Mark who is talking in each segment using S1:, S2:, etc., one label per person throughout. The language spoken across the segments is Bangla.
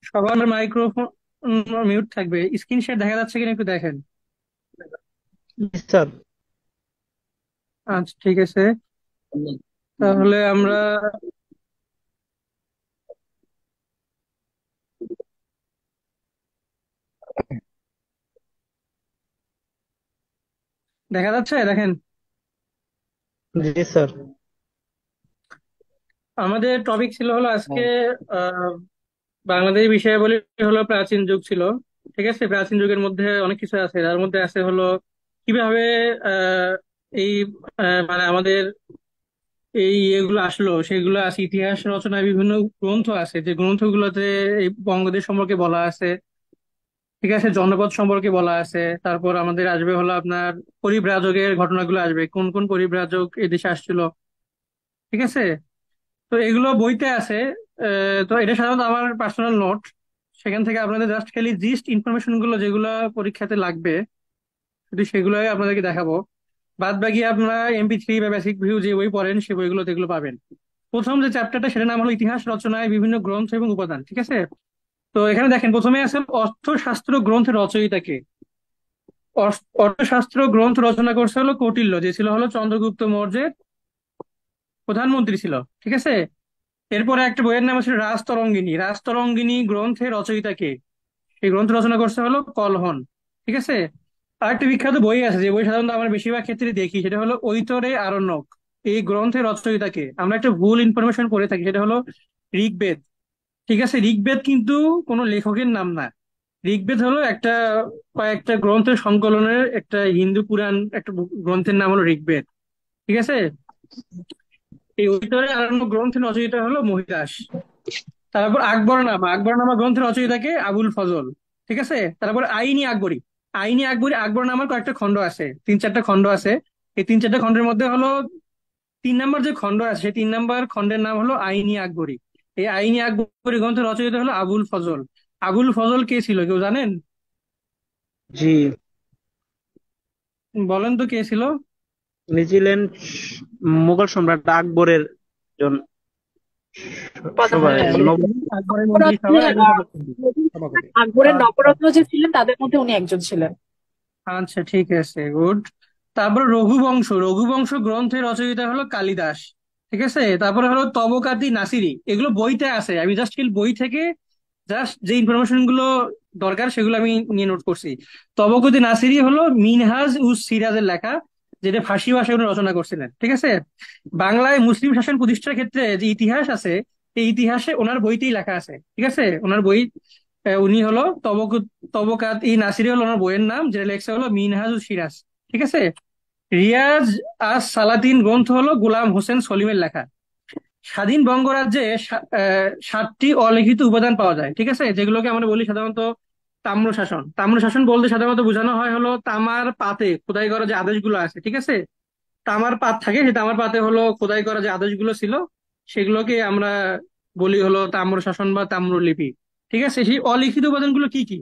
S1: সবার মাইক্রোফোন মিউট থাকবে। স্ক্রিন শেয়ার দেখা যাচ্ছে কিনা একটু দেখেন।
S2: স্যার।
S1: আচ্ছা, ঠিক আছে। তাহলে আমরা দেখা যাচ্ছে, দেখেন।
S2: জি স্যার।
S1: আমাদের টপিক ছিল হলো আজকে আহ বাংলাদেশ বিষয়াবলী হলো প্রাচীন যুগ ছিল। ঠিক আছে, প্রাচীন যুগের মধ্যে অনেক কিছু আছে, তার মধ্যে আছে হলো কিভাবে আহ এই মানে আমাদের এই এগুলো আসলো, সেগুলো আছে। ইতিহাস রচনায় বিভিন্ন গ্রন্থ আছে, যে গ্রন্থগুলোতে এই বঙ্গদেশ সম্পর্কে বলা আছে। ঠিক আছে, জনপদ সম্পর্কে বলা আছে। তারপর আমাদের আসবে হলো আপনার পরিব্রাজকের ঘটনাগুলো আসবে, কোন কোন পরিব্রাজক এই দেশে আসছিল। ঠিক আছে, তো এগুলো বইতে আছে। তো এটা সাধারণত আমার পার্সোনাল নোট। সেখান থেকে আপনাদের জাস্ট খালি জিস্ট ইনফরমেশন গুলো যেগুলো পরীক্ষাতে লাগবে, শুধু সেগুলোই আপনাদেরকে দেখাবো। বাদ বাকি আপনারা MP3 বা বেসিক ভিউ যে বই পড়েন সে বইগুলোতে এগুলো পাবেন। প্রথম যে চ্যাপ্টারটা সেটার নাম হলো ইতিহাস রচনায় বিভিন্ন গ্রন্থ এবং উপাদান। ঠিক আছে, তো এখানে দেখেন প্রথমে আছে অর্থশাস্ত্র গ্রন্থের রচয়িতাকে। অর্থশাস্ত্র গ্রন্থ রচনা করছে হলো কৌটিল্য, যে ছিল হলো চন্দ্রগুপ্ত মৌর্যের প্রধানমন্ত্রী ছিল। ঠিক আছে, এরপরে একটা বইয়ের নাম হচ্ছে রাজতরঙ্গিনী। রাজতরঙ্গিনী গ্রন্থের রচয়িতা কে? এই গ্রন্থ রচনা করছে হলো কলহন। ঠিক আছে, আর একটা বিখ্যাত বই আছে, যে বই সাধারণত আমরা বেশিরভাগ ক্ষেত্রে দেখি, সেটা হলো ঐতরে আরণ্যক। এই গ্রন্থের রচয়িতা কে? আমরা একটা ভুল ইনফরমেশন করে থাকি, সেটা হলো ঋগ্বেদ। ঠিক আছে, ঋগ্বেদ কিন্তু কোনো লেখকের নাম না। ঋগ্বেদ হলো একটা কয়েকটা গ্রন্থের সংকলনের একটা হিন্দু পুরাণ, একটা গ্রন্থের নাম হলো ঋগ্বেদ। ঠিক আছে, এই ঐতরে আরণ্য গ্রন্থের রচয়িতা হলো মহিদাস। তারপর আকবরনামা। আকবরনামা গ্রন্থের রচয়িতাকে আবুল ফজল। ঠিক আছে, তারপর আইনি আকবরী। আইনি আকবরী আকবরনামার কয়েকটা খণ্ড আছে, 3-4টা খণ্ড আছে। এই 3-4টা খণ্ডের মধ্যে হলো 3 নম্বর যে খণ্ড আছে, সেই 3 নম্বর খণ্ডের নাম হলো আইনি আকবরী। এই আইনি আকবরী গ্রন্থের রচয়িতা হলো আবুল ফজল। আবুল ফজল কে ছিল, কেউ জানেন?
S2: জি।
S1: বলেন তো কে ছিল।
S2: উনি ছিলেন মুঘল সম্রাট আকবরের জন
S3: প্রধান।
S2: সভায়
S1: হ্যাঁ, উনি ছিলেন আকবরের মন্ত্রী সভার
S3: নবরত্নের
S1: একজন সদস্য, সভাপতি।
S3: আকবরের
S1: আহ,
S3: নবরত্ন যে ছিলেন তাদের মধ্যে উনি একজন ছিলেন।
S1: আচ্ছা, ঠিক আছে, গুড। তারপর রঘুবংশ। রঘুবংশ গ্রন্থের রচয়িতা হলো কালিদাস। ঠিক আছে, তারপরে হলো তবকাতি নাসিরি। এগুলো বইতে আছে, আমি জাস্ট বই থেকে জাস্ট যে ইনফরমেশন গুলো দরকার সেগুলো আমি নিয়ে নোট করছি। তবকাতি নাসিরি হলো মিনহাজ উস সিরাজের লেখা, যেটা ফার্সি ভাষায় উনি রচনা করছিলেন। ঠিক আছে, বাংলায় মুসলিম শাসন প্রতিষ্ঠার ক্ষেত্রে যে ইতিহাস আছে, এই ইতিহাসে ওনার বইতেই লেখা আছে। ঠিক আছে, ওনার বই উনি হলো তবকাত ই নাসিরি হলো ওনার বইয়ের নাম, যেটা লেখছে হলো মিনহাজুল সিরাজ। ঠিক আছে, রিয়াজ আস সালাতিন গ্রন্থ হলো গোলাম হোসেন সলিমের লেখা। স্বাধীন বঙ্গরাজ্যে 7টি অলিখিত উপাদান পাওয়া যায়। ঠিক আছে, যেগুলোকে আমরা বলি সাধারণত তাম্রশাসন। তাম্রশাসন বলতে সাধারণত বোঝানো হয় হলো তামার পাতে খোদাই করা যে আদেশগুলো আছে। ঠিক আছে, তামার পাত থাকে, সেই তামার পাতে হলো খোদাই করা যে আদেশগুলো ছিল, সেগুলোকে আমরা বলি হলো তাম্রশাসন বা তাম্রলিপি। ঠিক আছে, সেই অলিখিত উপাদানগুলো কি কি?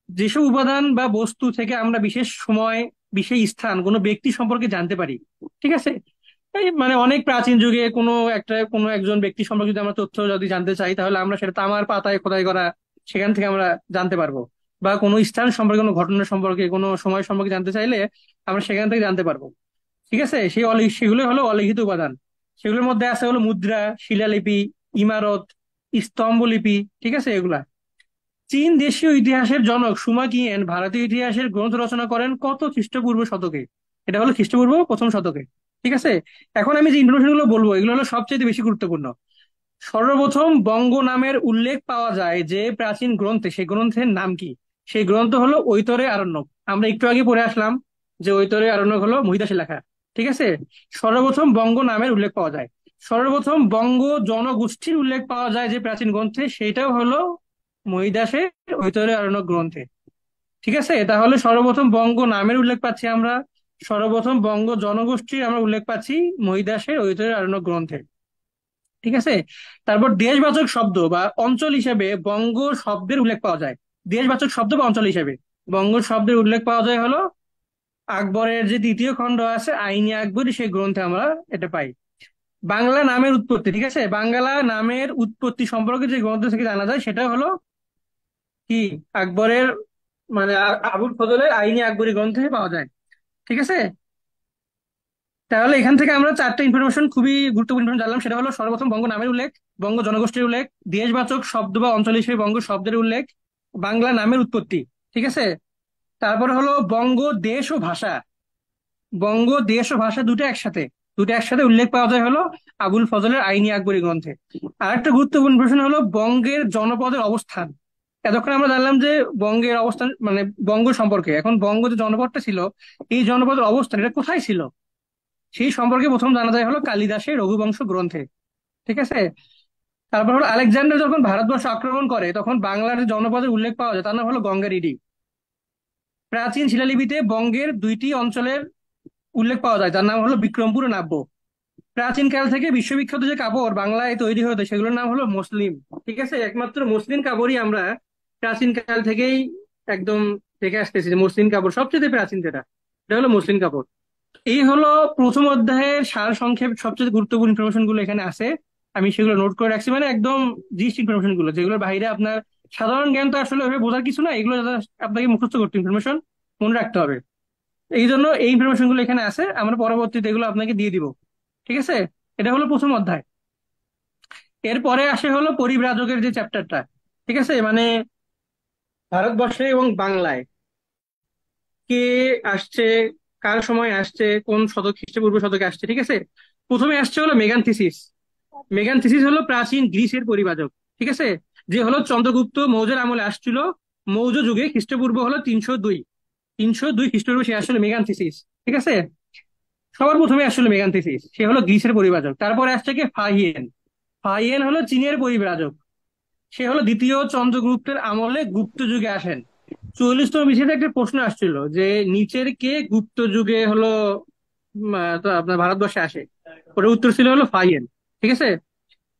S1: যেসব উপাদান বা বস্তু থেকে আমরা বিশেষ সময়, বিশেষ স্থান, কোনো ব্যক্তি সম্পর্কে জানতে পারি। ঠিক আছে, এই মানে অনেক প্রাচীন যুগে কোনো একজন ব্যক্তি সম্পর্কে যদি আমরা তথ্য যদি জানতে চাই, তাহলে আমরা সেটা তামার পাতায় খোদাই করা, সেখান থেকে আমরা জানতে পারবো। বা কোনো স্থান সম্পর্কে, কোনো ঘটনা সম্পর্কে, কোনো সময় সম্পর্কে জানতে চাইলে আমরা সেখান থেকে জানতে পারবো। ঠিক আছে, সেগুলো হলো অলিখিত উপাদান। সেগুলোর মধ্যে আছে হলো মুদ্রা, শিলালিপি, ইমারত, স্তম্ভলিপি। ঠিক আছে, এগুলা। চীন দেশীয় ইতিহাসের জনক সুমা কিয়েন ভারতীয় ইতিহাসের গ্রন্থ রচনা করেন কত খ্রিস্টপূর্ব শতকে? এটা হলো খ্রিস্টপূর্ব প্রথম শতকে। ঠিক আছে, এখন আমি যে ইনফরমেশন গুলো বলবো এগুলো হলো সবচেয়ে বেশি গুরুত্বপূর্ণ। সর্বপ্রথম বঙ্গ নামের উল্লেখ পাওয়া যায় যে প্রাচীন গ্রন্থে, সেই গ্রন্থের নাম কি? সেই গ্রন্থ হলো ঐতরে আরণ্যক। আমরা একটু আগে পড়ে আসলাম যে ঐতরে আরণ্যক হলো মহিদাসী লেখা। ঠিক আছে, সর্বপ্রথম বঙ্গ নামের উল্লেখ পাওয়া যায়। সর্বপ্রথম বঙ্গ জনগোষ্ঠীর উল্লেখ পাওয়া যায় যে প্রাচীন গ্রন্থে, সেটাও হলো মহিদাসের ঐতরে আরণ্যক গ্রন্থে। ঠিক আছে, তাহলে সর্বপ্রথম বঙ্গ নামের উল্লেখ পাচ্ছি আমরা, সর্বপ্রথম বঙ্গ জনগোষ্ঠীর আমরা উল্লেখ পাচ্ছি মহিদাসের ঐতরে আরণ্যক গ্রন্থে। ঠিক আছে, তারপর দেশবাচক শব্দ বা অঞ্চল হিসেবে বঙ্গ শব্দের উল্লেখ পাওয়া যায়। দেশবাচক শব্দ বা অঞ্চল হিসেবে বঙ্গ শব্দের উল্লেখ পাওয়া যায় হলো আকবরের যে দ্বিতীয় খণ্ড আছে আইনি আকবরী, সেই গ্রন্থে আমরা এটা পাই। বাংলা নামের উৎপত্তি, ঠিক আছে, বাংলা নামের উৎপত্তি সম্পর্কে যে গ্রন্থ থেকে জানা যায় সেটা হলো কি, আকবরের মানে আবুল ফজলের আইনি আকবরী গ্রন্থে পাওয়া যায়। ঠিক আছে, তাহলে এখান থেকে আমরা চারটা ইনফরমেশন, খুবই গুরুত্বপূর্ণ information জানলাম। সেটা হলো সর্বপ্রথম বঙ্গ নামের উল্লেখ, বঙ্গ জনগোষ্ঠীর উল্লেখ, দেশবাচক শব্দ বা অঞ্চল হিসেবে বঙ্গ শব্দের উল্লেখ, বাংলা নামের উৎপত্তি। ঠিক আছে, তারপরে হলো বঙ্গ দেশ ও ভাষা, বঙ্গ দেশ ও ভাষা দুটো একসাথে উল্লেখ পাওয়া যায় হলো আবুল ফজলের আইনি আকবরী গ্রন্থে। আর একটা গুরুত্বপূর্ণ প্রশ্ন হলো বঙ্গের জনপদের অবস্থান। এতক্ষণ আমরা জানলাম যে বঙ্গের অবস্থান মানে বঙ্গ সম্পর্কে, এখন বঙ্গ যে জনপদটা ছিল, এই জনপদের অবস্থান এটা কোথায় ছিল সেই সম্পর্কে প্রথম জানা যায় হলো কালিদাসের রঘুবংশ গ্রন্থে। ঠিক আছে, তারপর হলো আলেকজান্ডার যখন ভারতবর্ষ আক্রমণ করে তখন বাংলার যে জনপদের উল্লেখ পাওয়া যায় তার নাম হলো গঙ্গারিডি। প্রাচীন শিলালিপিতে বঙ্গের দুইটি অঞ্চলের উল্লেখ পাওয়া যায়, যার নাম হলো বিক্রমপুর ও নাব্য। প্রাচীনকাল থেকে বিশ্ববিখ্যাত যে কাপড় বাংলায় তৈরি হতো সেগুলোর নাম হলো মুসলিম। ঠিক আছে, একমাত্র মুসলিম কাপড়ই আমরা প্রাচীন কাল থেকেই একদম দেখে আসতেছি, যে মুসলিম কাপড় সবচেয়ে প্রাচীন যেটা, এটা হলো মুসলিম কাপড়। এই হলো প্রথম অধ্যায়ের সার সংক্ষেপ, সবচেয়ে গুরুত্বপূর্ণ ইনফরমেশন গুলো এখানে আছে। আমি সেগুলো নোট করে রাখছি, মানে একদম জিস্ট ইনফরমেশন গুলো, যেগুলোর বাইরে আপনার সাধারণ জ্ঞান তো আসলে ওইভাবে বোঝার কিছু না, এগুলো just আপনাকে মুখস্থ করতে ইনফরমেশন মনে রাখতে হবে। এই জন্য এই ইনফরমেশন গুলো এখানে আছে, আমরা পরবর্তীতে এগুলো আপনাকে দিয়ে দিব। ঠিক আছে, এটা হলো প্রথম অধ্যায়। এরপরে আসে হলো পরিব্রাজকের যে চ্যাপ্টারটা। ঠিক আছে, মানে ভারতবর্ষে এবং বাংলায় কে আসছে, কার সময় আসছে, কোন শতক, খ্রিস্টপূর্ব শতকে আসছে। ঠিক আছে, প্রথমে আসছে হলো মেগানথিসিস। মেগানথিসিস হলো প্রাচীন গ্রিসের পরিবাচক। ঠিক আছে, যে হলো চন্দ্রগুপ্ত মৌর্যের আমলে আসছিল, মৌর্য যুগে, খ্রিস্টপূর্ব হলো 302, 302 খ্রিস্টপূর্ব সে আসলে মেগানথিসিস। ঠিক আছে, সবার প্রথমে আসলে মেগানথিসিস, সে হলো গ্রিসের পরিবাচক। তারপরে আসছে কি ফাহিয়েন। ফাহিয়েন হলো চীনের পরিব্রাজক, সে হলো দ্বিতীয় চন্দ্রগুপ্তের আমলে গুপ্ত যুগে আসেন। 44তম বিসিতে একটা প্রশ্ন আসছিল যে নিচের কে গুপ্ত যুগে হলো তো আপনার ভারতবর্ষে আসে, ওটার উত্তর ছিল হলো ফাহিয়েন। ঠিক আছে,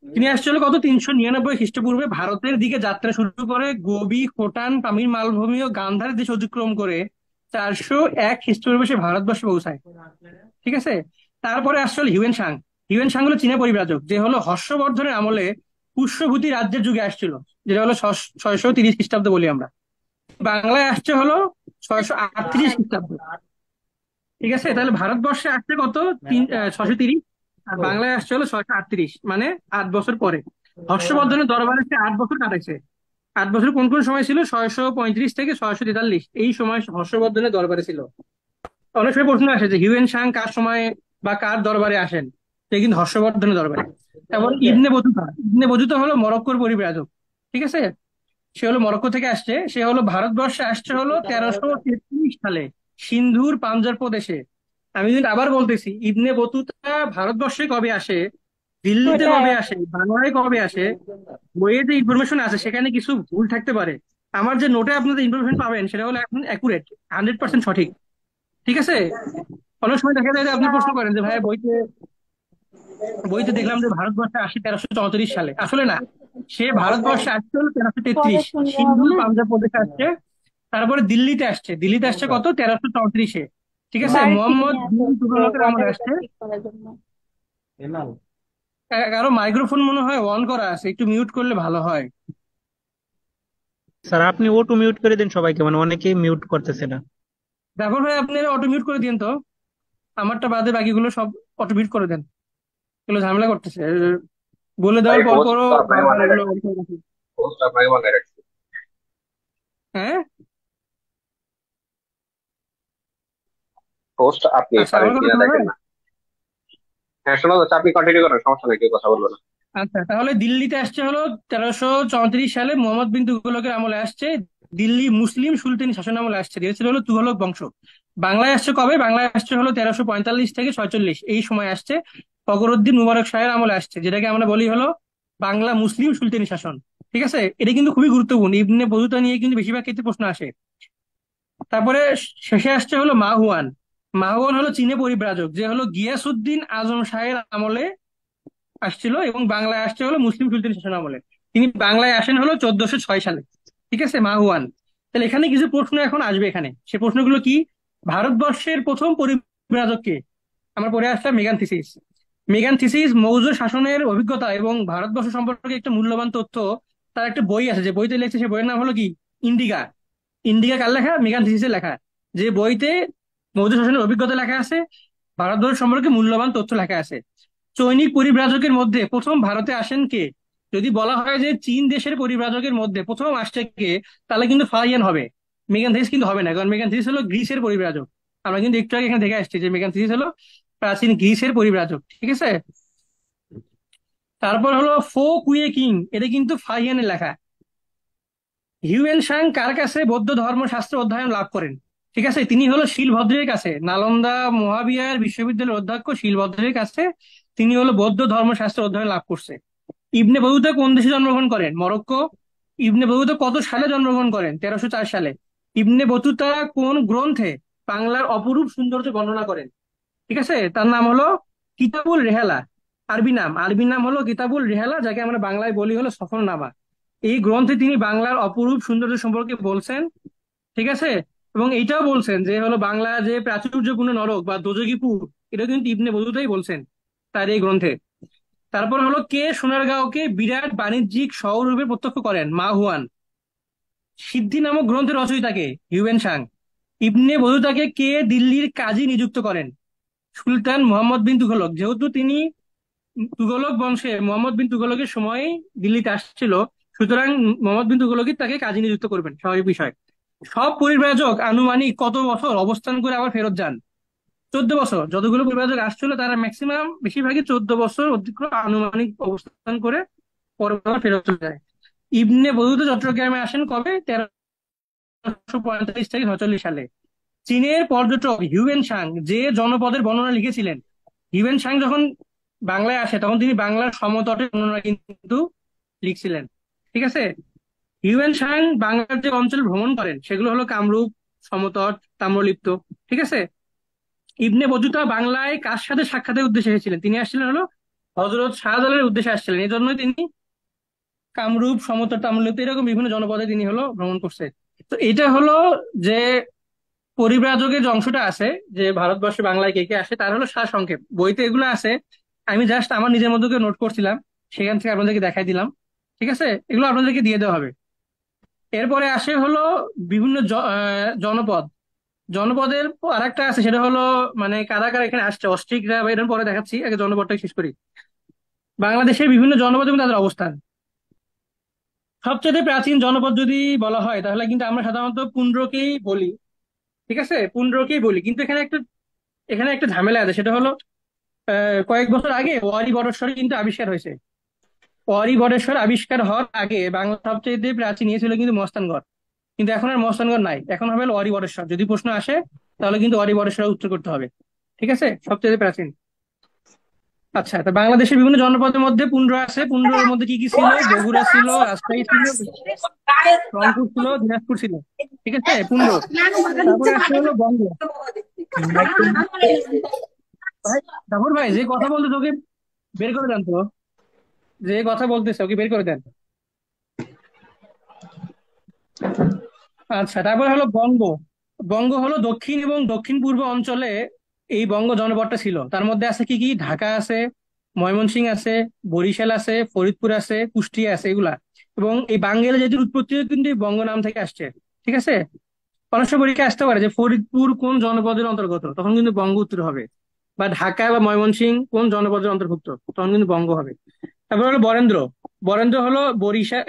S1: তিনি আসছিল কত 399 খ্রিস্টপূর্বে, ভারতের দিকে যাত্রা শুরু করে গোবি, খোটান, পামির মালভূমি ও গান্ধার দেশ অতিক্রম করে 401 খ্রিস্টপূর্বে সে ভারতবর্ষে পৌঁছায়। ঠিক আছে, তারপরে আসছিল হিউয়েন সাং। হিউয়েন সাং হলো চীনা পরিব্রাজক, যে হলো হর্ষবর্ধনের আমলে পুষ্যভূতি রাজ্যের যুগে আসছিল, যেটা হলো 630 খ্রিস্টাব্দে বলি আমরা। বাংলায় আসছে হলো 638 খ্রিস্টাব্দে। ঠিক আছে, তাহলে ভারতবর্ষে আসছে কত, 630, আর বাংলায় আসছে হলো 638, মানে 8 বছর পরে। হর্ষবর্ধনের দরবারে সে 8 বছর কাটাইছে। 8 বছর কোন কোন সময় ছিল, 635 থেকে 643, এই সময় হর্ষবর্ধনের দরবারে ছিল। অনেক সময় প্রশ্ন আসে যে হিউয়েন সাং কার সময় বা কার দরবারে আসেন, সে কিন্তু হর্ষবর্ধনের দরবারে। তারপর ইবনে বতুতা হলো মরক্কোর পরিব্রাজক। ঠিক আছে, সে হলো মরক্কো থেকে আসছে, সে হলো ভারতবর্ষে আসছে হলো 1333 সালে, সিন্ধুর পাঞ্জাব প্রদেশে। আমি কিন্তু আবার বলতেছি, ইবনে বতুতা ভারতবর্ষে কবে আসে, দিল্লিতে
S3: ওটাই।
S1: কবে আসে, বাংলায় কবে আসে, বইয়ে যে ইনফরমেশন আছে সেখানে কিছু ভুল থাকতে পারে। আমার যে নোটে আপনাদের ইনফরমেশন পাবেন সেটা হলো এখন অ্যাকুরেট, 100% সঠিক। ঠিক আছে, অনেক সময় দেখা যায় যে আপনি প্রশ্ন করেন যে ভাই বইতে বইতে দেখলাম যে ভারতবর্ষে আসে 1334 সালে, আসলে না, সে ভারতবর্ষে আসছে হলো তেরোশো
S3: পরে
S1: তেত্রিশ
S3: শুনলে হবে
S1: সিন্ধু
S3: না।
S1: পাঞ্জাব প্রদেশে আসছে। তারপরে দিল্লিতে আসছে কত, 1334-এ। ঠিক আছে,
S3: বাড়তি
S1: মোহাম্মদ
S3: নিয়ে আসো
S1: বিন
S3: একটু
S1: তুগলকের আমলে
S3: ওয়াটারটা
S1: আসছে।
S3: ঠিক করার জন্য।
S1: কারো মাইক্রোফোন মনে হয় অন করা আছে, একটু মিউট করলে ভালো হয়।
S2: স্যার আপনি অটো মিউট করে দিন সবাইকে, মানে অনেকেই মিউট করতেছে না।
S1: তারপর ভাই আপনি অটো মিউট করে দিন তো, আমারটা বাদে বাকিগুলো সব অটো মিউট করে দেন, এগুলো ঝামেলা করতেছে। বলে
S4: ভাই
S1: দেওয়ার পর
S4: হোস্ট
S1: পরও
S4: তো আপনাকে
S1: বারবার
S4: বানায়
S1: এগুলো
S4: রাখছি।
S1: on করে রাখি।
S4: হোস্ট আপনাকে বানায় রাখছি।
S1: হ্যাঁ,
S4: হোস্ট আপনি,
S1: আচ্ছা,
S4: পারেন
S1: আমার কথা
S4: কিনা
S1: শোনা
S4: দেখেন
S1: যায়?
S4: না। হ্যাঁ শোনা যাচ্ছে, আপনি কন্টিনিউ করেন, সমস্যা নেই, কেউ কথা বলবো না।
S1: আচ্ছা, তাহলে দিল্লিতে আসছে হলো 1334 সালে, মোহাম্মদ বিন তুগলকের আমলে আসছে। দিল্লি মুসলিম সুলতানি শাসন আমলে আসছে, যেটা ছিল হলো তুঘলক বংশ। বাংলায় আসছে কবে, বাংলায় আসছে হলো 1345 থেকে 46, এই সময় আসছে। ফখরুদ্দিন মুবারক শাহের আমলে আসছে, যেটাকে আমরা বলি হলো বাংলা মুসলিম সুলতানি শাসন। ঠিক আছে, এটা কিন্তু খুবই গুরুত্বপূর্ণ, ইবনে বতুতা নিয়ে কিন্তু বেশিরভাগ ক্ষেত্রে প্রশ্ন আসে। তারপরে শেষে আসছে হলো মাহুয়ান। মাহুয়ান হলো চীনে পরিব্রাজক, যে হলো গিয়াসুদ্দিন আজম শাহের আমলে আসছিল, এবং বাংলায় আসছে হলো মুসলিম সুলতান শাসন আমলে। তিনি বাংলায় আসেন হলো 1406 সালে। ঠিক আছে, মাহুয়ান। তাহলে এখানে কিছু প্রশ্ন এখন আসবে, এখানে সে প্রশ্নগুলো কি, ভারতবর্ষের প্রথম পরিব্রাজক কে? আমরা পড়ে আসলাম মেগান থিসিস। মেগান থিসিস মৌর্য শাসনের অভিজ্ঞতা এবং ভারতবর্ষ সম্পর্কে একটা মূল্যবান তথ্য, তার একটা বই আছে, যে বইতে লিখছে, সে বইয়ের নাম হলো কি, ইন্ডিকা। ইন্ডিকা কার লেখা? মেগান থিসিসের লেখা। যে বইতে মৌর্য শাসনের অভিজ্ঞতা লেখা আছে, ভারতবর্ষ সম্পর্কে মূল্যবান তথ্য লেখা আছে। চৈনিক পরিব্রাজকের মধ্যে প্রথম ভারতে আসেন কে? যদি বলা হয় যে চীন দেশের পরিব্রাজকের মধ্যে প্রথম আসছে কে, তাহলে কিন্তু ফাহিয়ান হবে, মেগান থিসিস কিন্তু হবে না, কারণ মেগান থিসিস হলো গ্রিসের পরিব্রাজক। আমরা কিন্তু একটু আগে এখানে দেখে আসছি যে মেগান থিসিস হলো প্রাচীন গ্রিসের পরিব্রাজক, ঠিক আছে। তারপর হলো ফো কুয়ে কিং, এটা কিন্তু ফাহিয়ানের লেখা। হিউয়েন সাং কার কাছে বৌদ্ধ ধর্মশাস্ত্র অধ্যয়ন লাভ করেন? ঠিক আছে, তিনি হলো শিলভদ্রের কাছে, নালন্দা মহাবিহার বিশ্ববিদ্যালয়ের অধ্যক্ষ শিলভদ্রের কাছে তিনি হলো বৌদ্ধ ধর্মশাস্ত্র অধ্যয়ন লাভ করছে। ইবনে বতুতা কোন দেশে জন্মগ্রহণ করেন? মরক্কো। ইবনে বতুতা কত সালে জন্মগ্রহণ করেন? 1304 সালে। ইবনে বতুতা কোন গ্রন্থে বাংলার অপরূপ সৌন্দর্য বর্ণনা করেন? ঠিক আছে, তার নাম হলো কিতাবুল রেহালা। আরবি নাম হলো কিতাবুল রেহালা, যাকে আমরা বাংলায় বলি হলো সফরনামা। এই গ্রন্থে তিনি বাংলার অপরূপ সৌন্দর্য সম্পর্কে বলছেন, ঠিক আছে। এবং এইটাও বলছেন যে হলো বাংলা যে প্রাচুর্যপূর্ণ নরক বা দোজখীপুর, এটা কিন্তু ইবনে বতুতাই বলছেন তার এই গ্রন্থে। তারপর হলো কে সোনারগাঁওকে বিরাট বাণিজ্যিক শহর রূপে প্রত্যক্ষ করেন? মা হুয়ান। সিদ্ধি নামক গ্রন্থের রচয়িতাকে? Hiuen Tsang. ইবনে বতুতাকে কে দিল্লির কাজী নিযুক্ত করেন? সুলতান মোহাম্মদ বিন তুগলক। যেহেতু তিনি তুগলক বংশে, মোহাম্মদ বিন তুগলকের সময় দিল্লিতে আসছিল, সুতরাং মোহাম্মদ বিন তুগলকই তাকে কাজী নিযুক্ত করবেন, স্বাভাবিক বিষয়। সব পরিব্রাজক আনুমানিক কত বছর অবস্থান করে আবার ফেরত যান? 14 বছর। যতগুলো পরিব্রাজক আসছিল তারা ম্যাক্সিমাম, বেশিরভাগই 14 বছর অতিক্রম আনুমানিক অবস্থান করে পরে আবার ফেরত চলে যায়। ইবনে বতুতা চট্টগ্রামে আসেন কবে? 1345 থেকে 46 সালে। চীনের পর্যটক হিউয়েন সাং যে জনপদের বর্ণনা লিখেছিলেন, হিউয়েন সাং যখন বাংলায় আসে তখন তিনি বাংলার সমতটের বর্ণনা কিন্তু লিখছিলেন, ঠিক আছে। হিউয়েন সাং বাংলার যে অঞ্চল ভ্রমণ করেন সেগুলো হলো কামরূপ, সমতট, তাম্রলিপ্ত, ঠিক আছে। ইবনে বতুতা বাংলায় কার সাথে সাক্ষাতের উদ্দেশ্যে এসেছিলেন? তিনি আসছিলেন হলো হযরত শাহজালালের উদ্দেশ্যে আসছিলেন, এই জন্যই তিনি কামরূপ, সমতট, তাম্রলিপ্ত এরকম বিভিন্ন জনপদে তিনি হলো ভ্রমণ করছে। তো এটা হলো যে পরিব্রাজকের যে অংশটা আছে, যে ভারতবর্ষে বাংলায় কে কে আসে, তার হলো সারসংক্ষেপ। বইতে এগুলো আছে, আমি জাস্ট আমার নিজের মধ্যে করে নোট করছিলাম, সেখান থেকে আপনাদেরকে দেখাই দিলাম, ঠিক আছে। এগুলো আপনাদেরকে দিয়ে দেওয়া হবে। এরপরে আসে হলো বিভিন্ন জনপদ। জনপদের আরেকটা আছে, সেটা হলো মানে কারা কারা এখানে আসছে, অস্ট্রিকরা বা এরকম পরে দেখাচ্ছি, আগে জনপদটা শেষ করি। বাংলাদেশের বিভিন্ন জনপদ এবং তাদের অবস্থান। সবচেয়ে প্রাচীন জনপদ যদি বলা হয় তাহলে কিন্তু আমরা সাধারণত পুন্ড্রকেই বলি, ঠিক আছে, পুন্ড্রকেই বলি। কিন্তু এখানে একটা ঝামেলা আছে, সেটা হলো কয়েক বছর আগে ওয়ারি বটেশ্বর কিন্তু আবিষ্কার হয়েছে। ওয়ারি বটেশ্বর আবিষ্কার হওয়ার আগে বাংলা সবচেয়ে প্রাচীন ইয়ে ছিল কিন্তু মস্তানগড়। কিন্তু এখন আর মস্তানগড় নাই, এখন হবে হলো ওয়ারি বটেশ্বর। যদি প্রশ্ন আসে তাহলে কিন্তু ওয়ারি বটেশ্বর উত্তর করতে হবে, ঠিক আছে, সবচেয়ে প্রাচীন। আচ্ছা, তা বাংলাদেশের বিভিন্ন জনপদের মধ্যে পুন্ড্র আছে। পুন্ড্রের মধ্যে কি কি ছিল? বগুড়া ছিল, রাজশাহী ছিল, রংপুর ছিল, দিনাজপুর ছিল, ঠিক আছে, পুন্ড্র। তারপরে আসছে হলো বঙ্গ। ভাই, জাফর ভাই, যে কথা বলতে তোকে বের করে দেন তো, যে কথা বলতেছে ওকে বের করে দেন। আচ্ছা, তারপরে হলো বঙ্গ। বঙ্গ হলো দক্ষিণ এবং দক্ষিণ পূর্ব অঞ্চলে এই বঙ্গ জনপদটা ছিল। তার মধ্যে আছে কি কি? ঢাকা আছে, ময়মনসিংহ আছে, বরিশাল আছে, ফরিদপুর আছে, কুষ্টিয়া আছে, এগুলা। এবং এই বাঙ্গালী জাতির উৎপত্তিও কিন্তু এই বঙ্গ নাম থেকে আসছে, ঠিক আছে। অনেক সময় পরীক্ষা আসতে পারে যে ফরিদপুর কোন জনপদের অন্তর্গত, তখন কিন্তু বঙ্গ উত্তর হবে। বা ঢাকা বা ময়মনসিংহ কোন জনপদের অন্তর্ভুক্ত, তখন কিন্তু বঙ্গ হবে। তারপর হলো বরেন্দ্র। বরেন্দ্র হলো বরিশাল,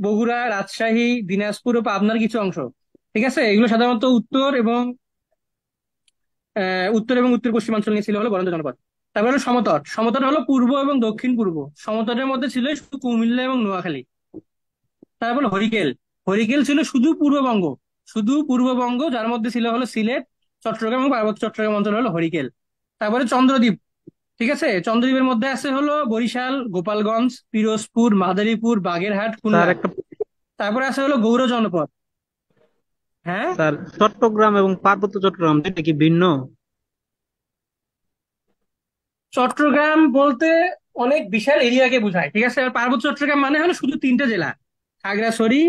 S1: বগুড়া, রাজশাহী, দিনাজপুর ও পাবনার কিছু অংশ, ঠিক আছে। এগুলো সাধারণত উত্তর এবং উত্তর পশ্চিমাঞ্চল নিয়ে ছিল হলো বরেন্দ্র জনপদ। তারপর হলো সমতট। সমতট হলো পূর্ব এবং দক্ষিণ পূর্ব। সমতটের মধ্যে ছিল শুধু কুমিল্লা এবং নোয়াখালী। তারপর হলো হরিকেল। হরিকেল ছিল শুধু পূর্ববঙ্গ, শুধু পূর্ববঙ্গ, যার মধ্যে ছিল হলো সিলেট, চট্টগ্রাম এবং পার্বত্য চট্টগ্রাম অঞ্চল হলো হরিকেল। তারপরে চন্দ্রদ্বীপ, ঠিক আছে। চন্দ্রদ্বীপের মধ্যে আছে হলো বরিশাল, গোপালগঞ্জ, পিরোজপুর, মাদারীপুর, বাগেরহাট,
S2: স্যার
S1: খুলনা।
S2: একটা,
S1: তারপরে আছে হলো গৌর জনপদ। হ্যাঁ,
S2: স্যার চট্টগ্রাম এবং পার্বত্য চট্টগ্রাম দুইটা কি ভিন্ন?
S1: চট্টগ্রাম বলতে অনেক বিশাল এরিয়াকে বোঝায়, ঠিক আছে। আর পার্বত্য চট্টগ্রাম মানে হলো শুধু 3টা জেলা, খাগড়াছড়ি,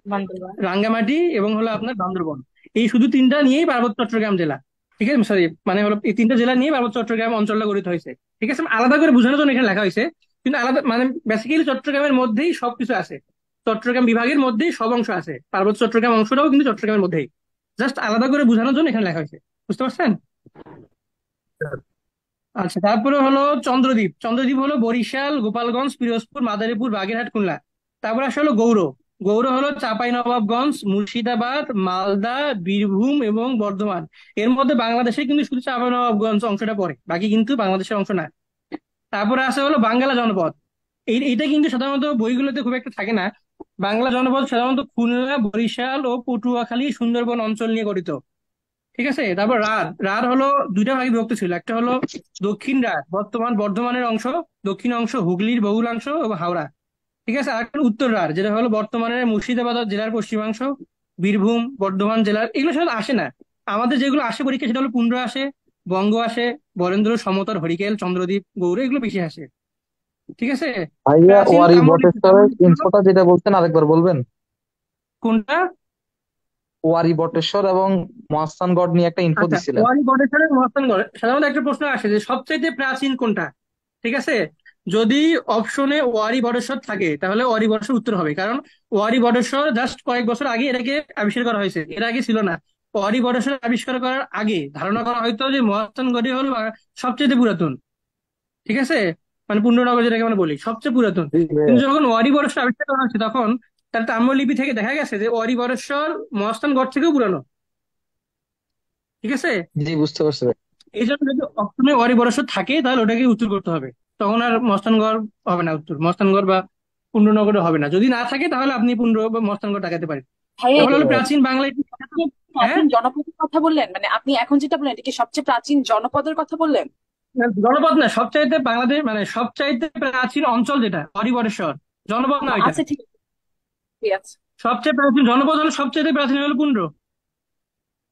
S3: বান্দরবান।
S1: রাঙ্গামাটি এবং হলো আপনার বান্দরবন। এই শুধু তিনটা নিয়েই পার্বত্য চট্টগ্রাম জেলা। ঠিক আছে, সরি, মানে হলো এই তিনটা জেলা নিয়ে পার্বত্য চট্টগ্রাম অঞ্চলটা গঠিত হয়েছে। ঠিক আছে, আলাদা করে বোঝানোর জন্য এখানে লেখা হয়েছে, কিন্তু আলাদা মানে বেসিক্যালি চট্টগ্রামের মধ্যেই সবকিছু আছে। চট্টগ্রাম বিভাগের মধ্যেই সব অংশ আছে, পার্বত্য চট্টগ্রাম অংশটাও কিন্তু চট্টগ্রামের মধ্যেই। জাস্ট আলাদা করে বোঝানোর জন্য এখানে লেখা হয়েছে। বুঝতে পারছেন? আচ্ছা, তারপরে হলো চন্দ্রদ্বীপ। চন্দ্রদ্বীপ হলো বরিশাল, গোপালগঞ্জ, পিরোজপুর, মাদারীপুর, বাগেরহাট, খুলনা। তারপরে আসলে হলো গৌড়। গৌড় হলো চাঁপাইনবাবগঞ্জ, মুর্শিদাবাদ, মালদা, বীরভূম এবং বর্ধমান। এর মধ্যে বাংলাদেশে কিন্তু শুধু চাঁপাইনবাবগঞ্জ অংশটা পড়ে, বাকি কিন্তু বাংলাদেশের অংশ না। তারপরে আছে হলো বাঙ্গালা জনপদ। এইটা কিন্তু সাধারণত বইগুলোতে খুব একটা থাকে না। বাংলা জনপদ সাধারণত খুলনা, বরিশাল ও পটুয়াখালী, সুন্দরবন অঞ্চল নিয়ে গঠিত। ঠিক আছে, তারপর রাঢ়। রাঢ় হলো দুইটা ভাগে বিভক্ত ছিল, একটা হলো দক্ষিণ রাঢ়, বর্তমান বর্ধমানের অংশ, দক্ষিণ অংশ হুগলির বহুলাংশ এবং হাওড়া। ঠিক আছে, আর একটা উত্তর রাঢ়, যেটা হলো বর্তমানের মুর্শিদাবাদ জেলার পশ্চিমাংশ, বীরভূম, বর্ধমান জেলার। এগুলো সাধারণত আসে না। আমাদের যেগুলো আসে পরীক্ষা সেটা হলো পুন্ড্র আসে, বঙ্গ আসে, বরেন্দ্র, সমতর, হরিকেল, চন্দ্রদ্বীপ, গৌড়, এগুলো বেশি আসে। ঠিক আছে।
S5: ভাইয়া,
S1: প্রাচীন
S5: ওয়ারি
S1: তাম্রলিপি।
S5: বটেশ্বরের ইনফোটা যেটা বলছেন আরেকবার বলবেন?
S1: কোনটা?
S5: ওয়ারি বটেশ্বর এবং মহাস্থানগড় নিয়ে একটা ইনফো
S1: আচ্ছা,
S5: দিছিলেন।
S1: ওয়ারি বটেশ্বরের মহাস্থানগড় সাধারণত একটা প্রশ্ন আসে যে সবচাইতে প্রাচীন কোনটা। ঠিক আছে, যদি অপশনে ওয়ারি বটেশ্বর থাকে তাহলে ওয়ারি বটেশ্বর উত্তর হবে, কারণ ওয়ারি বটেশ্বর জাস্ট কয়েক বছর আগে এটাকে আবিষ্কার করা হয়েছে, এর আগে ছিল না। ওয়ারি বটেশ্বর আবিষ্কার করার আগে ধারণা করা হয়তো যে মহাস্থানগড়ই হলো সবচেয়ে পুরাতন। ঠিক আছে, মানে পূর্ণনগর যেটাকে আমরা বলি সবচেয়ে পুরাতন।
S5: জি ভাইয়া।
S1: কিন্তু যখন ওয়ারি বটেশ্বর আবিষ্কার করা হচ্ছে তখন তার তাম্রলিপি থেকে দেখা গেছে যে ওয়ারি বটেশ্বর মহাস্থানগড় থেকেও পুরানো। ঠিক আছে,
S5: জি, বুঝতে পারছি ভাই।
S1: এই জন্য যদি অপশনে ওয়ারি বড়সড় থাকে তাহলে ওটাকে উত্তর করতে হবে। তখন আর মস্তানগড় হবে না উত্তর, মস্তানগড় বা পুন্ড্রনগরে হবে না। যদি না থাকে তাহলে আপনি পুন্ড্র বা মস্তানগড় টাকাতে পারেন।
S3: ভাইয়া,
S1: তাহলে
S3: এটা
S5: জি
S1: হলো
S5: ভাই।
S1: প্রাচীন বাংলায়।
S3: আপনি
S1: হ্যাঁ,
S3: প্রাচীন জনপদের কথা বললেন, মানে আপনি এখন যেটা বললেন এটা কি সবচেয়ে প্রাচীন জনপদের কথা বললেন?
S1: জনপদ না, সবচাইতে বাংলাদেশ মানে সবচাইতে প্রাচীন অঞ্চল যেটা হরিবরেশ্বর, জনপদ না ওইটা।
S3: আচ্ছা, ঠিক আছে, ঠিক আছে।
S1: সবচেয়ে প্রাচীন জনপদ হলো, সবচাইতে প্রাচীন হলো পুন্ড্র।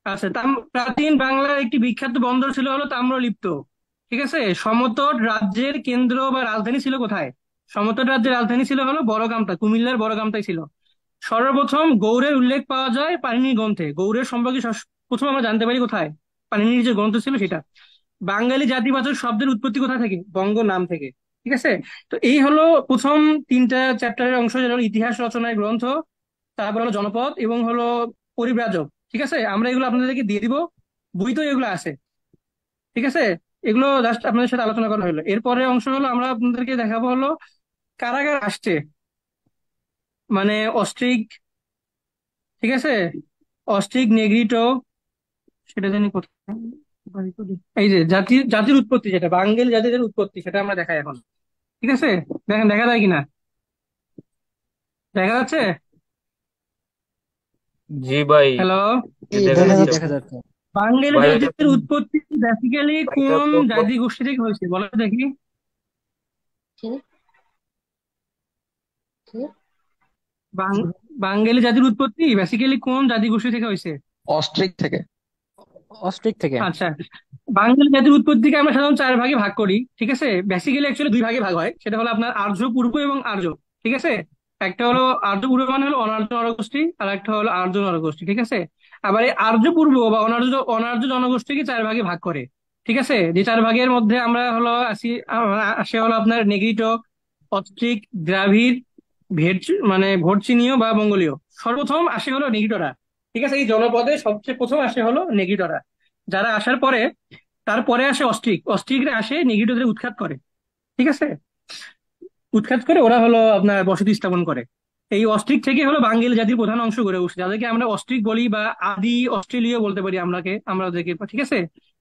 S1: আচ্ছা, প্রাচীন বাংলার একটি বিখ্যাত বন্দর ছিল হলো তাম্রলিপ্ত। ঠিক আছে, সমতট রাজ্যের কেন্দ্র বা রাজধানী ছিল কোথায়? সমতট রাজ্যের রাজধানী ছিল হলো বড়গামটা, কুমিল্লার বড়গামটাই ছিল। সর্বপ্রথম গৌড়ের উল্লেখ পাওয়া যায় পাণিনির গ্রন্থে। গৌড়ের সম্পর্কে প্রথম আমরা জানতে পারি কোথায়? পাণিনির যে গ্রন্থ ছিল সেটা। বাঙালি জাতিবাচক শব্দের উৎপত্তি কোথা থেকে? বঙ্গ নাম থেকে। ঠিক আছে, তো এই হলো প্রথম তিনটা চ্যাপ্টারের অংশ, যেটা হলো ইতিহাস রচনায় গ্রন্থ, তারপর হলো জনপদ এবং হলো পরিব্রাজক। ঠিক আছে, আমরা এগুলো আপনাদেরকে দিয়ে দিব, বই তো এগুলো আছে। ঠিক আছে, এগুলো জাস্ট আপনাদের সাথে আলোচনা করা হলো। এরপরে অংশ হলো আমরা আপনাদেরকে দেখাবো হলো কারাগার আসছে, মানে অস্ট্রিক। ঠিক আছে, অস্ট্রিক, নেগ্রিটো, সেটা জানি কোথায়। এই যে জাতির জাতির উৎপত্তি, যেটা বাঙালি জাতিদের উৎপত্তি, সেটা আমরা দেখাই এখন। ঠিক আছে, দেখেন দেখা যায় কিনা, দেখা যাচ্ছে?
S6: জি ভাই,
S1: হ্যালো।
S5: জি,
S6: দেখা
S5: দেখা
S6: যাচ্ছে।
S5: যাচ্ছে।
S2: দেখা যাচ্ছে।
S1: বাঙালি
S6: ভাই এটা
S1: জাতির উৎপত্তি বেসিক্যালি
S6: এটা
S1: কোন
S6: তো
S1: জাতি গোষ্ঠী থেকে হয়েছে বলো দেখি?
S3: কি কি
S1: বাঙালি জাতির উৎপত্তি বেসিক্যালি কোন জাতি গোষ্ঠী থেকে হয়েছে?
S5: অস্ট্রিক থেকে।
S2: অস্ট্রিক থেকে।
S1: আচ্ছা, বাঙালি জাতির উৎপত্তিকে আমরা সাধারণত চার ভাগে ভাগ করি। ঠিক আছে, বেসিক্যালি অ্যাকচুয়ালি দুই ভাগে ভাগ হয়, সেটা হলো আপনার আর্য পূর্ব এবং আর্য। ঠিক আছে, একটা হলো আর্য পূর্ব মানে হলো অনার্য নরগোষ্ঠী, আর একটা হলো আর্য নরগোষ্ঠী। ঠিক আছে, আবার এই আর্য পূর্ব বা অনার্য অনার্য জনগোষ্ঠীকে চার ভাগে ভাগ করে। ঠিক আছে, যে চার ভাগের মধ্যে আমরা হলো আসে হলো আপনার নেগ্রিটো, অস্ট্রিক, দ্রাভিড়, মানে ভোটচিনীয় বা মঙ্গোলীয়। সর্বপ্রথম আসে হলো নেগ্রিটোরা। ঠিক আছে, এই জনপদে সবচেয়ে প্রথম আসে হলো নেগ্রিটোরা। যারা আসার পরে তারপরে আসে অস্ট্রিক, অস্ট্রিকরা আসে নেগ্রিটোদের উৎখাত করে। ঠিক আছে, উৎখাত করে ওরা হলো আপনার বসতি স্থাপন করে। এই অস্ট্রিক থেকে হলো বাঙালি জাতির প্রধান অংশ গড়ে উঠছে, যাদেরকে আমরা অস্ট্রিক বলি বা আদি অস্ট্রেলীয় বলতে পারি আমরা ওদেরকে। ঠিক আছে,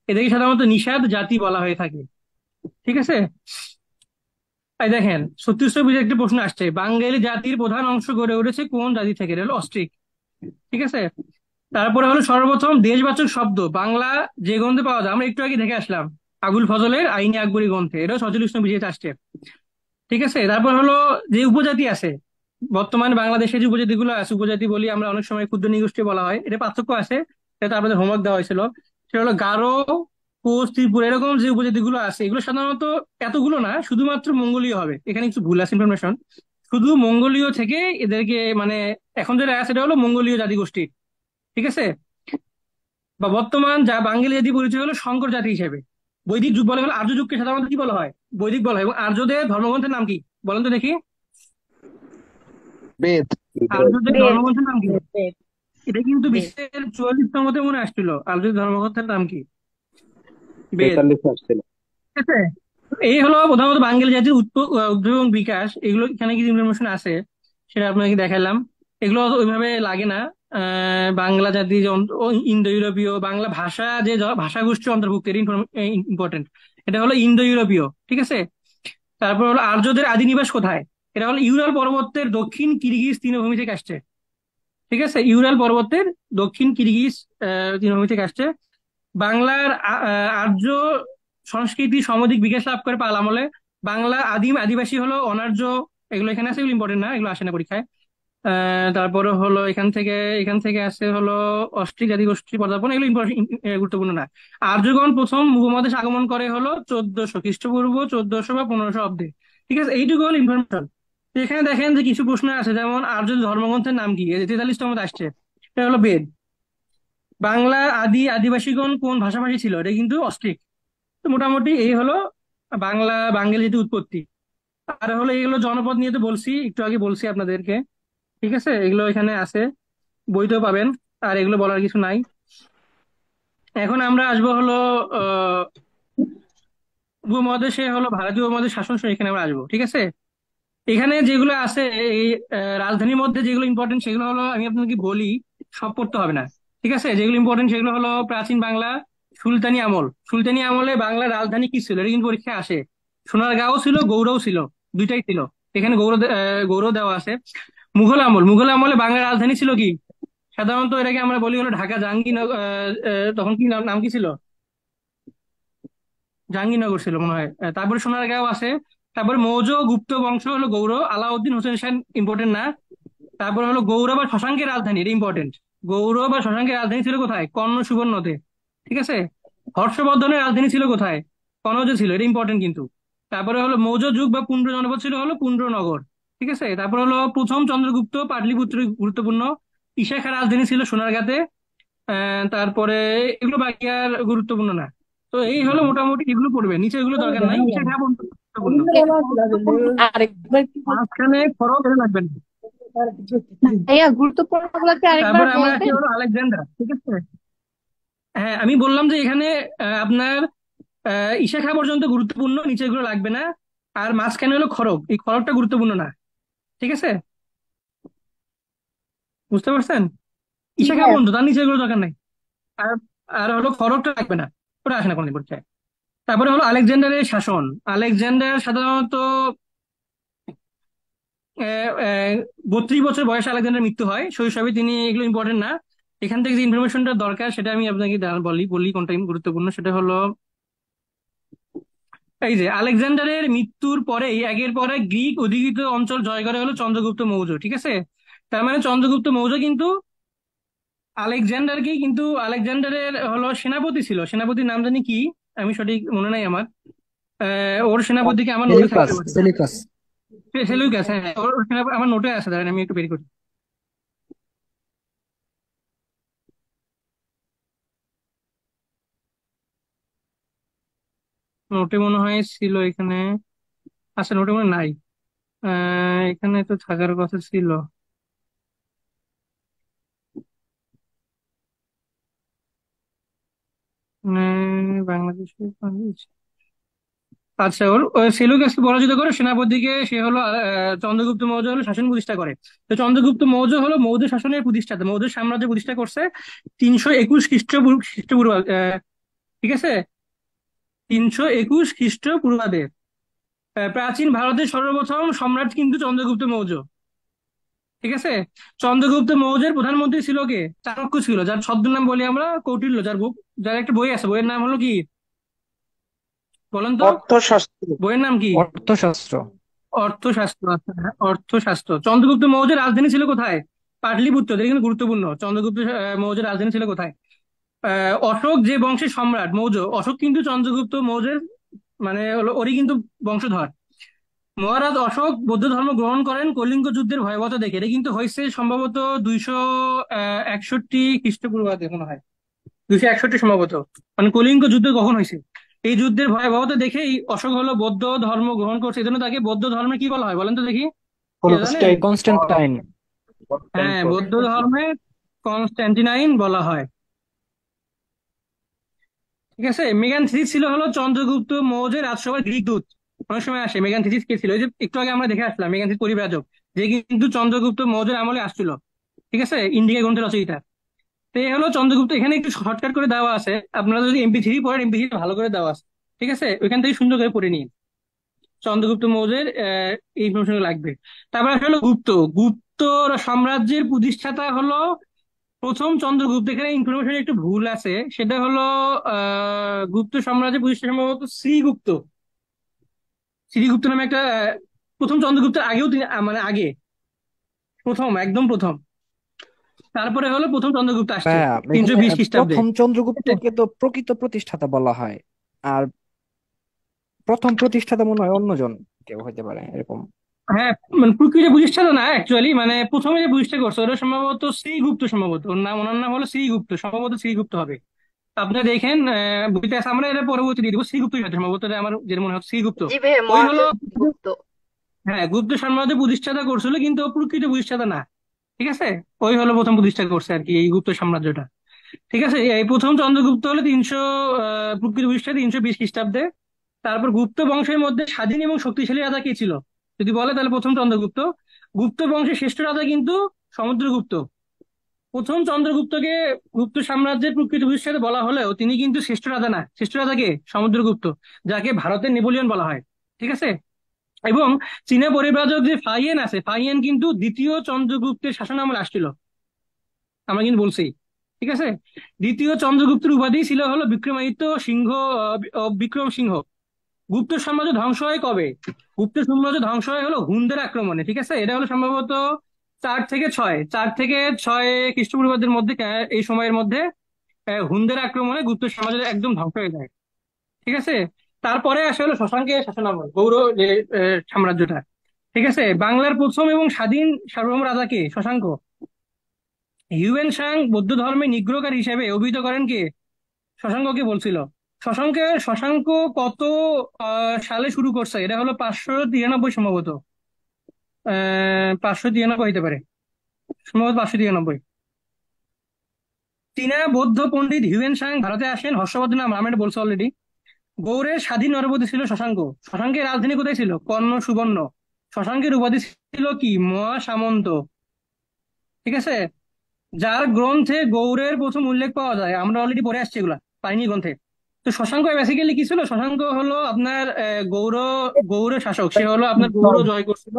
S1: এদেরকে সাধারণত নিষাদ জাতি বলা হয়ে থাকে। ঠিক আছে, তাই দেখেন 36 একটা প্রশ্ন আসছে, বাঙালি জাতির প্রধান অংশ গড়ে উঠেছে কোন জাতি থেকে? এটা হলো অস্ট্রিক। ঠিক আছে, তারপরে হলো সর্বপ্রথম দেশবাচক শব্দ বাংলা যে গ্রন্থে পাওয়া যায়, আমরা একটু আগে দেখে আসলাম আবুল ফজলের আইনে আকবরী গ্রন্থে, এটা 46 আসছে। ঠিক আছে, তারপর হলো যে উপজাতি আছে, বর্তমানে বাংলাদেশের যে উপজাতিগুলো আছে, উপজাতি বলি আমরা, অনেক সময় ক্ষুদ্র নৃগোষ্ঠী বলা হয়, এটা পার্থক্য আছে। এটা আপনাদের হোমওয়ার্ক দেওয়া হয়েছিল। সেটা হলো গারো, কোচ, ত্রিপুরা, এরকম যে উপজাতিগুলো আছে এগুলো সাধারণত এতগুলো না, শুধুমাত্র মঙ্গোলীয় হবে। এখানে কিছু ভুল আছে ইনফরমেশন, শুধু মঙ্গোলীয় থেকে এদেরকে মানে এখন যেটা আছে এটা হলো মঙ্গোলীয় জাতিগোষ্ঠী। ঠিক আছে, বা বর্তমান যা বাঙালি জাতি পরিচয় হলো শঙ্কর জাতি হিসেবে। বৈদিক যুগ বলা হলো আর্য যুগকে সাধারণত কি বলা হয়? বৈদিক বলা হয়। এবং আর্যদের ধর্মগ্রন্থের নাম কি? বলেন তো দেখি।
S5: বেদ।
S1: আর্যদের
S3: বেদ।
S1: ধর্মগ্রন্থের নাম কি?
S3: বেদ। বেদ।
S1: এটা কিন্তু
S3: বেদ।
S1: বিশ্বের 44তমতে মনে আসছিল। আর্যদের ধর্মগ্রন্থের নাম কি? বেদ।
S4: 43 আসছিল।
S1: ঠিক আছে। এই হলো প্রধানত বাঙালি জাতির উদ্ভব এবং বিকাশ। এগুলো এখানে কিছু ইনফরমেশন আছে, সেটা আপনাকে দেখালাম। এগুলো অত ওইভাবে লাগে না। বাংলা জাতি যে ইন্দো ইউরোপীয় বাংলা ভাষা যে ভাষা গোষ্ঠীর অন্তর্ভুক্ত, এটা ইম্পর্টেন্ট। এটা হলো ইন্দো ইউরোপীয়। ঠিক আছে। তারপর হলো আর্যদের আদি নিবাস কোথায়? এটা হলো ইউরাল পর্বতের দক্ষিণ কিরগিজ তৃণভূমি থেকে আসছে। ঠিক আছে, ইউরাল পর্বতের দক্ষিণ কিরগিজ তৃণভূমি থেকে আসছে। বাংলার আর্য সংস্কৃতি সমধিক বিকাশ লাভ করে পাল আমলে। বাংলা আদিম আদিবাসী হলো অনার্য। এগুলো এখানে আছে, এগুলো ইম্পর্টেন্ট না, এগুলো আসে না পরীক্ষায়। তারপরে হলো এখান থেকে আসে হলো অস্ট্রিক জাতিগোষ্ঠী পদার্পণ, এগুলো গুরুত্বপূর্ণ না। আর্যগণ প্রথম উপমহাদেশ আগমন করে হলো 1400 খ্রিস্টপূর্ব, 1400 বা 1500 অব্দে। ঠিক আছে, এইটুকু হলো ইনফরমেশন। এখানে দেখেন যে কিছু প্রশ্ন আছে, যেমন আর্য ধর্মগ্রন্থের নাম কি? 43তম আসছে। এটা হলো বেদ। বাংলা আদিবাসীগণ কোন ভাষাভাষী ছিল? এটা কিন্তু অস্ট্রিক। তো মোটামুটি এই হলো বাঙালি জাতির উৎপত্তি। আর হলো এগুলো জনপদ নিয়ে তো বলছি, একটু আগে বলছি আপনাদেরকে। ঠিক আছে, এগুলো এখানে আছে, বইতেও পাবেন। আর এগুলো বলার কিছু নাই। এখন আমরা আসবো হলো আহ উপমহাদেশে হলো ভারতীয় উপমহাদেশ শাসন, এখানে আমরা আসবো। ঠিক আছে। এখানে যেগুলো আছে, এই রাজধানীর মধ্যে যেগুলো ইম্পর্টেন্ট সেগুলো হলো, আমি আপনাকে বলি, সব পড়তে হবে না। ঠিক আছে, যেগুলো ইম্পর্টেন্ট সেগুলো হলো প্রাচীন বাংলা, সুলতানি আমল। সুলতানি আমলে বাংলার রাজধানী কি ছিল? এটা কিন্তু পরীক্ষায় আসে। সোনারগাঁও ছিল, গৌড়ও ছিল, দুইটাই ছিল। এখানে গৌড় দেওয়া আছে। মুঘল আমলে বাংলার রাজধানী ছিল কি? সাধারণত এটাকে আমরা বলি হলো ঢাকা। জাহাঙ্গীরনগর, তখন কি নাম নাম কি ছিল? জাহাঙ্গীরনগর ছিল মনে হয়। তারপরে সোনারগাঁও আছে। তারপরে মৌর্য গুপ্ত বংশ হলো গৌড়, আলাউদ্দিন হোসেন শাহ ইম্পর্টেন্ট না। তারপরে হলো গৌড় বা শশাঙ্কের রাজধানী, এটা ইম্পর্টেন্ট। গৌড় বা শশাঙ্কের রাজধানী ছিল কোথায়? কর্ণ সুবর্ণতে। ঠিক আছে। হর্ষবর্ধনের রাজধানী ছিল কোথায়? কনৌজে ছিল, এটা ইম্পর্টেন্ট কিন্তু। তারপরে হলো মৌর্য যুগ বা পুন্ড্র জনপদ ছিল হলো পুন্ড্রনগর। ঠিক আছে। তারপরে হলো প্রথম চন্দ্রগুপ্ত পাটলিপুত্র, গুরুত্বপূর্ণ। ঈশা রাজধানী ছিল সোনারগাঁতে। তারপরে এগুলো বাকি আর গুরুত্বপূর্ণ না। তো এই হলো মোটামুটি, এগুলো পড়বে, নিচে এগুলো দরকার নাই। ঈশা খাঁ গুরুত্বপূর্ণ।
S3: আরেকবার কি
S1: মাঝখানে খরচ এটা লাগবে না।
S3: ভাইয়া, গুরুত্বপূর্ণ গুলোকে আরেকবার
S1: তারপরে আমরা আসি
S3: বলবেন?
S1: হলো আলেকজান্ডার। ঠিক আছে। হ্যাঁ, আমি বললাম যে এখানে আপনার ঈশা খাঁ পর্যন্ত গুরুত্বপূর্ণ, নিচে এগুলো লাগবে না। আর মাঝখানে হলো খড়গ, এই খড়গটা গুরুত্বপূর্ণ না। ঠিক আছে, বুঝতে পারছেন?
S3: জি
S1: ঈশা খাঁ
S3: ভাইয়া।
S1: পর্যন্ত, তার নিচে এগুলো দরকার নাই। আর আর হলো খড়গটা লাগবে না, ওটা আসে না কোনদিন পরীক্ষায়। তারপরে হলো আলেকজান্ডারের শাসন। আলেকজান্ডার সাধারণত 32 বছর বয়সে আলেকজান্ডার মৃত্যু হয়, শৈশবে তিনি। এগুলো ইম্পর্টেন্ট না। এখান থেকে যে ইনফরমেশনটা দরকার সেটা আমি আপনাকে বলি কোনটা গুরুত্বপূর্ণ। সেটা হলো এই যে আলেকজান্ডারের মৃত্যুর পরেই একের পর এক গ্রিক অধিকৃত অঞ্চল জয় করে হলো চন্দ্রগুপ্ত মৌর্য। ঠিক আছে। তার মানে চন্দ্রগুপ্ত মৌর্য কিন্তু আলেকজান্ডারের হলো সেনাপতি ছিল। সেনাপতির নাম জানি কি, আমি সঠিক মনে নাই আমার। ওর সেনাপতিকে আমার নোটে
S6: সেলুকাস
S1: থাকতে পারে।
S6: সেলুকাস
S1: সেলুকাস, হ্যাঁ, ওর আমার নোটে আছে, দাঁড়ান আমি একটু বের করি। নোটে মনে হয় ছিল এখানে। আচ্ছা, নোটে মনে হয় নাই। এখানে তো থাকার কথা ছিল। বাংলাদেশে। আচ্ছা, ওর সেলুকাসকে পরাজিত করে সেনাপতিকে সে হলো চন্দ্রগুপ্ত মৌর্য হলো শাসন প্রতিষ্ঠা করে। তো চন্দ্রগুপ্ত মৌর্য হলো মৌর্য শাসনের প্রতিষ্ঠাতা, মৌর্য সাম্রাজ্য প্রতিষ্ঠা করছে 321 খ্রিস্টপূর্ব। ঠিক আছে, 321 খ্রিস্টপূর্বাব্দে। প্রাচীন ভারতের সর্বপ্রথম সম্রাট কিন্তু চন্দ্রগুপ্ত মৌর্য। ঠিক আছে। চন্দ্রগুপ্ত মৌর্যের প্রধানমন্ত্রী ছিল কে? চাণক্য ছিল, যার ছদ্মনাম বলি আমরা কৌটিল্য। যার একটা বই আছে, বইয়ের নাম হলো কি বলেন তো?
S4: অর্থশাস্ত্র।
S1: বইয়ের নাম কি?
S6: অর্থশাস্ত্র।
S1: অর্থশাস্ত্র। আচ্ছা, হ্যাঁ, অর্থশাস্ত্র। চন্দ্রগুপ্ত মৌর্যের রাজধানী ছিল কোথায়? পাটলিপুত্র। এটা কিন্তু গুরুত্বপূর্ণ। চন্দ্রগুপ্ত মৌর্যের রাজধানী ছিল কোথায়? অশোক যে বংশের সম্রাট মৌর্য, অশোক কিন্তু চন্দ্রগুপ্ত মৌর্যের মানে হলো ওরই কিন্তু বংশধর। মহারাজ অশোক বৌদ্ধ ধর্ম গ্রহণ করেন কলিঙ্গ যুদ্ধের ভয়াবহতা দেখে। এটা কিন্তু হয়েছে সম্ভবত 261 খ্রিস্টপূর্বাব্দে মনে হয়। 261 সম্ভবত। মানে কলিঙ্গ যুদ্ধ কখন হয়েছে, এই যুদ্ধের ভয়াবহতা দেখেই অশোক হলো বৌদ্ধ ধর্ম গ্রহণ করছে, এই জন্য তাকে বৌদ্ধ ধর্মে কি বলা হয় বলেন তো দেখি, কে জানেন?
S5: কনস্ট্যান্টাইন।
S1: হ্যাঁ, বৌদ্ধ ধর্মে কনস্ট্যান্টিনাইন বলা হয়। ঠিক আছে, মেগান থিসিস ছিল হলো চন্দ্রগুপ্ত মৌর্যের রাজসভার গ্রিক দূত। অনেক সময় আসে মেগান থিসিস কে ছিল, এই যে একটু আগে আমরা দেখে আসলাম মেগান থিসিস পরিব্রাজক, যে কিন্তু চন্দ্রগুপ্ত মৌর্যের আমলে আসছিল। ঠিক আছে, ইন্ডিকা গ্রন্থের রচয়িতা। তো এই হলো চন্দ্রগুপ্ত, এখানে একটু শর্টকাট করে দেওয়া আছে, আপনারা যদি এমপি3 পড়েন এমপি3 ভালো করে দেওয়া আছে। ঠিক আছে, ওইখান থেকে সুন্দর করে পড়ে নিন চন্দ্রগুপ্ত মৌর্যের এই ইনফরমেশন লাগবে। তারপর হলো গুপ্ত। গুপ্ত সাম্রাজ্যের প্রতিষ্ঠাতা হলো প্রথম চন্দ্রগুপ্ত। এখানে ইনফরমেশন একটু ভুল আছে, সেটা হলো গুপ্ত সাম্রাজ্যের প্রতিষ্ঠাতা সম্ভবত শ্রীগুপ্ত। শ্রীগুপ্ত নামে একটা প্রথম চন্দ্রগুপ্তের আগেও তিনি মানে আগে প্রথম, একদম প্রথম। তারপরে হলো প্রথম চন্দ্রগুপ্ত আসছে
S6: হ্যাঁ,
S1: তিনশো
S6: এখানে
S1: বিশ খ্রিস্টাব্দে
S6: প্রথম চন্দ্রগুপ্তকে তো প্রকৃত প্রতিষ্ঠাতা বলা হয়, আর প্রথম প্রতিষ্ঠাতা মনে হয় অন্যজন কেউ হতে পারে এরকম।
S1: হ্যাঁ, মানে প্রকৃত প্রতিষ্ঠাতা না অ্যাকচুয়ালি, মানে প্রথমে যে প্রতিষ্ঠা করছে ওটা সম্ভবত শ্রীগুপ্ত, সম্ভবত ওনার নাম হলো শ্রীগুপ্ত, সম্ভবত শ্রীগুপ্ত হবে। আপনি দেখেন বইতে আছে, আমরা এটা পরবর্তী দিয়ে দিব শ্রীগুপ্ত সাথে, সম্ভবত এটা আমার যেটা মনে হচ্ছে শ্রীগুপ্ত।
S7: জি ভাইয়া,
S1: ওই হলো,
S7: মহারাজা গুপ্ত।
S1: হ্যাঁ, গুপ্ত সাম্রাজ্য প্রতিষ্ঠাতা করছিল কিন্তু ও প্রকৃত প্রতিষ্ঠাতা না। ঠিক আছে, ওই হলো প্রথম প্রতিষ্ঠা করছে আর কি এই গুপ্ত সাম্রাজ্যটা। ঠিক আছে, এই প্রথম চন্দ্রগুপ্ত হলো প্রকৃত প্রতিষ্ঠা 320 খ্রিস্টাব্দে। তারপর গুপ্ত বংশের মধ্যে স্বাধীন এবং শক্তিশালী রাজা কে ছিল যদি বলে, তাহলে প্রথম চন্দ্রগুপ্ত। গুপ্ত বংশের শ্রেষ্ঠ রাজা কিন্তু সমুদ্রগুপ্ত। প্রথম চন্দ্রগুপ্তকে গুপ্ত সাম্রাজ্যের প্রকৃত প্রতিষ্ঠাতা বলা হলেও তিনি কিন্তু শ্রেষ্ঠ রাজা না, শ্রেষ্ঠ রাজাকে সমুদ্রগুপ্ত, যাকে ভারতের নেপোলিয়ন বলা হয়। ঠিক আছে, এবং চীনা পরিব্রাজক যে ফাইয়েন আছে, ফাইয়েন কিন্তু দ্বিতীয় চন্দ্রগুপ্তের শাসন আমলে আসছিল, আমরা কিন্তু বলছি। ঠিক আছে, দ্বিতীয় চন্দ্রগুপ্তের উপাধি ছিল হলো বিক্রমাদিত্য সিংহ, বিক্রম সিংহ। গুপ্ত সাম্রাজ্য ধ্বংস হয় কবে? গুপ্ত সাম্রাজ্য ধ্বংস হয় হলো হুনদের আক্রমণে। ঠিক আছে, এটা হলো সম্ভবত 4 থেকে 6 খ্রিস্টপূর্বাব্দের মধ্যে, এই সময়ের মধ্যে হুনদের আক্রমণে গুপ্ত সাম্রাজ্য একদম ধ্বংস হয়ে যায়। ঠিক আছে, তারপরে আসে হলো শশাঙ্কের শাসনামল, গৌড় যে সাম্রাজ্যটা। ঠিক আছে, বাংলার প্রথম এবং স্বাধীন সার্বভৌম রাজাকে শশাঙ্ক। হিউয়েন সাং বৌদ্ধ ধর্মে নিগ্রহকারী হিসেবে অভিহিত করেন কে? শশাঙ্ককে বলছিল। শশাঙ্ক কত সালে শুরু করছে? এটা হলো 593 সম্ভবত, 593 হইতে পারে, সম্ভবত 593। চীনা বৌদ্ধ পণ্ডিত হিউয়েন সাং ভারতে আসেন, হর্ষবর্ধন নাম আমি এটা বলছি অলরেডি। গৌড়ের স্বাধীন নরপতি ছিল শশাঙ্ক। শশাঙ্কের রাজধানী কোথায় ছিল? কর্ণ সুবর্ণ। শশাঙ্কের উপাধি ছিল কি? মহা সামন্ত। ঠিক আছে, যার গ্রন্থে গৌড়ের প্রথম উল্লেখ পাওয়া যায়, আমরা অলরেডি পড়ে আসছি এগুলা পাইনি গ্রন্থে। তো শশাঙ্ক বেসিক্যালি কি ছিল? শশাঙ্ক হলো আপনার গৌড়ের শাসক, সে হলো আপনার গৌড় জয় করছিল।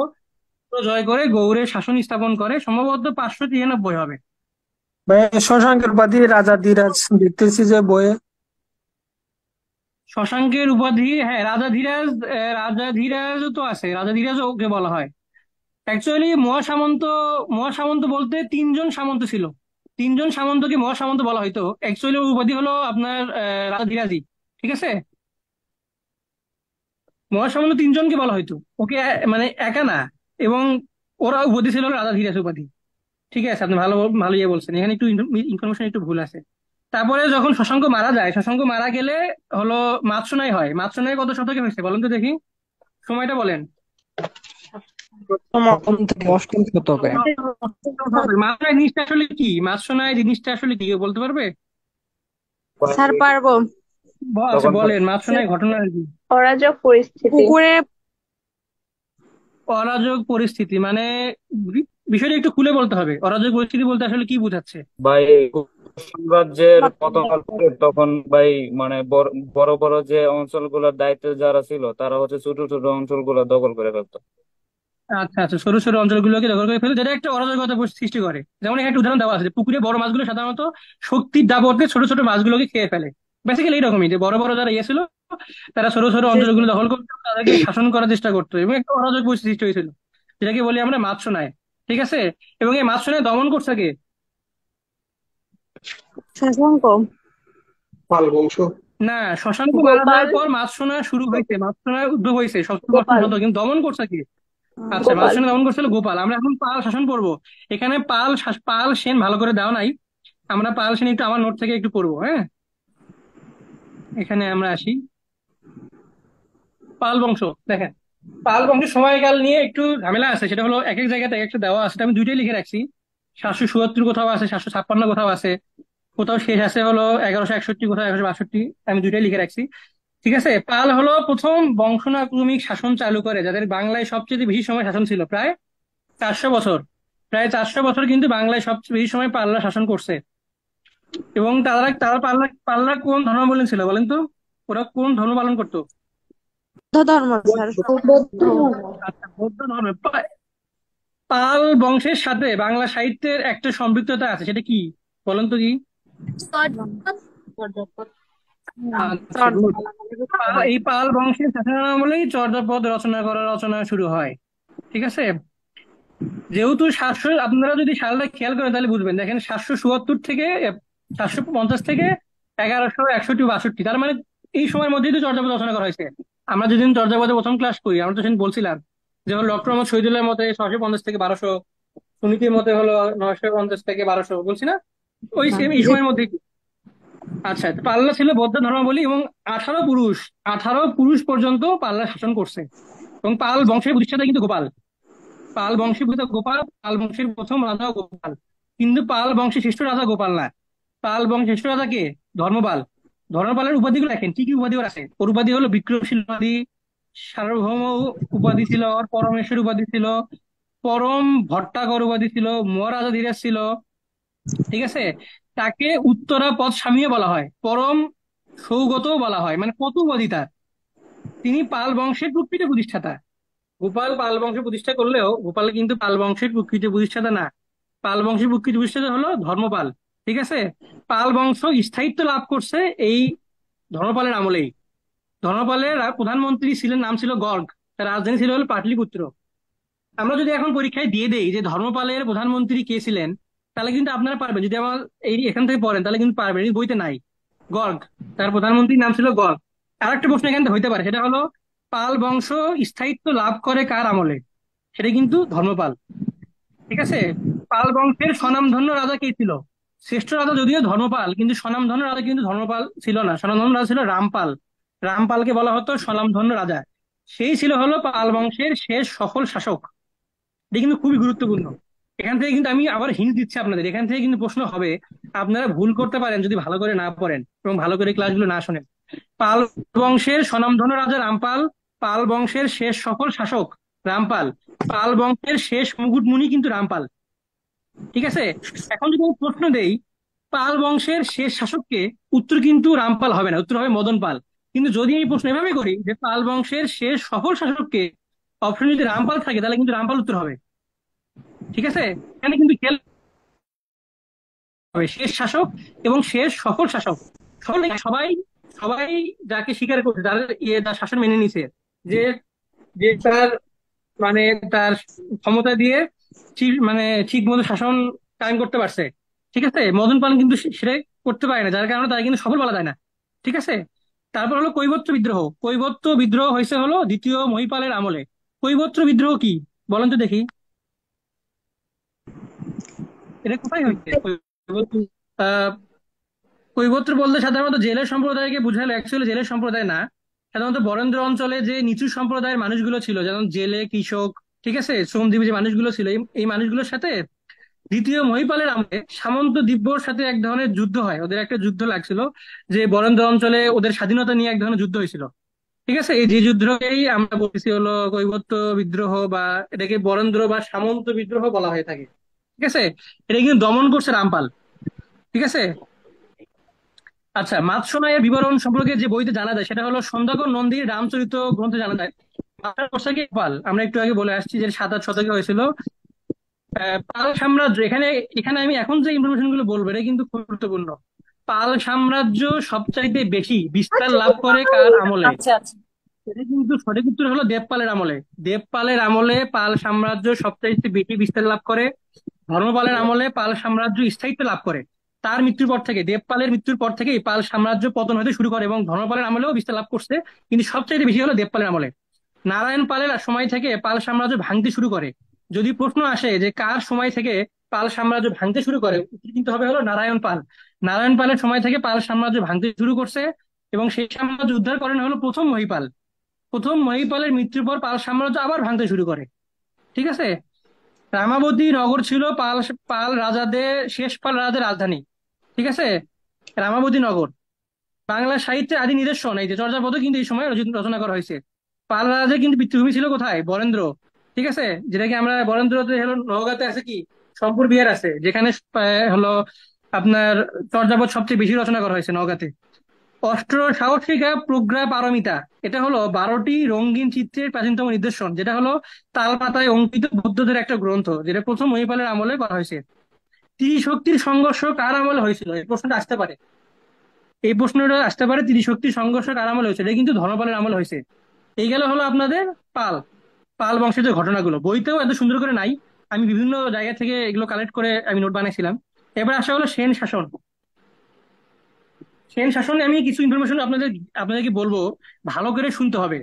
S1: গৌড় জয় করে গৌড়ের শাসন স্থাপন করে, সম্ভবত 593 হবে।
S8: ভাই, শশাঙ্কের উপাধি রাজা ধীরাজ দেখতেছি যে বইয়ে।
S1: শশাঙ্কের উপাধি, হ্যাঁ, রাজা ধীরাজ। রাজা ধীরাজ তো আছে, রাজা ধীরাজ ওকে বলা হয়। অ্যাকচুয়ালি মহাসামন্ত, মহাসামন্ত বলতে 3জন সামন্ত ছিল, 3জন সামন্তকে মহাসামন্ত বলা হয়তো। অ্যাকচুয়ালি উপাধি হলো আপনার রাজা ধীরাজি। ঠিক আছে, মহাসামন্ত 3জনকে বলা হয়তো, ওকে মানে একা না। এবং ওরা উপাধি ছিল হলো রাজা ধীরাজ উপাধি। ঠিক আছে, আপনি ভালো ভালো ইয়ে বলছেন, এখানে একটু ইনফরমেশন একটু ভুল আছে। তারপরে যখন শশাঙ্ক মারা যায়, শশাঙ্ক মারা গেলে হলো মাৎসনাই হয়। মাৎসনাই কত শতকে হয়েছে বলেন তো দেখি, সময়টা বলেন।
S6: প্রথম থেকে অষ্টম শতকে।
S1: মাৎসনাই জিনিসটা আসলে কি? মাৎসনাই জিনিসটা আসলে কি কেউ বলতে পারবে?
S7: স্যার পারবো।
S1: আচ্ছা বলেন, মাৎসনাই ঘটনা কি?
S7: অরাজক পরিস্থিতি। পুকুরে
S1: অরাজক পরিস্থিতি মানে বিষয়টা একটু খুলে বলতে হবে, অরাজক পরিস্থিতি বলতে আসলে কি বোঝাচ্ছে?
S9: ভাই, সাম্রাজ্যের পতন হলে তখন ভাই মানে বড় বড় বড় যে অঞ্চলগুলোর দায়িত্বে যারা ছিল তারা হচ্ছে ছোট ছোট অঞ্চলগুলো দখল করে ফেলতো।
S1: আচ্ছা আচ্ছা, ছোট ছোট অঞ্চলগুলোকে দখল করে ফেলে, যেটা একটা অরাজকতা সৃষ্টি করে। যেমন এখানে একটা উদাহরণ দেওয়া আছে যে পুকুরে বড় মাছগুলো সাধারণত শক্তির দাপটে ছোট ছোট মাছগুলোকে খেয়ে ফেলে। বেসিক্যালি এইরকমই, যে বড় বড় যারা ইয়ে ছিল তারা ছোট ছোট অঞ্চলগুলো দখল করতো, তাদেরকে শাসন করার চেষ্টা করতো, এবং একটা অরাজক পরিস্থিতি সৃষ্টি হয়েছিল, যেটাকে বলি আমরা মাৎসনায়। ঠিক আছে, এবং এই মাৎসনায় দমন করছে কে?
S7: শশাঙ্ক।
S4: পাল বংশ।
S1: না, শশাঙ্ক মারা
S7: গোপাল।
S1: যাওয়ার পর মাৎসনা শুরু হয়েছে, মাৎসনার উদ্ভব হয়েছে 7ম
S7: গোপাল।
S1: শতকে, কিন্তু দমন করছে কে? আচ্ছা,
S7: গোপাল।
S1: মাঝখানে দমন করছিল গোপাল। আমরা এখন পাল শাসন পড়বো। এখানে পাল সেন ভালো করে দেওয়া নাই। আমরা পাল সেনানি একটু আমার নোট থেকে একটু পড়বো, হ্যাঁ। এখানে আমরা আসি। পাল বংশ, দেখেন, পাল বংশের সময়কাল নিয়ে একটু ঝামেলা আছে, সেটা হলো এক এক জায়গাতে এক একটা দেওয়া আছে, আমি দুইটাই লিখে রাখছি। 774 কোথাও আছে, 756 কোথাও আছে, কোথাও শেষ আছে হলো 1161, কোথাও 1162, আমি দুইটাই লিখে রাখছি। ঠিক আছে, পাল হলো প্রথম বংশানুক্রমিক শাসন চালু করে, যাদের বাংলায় সবচেয়ে বেশি সময় শাসন ছিল, প্রায় 400 বছর। প্রায় 400 বছর কিন্তু বাংলায় সবচেয়ে বেশি সময় পালরা শাসন করছে। এবং তারা তারা পাল্লা পাল্লা কোন ধর্মাবলম্বী ছিল বলেন তো? ওরা কোন ধর্ম পালন করতো?
S7: বৌদ্ধ ধর্ম স্যার।
S1: আচ্ছা, বৌদ্ধ ধর্ম। পাল বংশের সাথে বাংলা সাহিত্যের একটা সম্পৃক্ততা আছে, সেটা কি বলেন তো কি? আচ্ছা, good. এই পাল বংশের শাসনামলেই চর্যাপদ রচনা শুরু হয়। ঠিক আছে, যেহেতু 700, আপনারা যদি সালটা খেয়াল করেন তাহলে বুঝবেন, দেখেন 774 থেকে 750 থেকে 1161-62, তার মানে এই সময়ের মধ্যেই তো চর্যাপদ রচনা করা হয়েছে। আমরা যেদিন চর্যাপদে প্রথম ক্লাস করি, আমরা তো সেদিন বলছিলাম যে হলো ডক্টর মোহাম্মদ শহীদুল্লাহর মতে 650 থেকে 1200, সুনীতির মতে হলো 950 থেকে 1200, বলছি না? ওই সেম এই সময়ের মধ্যেই। আচ্ছা, তো পাল্লা ছিল বৌদ্ধ ধর্মাবলী এবং 18 পুরুষ, 18 পুরুষ পর্যন্ত পাল্লা শাসন করছে। এবং পাল বংশের প্রতিষ্ঠাতা কিন্তু গোপাল। পাল বংশের প্রতিষ্ঠাতা গোপাল, পাল বংশের প্রথম রাজা গোপাল। কিন্তু পাল বংশের শ্রেষ্ঠ রাজা গোপাল না, পাল বংশের শ্রেষ্ঠ রাজা কে? ধর্মপাল। ধর্মপালের উপাধিগুলো দেখেন, কি কি উপাধি ওর আছে। ওর উপাধি হলো বিক্রমশীল উপাধি, সার্বভৌম উপাধি ছিল, আর পরমেশ্বর উপাধি ছিল, পরম ভট্টাকর উপাধি ছিল, মহারাজা ধীরাজ ছিল। ঠিক আছে, তাকে উত্তরা পদ স্বামীও বলা হয়, পরম সৌগতও বলা হয়, মানে কত উপাধি তার। তিনি পাল বংশের প্রকৃত প্রতিষ্ঠাতা। গোপাল পাল বংশের প্রতিষ্ঠা করলেও গোপাল কিন্তু পাল বংশের প্রকৃত প্রতিষ্ঠাতা না। পাল বংশের প্রকৃত প্রতিষ্ঠাতা হলো ধর্মপাল। ঠিক আছে, পাল বংশ স্থায়িত্ব লাভ করছে এই ধর্মপালের আমলেই। ধর্মপালের প্রধানমন্ত্রী ছিলেন, নাম ছিল গর্গ, তার রাজধানী ছিল হলো পাটলিপুত্র। আমরা যদি এখন পরীক্ষায় দিয়ে দেই যে ধর্মপালের প্রধানমন্ত্রী কে ছিলেন, তাহলে কিন্তু আপনারা পারবেন, যদি আমার এই এখান থেকে পড়েন তাহলে কিন্তু পারবেন, এই বইতে নাই। গর্গ, তার প্রধানমন্ত্রীর নাম ছিল গর্গ। আর একটা প্রশ্ন এখান থেকে হইতে পারে, সেটা হলো পাল বংশ স্থায়িত্ব লাভ করে কার আমলে? সেটা কিন্তু ধর্মপাল। ঠিক আছে, পাল বংশের স্বনামধন্য রাজা কে ছিল? শ্রেষ্ঠ রাজা যদিও ধর্মপাল, কিন্তু স্বনামধন্য রাজা কিন্তু ধর্মপাল ছিল না, স্বনামধন্য রাজা ছিল রামপাল। রামপালকে বলা হতো স্বনামধন্য রাজা। সেই ছিল হলো পাল বংশের শেষ সফল শাসক। এটা কিন্তু খুবই গুরুত্বপূর্ণ। এখান থেকে কিন্তু আমি আবার হিন্ট দিচ্ছি আপনাদের, এখান থেকে কিন্তু প্রশ্ন হবে, আপনারা ভুল করতে পারেন যদি ভালো করে না পড়েন এবং ভালো করে ক্লাসগুলো না শোনেন। পাল বংশের স্বনামধন্য রাজা রামপাল, পাল বংশের শেষ সফল শাসক রামপাল, পাল বংশের শেষ মুকুটমণি কিন্তু রামপাল। ঠিক আছে, এখন যদি আমি প্রশ্ন দেই পাল বংশের শেষ শাসককে, উত্তর কিন্তু রামপাল হবে না, উত্তর হবে মদন পাল। কিন্তু যদি আমি প্রশ্ন এভাবে করি যে পাল বংশের শেষ সফল শাসককে, অপশন যদি রামপাল থাকে তাহলে কিন্তু রামপাল উত্তর হবে। ঠিক আছে, এখানে কিন্তু খেয়াল হবে শেষ শাসক এবং শেষ সফল শাসক। সবাই সবাই সবাই যাকে স্বীকার করছে, যার তার শাসন মেনে নিছে, যে যে তার মানে তার ক্ষমতা দিয়ে মানে ঠিক মতো শাসন কায়েম করতে পারছে। ঠিক আছে, মদন পাল কিন্তু সেটা করতে পারে না, যার কারণে তারা কিন্তু সফল বলা যায় না। ঠিক আছে, তারপর হলো কৈবর্ত বিদ্রোহ। কৈবর্ত বিদ্রোহ হয়েছে হলো দ্বিতীয় মহিপালের আমলে। কৈবর্ত বিদ্রোহ কি বলেন তো দেখি, এটা কোথায় হয়েছে? আহ কৈবর্ত বলতে সাধারণত জেলের সম্প্রদায়কে বুঝালো, অ্যাকচুয়ালি জেলের সম্প্রদায় না, সাধারণত বরেন্দ্র অঞ্চলে যে নিচু সম্প্রদায়ের মানুষগুলো ছিল, যেমন জেলে, কৃষক, ঠিক আছে, শ্রমজীবী যে মানুষগুলো ছিল, এই মানুষগুলোর সাথে দ্বিতীয় মহিপালের আমলে সামন্ত দিব্যর সাথে এক ধরনের যুদ্ধ হয়। ওদের একটা যুদ্ধ লাগছিল, যে বরেন্দ্র অঞ্চলে ওদের স্বাধীনতা নিয়ে এক ধরনের যুদ্ধ হয়েছিল। ঠিক আছে, এই যে যুদ্ধকেই আমরা বলছি হলো কৈবর্ত বিদ্রোহ, বা এটাকে বরেন্দ্র বা সামন্ত বিদ্রোহ বলা হয়ে থাকে। ঠিক আছে, এটা কিন্তু দমন করছে রামপাল। ঠিক আছে, আচ্ছা, মাতসুনাইয়ের বিবরণ সম্পর্কে যে বইতে জানা যায় সেটা হলো সন্ধ্যাকর নন্দীর রামচরিত গ্রন্থে জানা যায়। মাস্টার কোর্সাকে পাল, আমরা একটু আগে বলে আসছি যে 7-8 শতকে হয়েছিল। পাল সাম্রাজ্য, এখানে এখানে আমি এখন যে ইনফরমেশন গুলো বলবো এটা কিন্তু খুব গুরুত্বপূর্ণ। পাল সাম্রাজ্য সবচাইতে বেশি বিস্তার লাভ করে কার আমলে?
S3: আচ্ছা আচ্ছা।
S1: এটা কিন্তু সঠিক উত্তর হলো দেবপালের আমলে। দেবপালের আমলে পাল সাম্রাজ্য সবচাইতে বেশি বিস্তার লাভ করে। ধর্মপালের আমলে পাল সাম্রাজ্য স্থায়িত্ব লাভ করে। তার মৃত্যুর পর থেকে, দেবপালের মৃত্যুর পর থেকেই পাল সাম্রাজ্য পতন হতে শুরু করে, এবং ধর্মপালের আমলেও বিস্তার লাভ করছে, কিন্তু সবচাইতে বেশি হলো দেবপালের আমলে। নারায়ণ পালের সময় থেকে পাল সাম্রাজ্য ভাঙতে শুরু করে। যদি প্রশ্ন আসে যে কার সময় থেকে পাল সাম্রাজ্য ভাঙতে শুরু করে, উত্তর কিন্তু হবে হলো নারায়ণ পাল। নারায়ণ পালের সময় থেকে পাল সাম্রাজ্য ভাঙতে শুরু করছে, এবং সেই সাম্রাজ্য উদ্ধার করেন হলো প্রথম মহিপাল। প্রথম মহিপালের মৃত্যুর পর পাল সাম্রাজ্য আবার ভাঙতে শুরু করে। ঠিক আছে। রামাবতী নগর ছিল পাল পাল রাজাদের, শেষ পাল রাজাদের রাজধানী। ঠিক আছে। রামাবতী নগর বাংলা সাহিত্যের আদি নিদর্শন, এই যে চর্যাপদ কিন্তু এই সময় রচনা করা হয়েছে। পাল রাজাদের কিন্তু পিতৃভূমি ছিল কোথায়? বরেন্দ্র। ঠিক আছে। যেটাকে আমরা বরেন্দ্রতে হলো নওগাঁতে আছে কি শঙ্কর বিহার আছে, যেখানে হলো আপনার চর্যাপদ সবচেয়ে বেশি রচনা করা হয়েছে নওগাঁতে। অষ্ট সাহসিকা প্রজ্ঞা পারমিতা, এটা হলো 12টি রঙিন চিত্রের প্রাচীনতম নিদর্শন, যেটা হলো তাল পাতায় অঙ্কিত বৌদ্ধদের একটা গ্রন্থ, যেটা প্রথম মহিপালের আমলে করা হয়েছে। ত্রিশক্তির সংঘর্ষ কার আমলে হয়েছিল? এই প্রশ্নটা আসতে পারে। এই প্রশ্নটা আসতে পারে, ত্রিশক্তির সংঘর্ষ কার আমলে হয়েছে? এটা কিন্তু ধর্মপালের আমলে হয়েছে। এই গেল হলো আপনাদের পাল পাল বংশের যে ঘটনাগুলো, বইতেও এত সুন্দর করে নাই, আমি বিভিন্ন জায়গা থেকে এগুলো কালেক্ট করে আমি নোট বানাইছিলাম। এবার আসা হলো সেন শাসন। সেন শাসনে আমি কিছু ইনফরমেশন আপনাদেরকে বলবো, ভালো করে শুনতে হবে।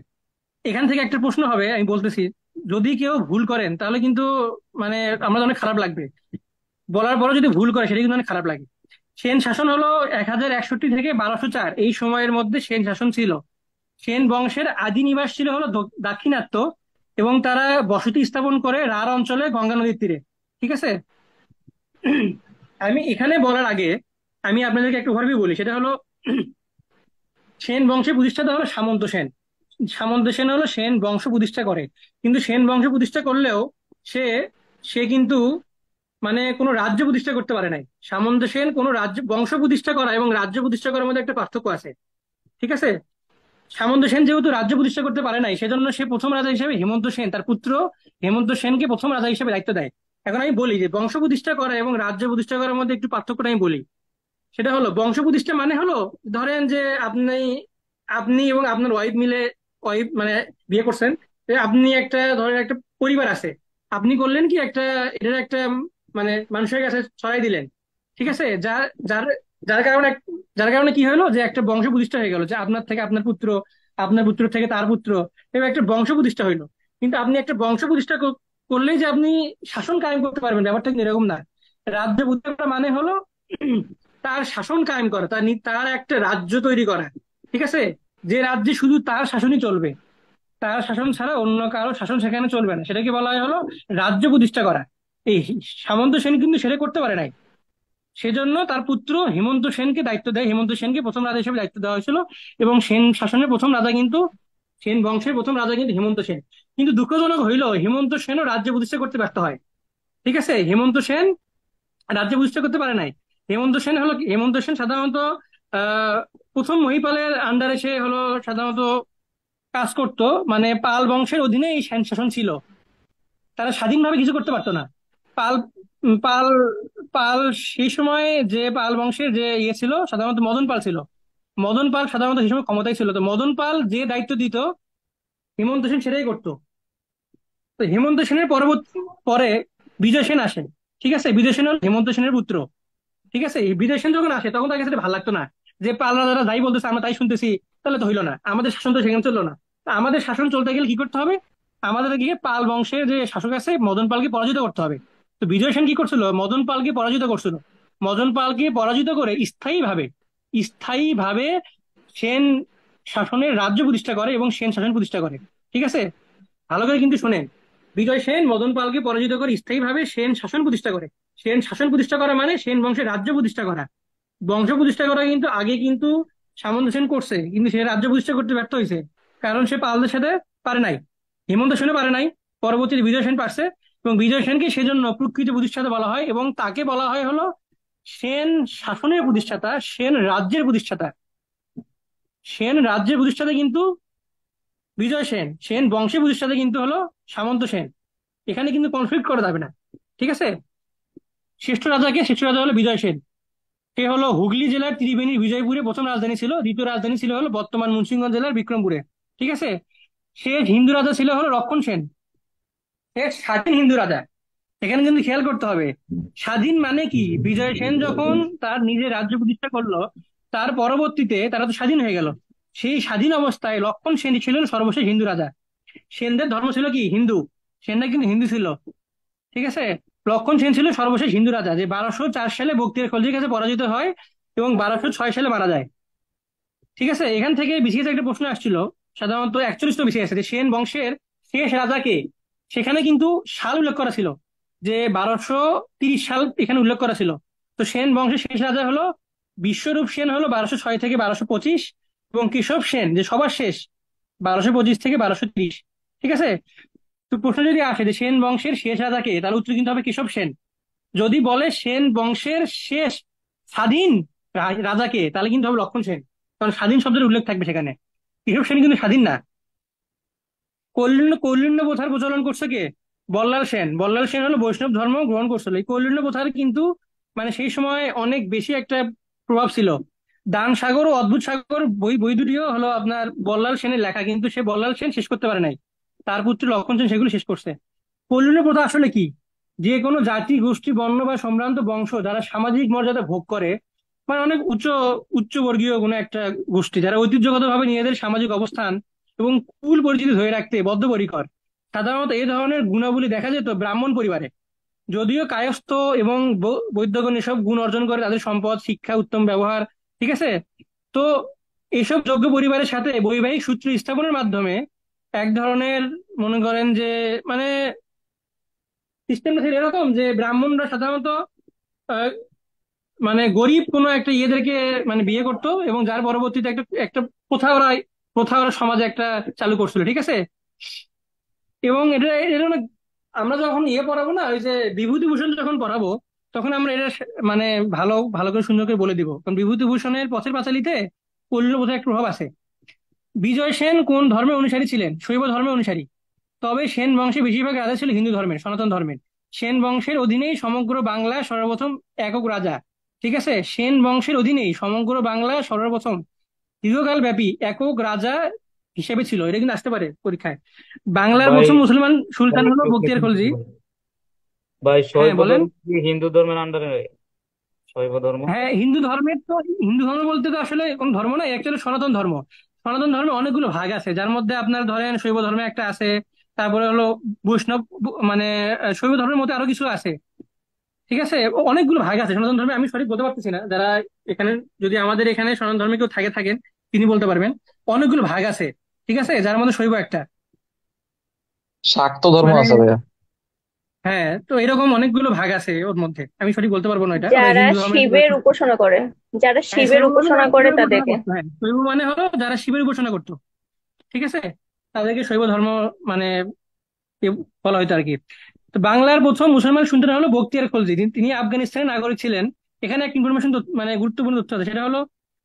S1: এখান থেকে একটা প্রশ্ন হবে, আমি বলতেছি, যদি কেউ ভুল করেন তাহলে কিন্তু মানে আমার অনেক খারাপ লাগবে। বলার পরে যদি ভুল করে সেটা কিন্তু অনেক খারাপ লাগে। সেন শাসন হলো 1061 থেকে 1204 এই সময়ের মধ্যে সেন শাসন ছিল। সেন বংশের আদি নিবাস ছিল হলো দাক্ষিণাত্য, এবং তারা বসতি স্থাপন করে রাঢ় অঞ্চলে গঙ্গা নদীর তীরে। ঠিক আছে। আমি এখানে বলার আগে আমি আপনাদেরকে একটা ওভারভিউ বলি, সেটা হলো সেন বংশের প্রতিষ্ঠাতা হলো সামন্ত সেন। সামন্ত সেন হলো সেন বংশ প্রতিষ্ঠা করে, কিন্তু সেন বংশ প্রতিষ্ঠা করলেও সে সে কিন্তু মানে কোনো রাজ্য প্রতিষ্ঠা করতে পারে নাই। সামন্ত সেন কোনো রাজ্য বংশ প্রতিষ্ঠা করা এবং রাজ্য প্রতিষ্ঠা করার মধ্যে একটা পার্থক্য আছে। ঠিক আছে। সামন্ত সেন যেহেতু রাজ্য প্রতিষ্ঠা করতে পারে নাই, সেজন্য সে প্রথম রাজা হিসেবে হেমন্ত সেন, তার পুত্র হেমন্ত সেনকে প্রথম রাজা হিসেবে দায়িত্ব দেয়। এখন আমি বলি যে বংশ প্রতিষ্ঠা করা এবং রাজ্য প্রতিষ্ঠা করার মধ্যে একটু পার্থক্যটা আমি বলি। সেটা হলো, বংশ প্রতিষ্ঠা মানে হলো, ধরেন যে আপনি আপনি এবং আপনার ওয়াইফ মিলে, ওয়াইফ মানে বিয়ে করছেন, আপনি একটা ধরেন একটা পরিবার আছে, আপনি করলেন কি একটা, এটার একটা মানে মানুষের কাছে ছড়াই দিলেন। ঠিক আছে। যার যার যার কারণে যার কারণে কি হলো, যে একটা বংশ প্রতিষ্ঠা হয়ে গেল, যে আপনার থেকে আপনার পুত্র, আপনার পুত্র থেকে তার পুত্র, এবং একটা বংশ প্রতিষ্ঠা হইলো। কিন্তু আপনি একটা বংশ প্রতিষ্ঠা করলেই যে আপনি শাসন কায়েম করতে পারবেন, ব্যাপারটা কিন্তু এরকম না। রাজ্য প্রতিষ্ঠা মানে হলো তার শাসন কায়েম করা, তার একটা রাজ্য তৈরি করা। ঠিক আছে। যে রাজ্যে শুধু তার শাসনই চলবে, তার শাসন ছাড়া অন্য কারো শাসন সেখানে চলবে না, সেটাকে বলা হয় হলো রাজ্য প্রতিষ্ঠা করা। এই সামন্ত সেন কিন্তু সেটা করতে পারে নাই, সেজন্য তার পুত্র হেমন্ত সেনকে দায়িত্ব দেয়, হেমন্ত সেনকে প্রথম রাজা হিসেবে দায়িত্ব দেওয়া হয়েছিল। এবং সেন শাসনের প্রথম রাজা কিন্তু, সেন বংশের প্রথম রাজা কিন্তু হেমন্ত সেন। কিন্তু দুঃখজনক হইলো, হেমন্ত সেনও রাজ্য প্রতিষ্ঠা করতে ব্যর্থ হয়। ঠিক আছে। হেমন্ত সেন রাজ্য প্রতিষ্ঠা করতে পারে নাই। হেমন্ত সেন সাধারণত আহ প্রথম মহিপালের আন্ডারে সে হলো সাধারণত কাজ করতো, মানে পাল বংশের অধীনে এই সেন শাসন ছিল। তারা স্বাধীনভাবে কিছু করতে পারতো না। পাল পাল পাল সেই সময় যে পাল বংশের যে ইয়ে ছিল, সাধারণত মদন পাল ছিল। মদন পাল সাধারণত সেই সময় ক্ষমতায় ছিল, তো মদন পাল যে দায়িত্ব দিত হেমন্ত সেন সেটাই করতো। তো হেমন্ত সেনের পরবর্তী পরে বিজয় সেন আসেন। ঠিক আছে। বিজয় সেন হল হেমন্ত সেনের পুত্র। ঠিক আছে। এই বিজয় সেন যখন আসে তখন তার কাছে এটা ভালো লাগতো না, যে পাল রাজারা যাই বলতেছে আমরা তাই শুনতেছি, তাহলে তো হইলো না, আমাদের শাসন তো সেখানে চললো না। তা আমাদের শাসন চলতে গেলে কি করতে হবে? আমাদের গিয়ে পাল বংশের যে শাসক আছে মদন পালকে পরাজিত করতে হবে। তো বিজয় সেন কি করছিল? মদন পালকে পরাজিত করছিল। মদন পালকে পরাজিত করে স্থায়ীভাবে সেন শাসনের রাজ্য প্রতিষ্ঠা করে এবং সেন শাসন প্রতিষ্ঠা করে। ঠিক আছে। ভালো করে কিন্তু শোনেন, বিজয় সেন মদন পালকে পরাজিত করে স্থায়ীভাবে সেন শাসন প্রতিষ্ঠা করে। সেন শাসন প্রতিষ্ঠা করা মানে সেন বংশের রাজ্য প্রতিষ্ঠা করা। বংশ প্রতিষ্ঠা করা কিন্তু আগে কিন্তু সামন্ত সেন করছে, কিন্তু সে রাজ্য প্রতিষ্ঠা করতে ব্যর্থ হয়েছে, কারণ সে পালদের সাথে পারে নাই। হেমন্ত সেনও পারে নাই, পরবর্তীতে বিজয় সেন পারছে। এবং বিজয় সেনকে সেজন্য প্রকৃত প্রতিষ্ঠাতা বলা হয়, এবং তাকে বলা হয় হলো সেন শাসনের প্রতিষ্ঠাতা, সেন রাজ্যের প্রতিষ্ঠাতা। সেন রাজ্যের প্রতিষ্ঠাতা কিন্তু বিজয় সেন, সেন বংশের প্রতিষ্ঠাতা কিন্তু হলো সামন্ত সেন। এখানে কিন্তু কনফ্লিক্ট করা যাবে না। ঠিক আছে। শ্রেষ্ঠ রাজা হলো বিজয় সেন। সে হলো হুগলি জেলার ত্রিবেণীর বিজয়পুরে প্রথম রাজধানী ছিল, দ্বিতীয় রাজধানী ছিল হলো বর্তমান মুন্সিগঞ্জ জেলার বিক্রমপুরে। ঠিক আছে। শেষ হিন্দু রাজা ছিল হলো রক্ষণ সেন, শেষ স্বাধীন হিন্দু রাজা। এখানে কিন্তু খেয়াল করতে হবে, স্বাধীন মানে কি? বিজয় সেন যখন তার নিজের রাজ্য প্রতিষ্ঠা করলো, তার পরবর্তীতে তারা তো স্বাধীন হয়ে গেল। সেই স্বাধীন অবস্থায় লক্ষণ সেন ছিলেন সর্বশেষ হিন্দু রাজা। সেনদের ধর্ম ছিল কি? হিন্দু। সেনরা কিন্তু হিন্দু ছিল। ঠিক আছে। লক্ষণ সেন ছিল সর্বশেষ হিন্দু রাজা, যে 1204 সালে বখতিয়ার খলজির কাছে পরাজিত হয় এবং 1206 সালে মারা যায়। ঠিক আছে, এখান থেকে বিসিএস একটা প্রশ্ন আসছিল, সাধারণত 41 বিসিএস আছে, যে সেন বংশের শেষ রাজাকে। সেখানে কিন্তু সাল উল্লেখ করা ছিল, যে 1230 সাল এখানে উল্লেখ করা ছিল। তো সেন বংশের শেষ রাজা হলো বিশ্বরূপ সেন, হলো 1206 থেকে 1225, এবং কেশব সেন যে সবার শেষ 1225 থেকে 1230। ঠিক আছে, তো প্রশ্ন যদি আসে যে সেন বংশের শেষ রাজাকে, তার উত্তর কিন্তু হবে কেশব সেন। যদি বলে সেন বংশের শেষ স্বাধীন রাজাকে, তাহলে কিন্তু হবে লক্ষণ সেন, কারণ স্বাধীন শব্দের উল্লেখ থাকবে সেখানে। কেশব সেন কিন্তু স্বাধীন না। কৌলিন্য কৌলিন্য প্রথার প্রচলন করছে কে? বল্লাল সেন। বল্লাল সেন হলো বৈষ্ণব ধর্ম গ্রহণ করছিল। এই কৌলিন্য প্রথার কিন্তু মানে সেই সময় অনেক বেশি একটা প্রভাব ছিল। দান সাগর ও অদ্ভুত সাগর বই বই দুটিও হলো আপনার বল্লাল সেনের লেখা, কিন্তু সে বল্লাল সেন শেষ করতে পারে নাই, তার পুত্র লক্ষণ সেন সেগুলো শেষ করছে। কৌলিন্য প্রথা আসলে কি? যে কোনো জাতি, গোষ্ঠী, বর্ণ বা সম্ভ্রান্ত বংশ যারা সামাজিক মর্যাদা ভোগ করে, মানে অনেক উচ্চ বর্গীয় কোনো একটা গোষ্ঠী, যারা ঐতিহ্যগতভাবে নিজেদের সামাজিক অবস্থান এবং কুল পরিচিতি ধরে রাখতে বদ্ধপরিকর। সাধারণত এই ধরনের গুণাবলী দেখা যেত ব্রাহ্মণ পরিবারে। যদিও কায়স্থ এবং বৈদ্যগণ এসব গুণ অর্জন করে তাদের সম্পদ, শিক্ষা, উত্তম ব্যবহার। ঠিক আছে, তো এসব যোগ্য পরিবারের সাথে বৈবাহিক সূত্র স্থাপনের মাধ্যমে এক ধরনের, মনে করেন যে মানে সিস্টেমটা ছিল এরকম যে ব্রাহ্মণরা সাধারণত আহ, মানে গরিব কোনো একটা ইয়েদেরকে মানে বিয়ে করতো, এবং যার পরবর্তীতে একটা একটা প্রথা ওরা সমাজে একটা চালু করছিল। ঠিক আছে, এবং এটা এটা না, আমরা যখন পড়াবো না, ওই যে বিভূতিভূষণ যখন পড়াবো, তখন আমরা এটা মানে ভালো ভালো করে সুন্দর করে বলে দিব, কারণ বিভূতিভূষণের পথের পাঁচালীতে কল্যাণ বোধহয় একটা প্রভাব আছে। বিজয় সেন কোন ধর্মের অনুসারী ছিলেন? শৈব ধর্মের অনুসারী। তবে সেন বংশে বেশিরভাগ রাজা ছিল হিন্দু ধর্মের, সনাতন ধর্মের। সেন বংশের অধীনেই সমগ্র বাংলা সর্বপ্রথম একক রাজা। ঠিক আছে, সেন বংশের অধীনেই সমগ্র বাংলা সর্বপ্রথম দীর্ঘকাল ব্যাপী একক রাজা হিসেবে ছিল। এটা কিন্তু আসতে পারে পরীক্ষায়। বাংলার
S9: ভাই
S1: প্রথম মুসলমান
S9: ভাই
S1: সুলতান হলো
S9: একটু
S1: বখতিয়ার
S9: question
S1: খলজি।
S9: ছিল ভাই। ভাই
S1: হ্যাঁ
S9: শৈব
S1: বলেন।
S9: ধর্ম কি হিন্দু ধর্মের আন্ডারে? শৈব ধর্ম।
S1: হ্যাঁ, হিন্দু ধর্মের তো, হিন্দু ধর্ম বলতে তো আসলে কোন ধর্ম না, অ্যাকচুয়ালি সনাতন ধর্ম। সনাতন ধর্মে অনেকগুলো ভাগ আছে, যার মধ্যে আপনার ধরেন শৈব ধর্মে একটা আছে, তারপরে হলো বৈষ্ণব, মানে শৈব ধর্মের মধ্যে আরো কিছু আছে। ঠিক আছে, অনেকগুলো ভাগ আছে সনাতন ধর্মে, আমি সঠিক বলতে পারতেছি না। যারা এখানে, যদি আমাদের এখানে সনাতন ধর্মে কেউ থাকেন, তিনি বলতে পারবেন। অনেকগুলো ভাগ আছে, ঠিক আছে, যার মধ্যে শৈব একটা।
S5: শাক্ত ধর্ম
S1: মানে
S5: আছে ভাইয়া।
S1: হ্যাঁ, তো এরকম অনেকগুলো ভাগ আছে ওর মধ্যে, আমি সঠিক বলতে পারবো না এটা, ওটা
S7: যারা
S1: হিন্দু ধর্মের
S7: শিবের উপাসনা করে, যারা
S1: হ্যাঁ,
S7: শিবের
S1: শৈব মানে
S7: উপাসনা
S1: যারা
S7: করে
S1: শিবের উপাসনা
S7: তাদেরকে।
S1: করতো। হ্যাঁ, শৈব মানে হলো যারা শিবের উপাসনা করতো। ঠিক আছে, তাদেরকে শৈব ধর্ম মানে এ বলা হয়তো আর কি। তো বাংলার প্রথম মুসলমান সুলতান হলো বখতিয়ার খলজি, তিনি আফগানিস্তানের নাগরিক ছিলেন। এখানে একটা ইনফরমেশন, মানে গুরুত্বপূর্ণ তথ্য আছে, সেটা হলো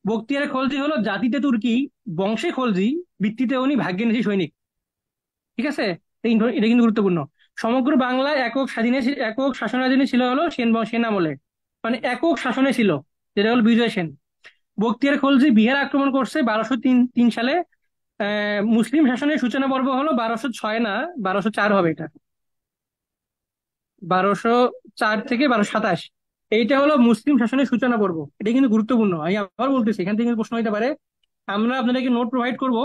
S1: বখতিয়ার খলজি হলো জাতিতে তুর্কি, বংশে খলজি, বৃত্তিতে উনি ভাগ্যে সৈনিক। ঠিক আছে, এটা কিন্তু গুরুত্বপূর্ণ। সমগ্র বাংলা একক শাসনাধীনে ছিল হলো সেন আমলে, মানে একক শাসনে ছিল, যেটা হলো বিজয় সেন। বখতিয়ার খলজি বিহার আক্রমণ করছে 1203 সালে। মুসলিম শাসনের সূচনা পর্ব হলো 1206 না, 1204 হবে এটা, 1204 থেকে 1227। এইটা হলো মুসলিম শাসনের সূচনা পর্ব। এটা কিন্তু গুরুত্বপূর্ণ, আমি আবার বলতেছি, এখান থেকে কিন্তু প্রশ্ন হতে পারে। আমরা আপনাদেরকে নোট প্রোভাইড করব,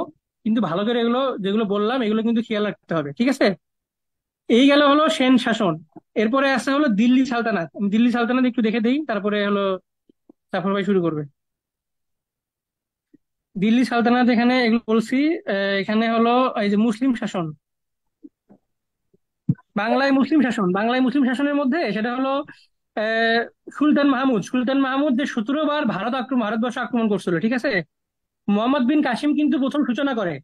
S1: কিন্তু ভালো করে এগুলো যেগুলো বললাম এগুলো কিন্তু খেয়াল রাখতে হবে। ঠিক আছে, এই গেল হলো সেন শাসন। এরপরে আসছে হলো দিল্লি সালতানাত। আমি দিল্লি সালতানাত একটু দেখে দিই, তারপরে হলো জাফর ভাই শুরু করবে। দিল্লি সালতানাত এখানে এগুলো বলছি। এখানে হলো এই যে মুসলিম শাসন, বাংলায় মুসলিম শাসনের মধ্যে সেটা হলো আহ, সুলতান মাহমুদ যে 17 বার ভারতবর্ষ আক্রমণ করছিল। ঠিক আছে, মোহাম্মদ বিন কাসিম কিন্তু প্রথম সূচনা করে,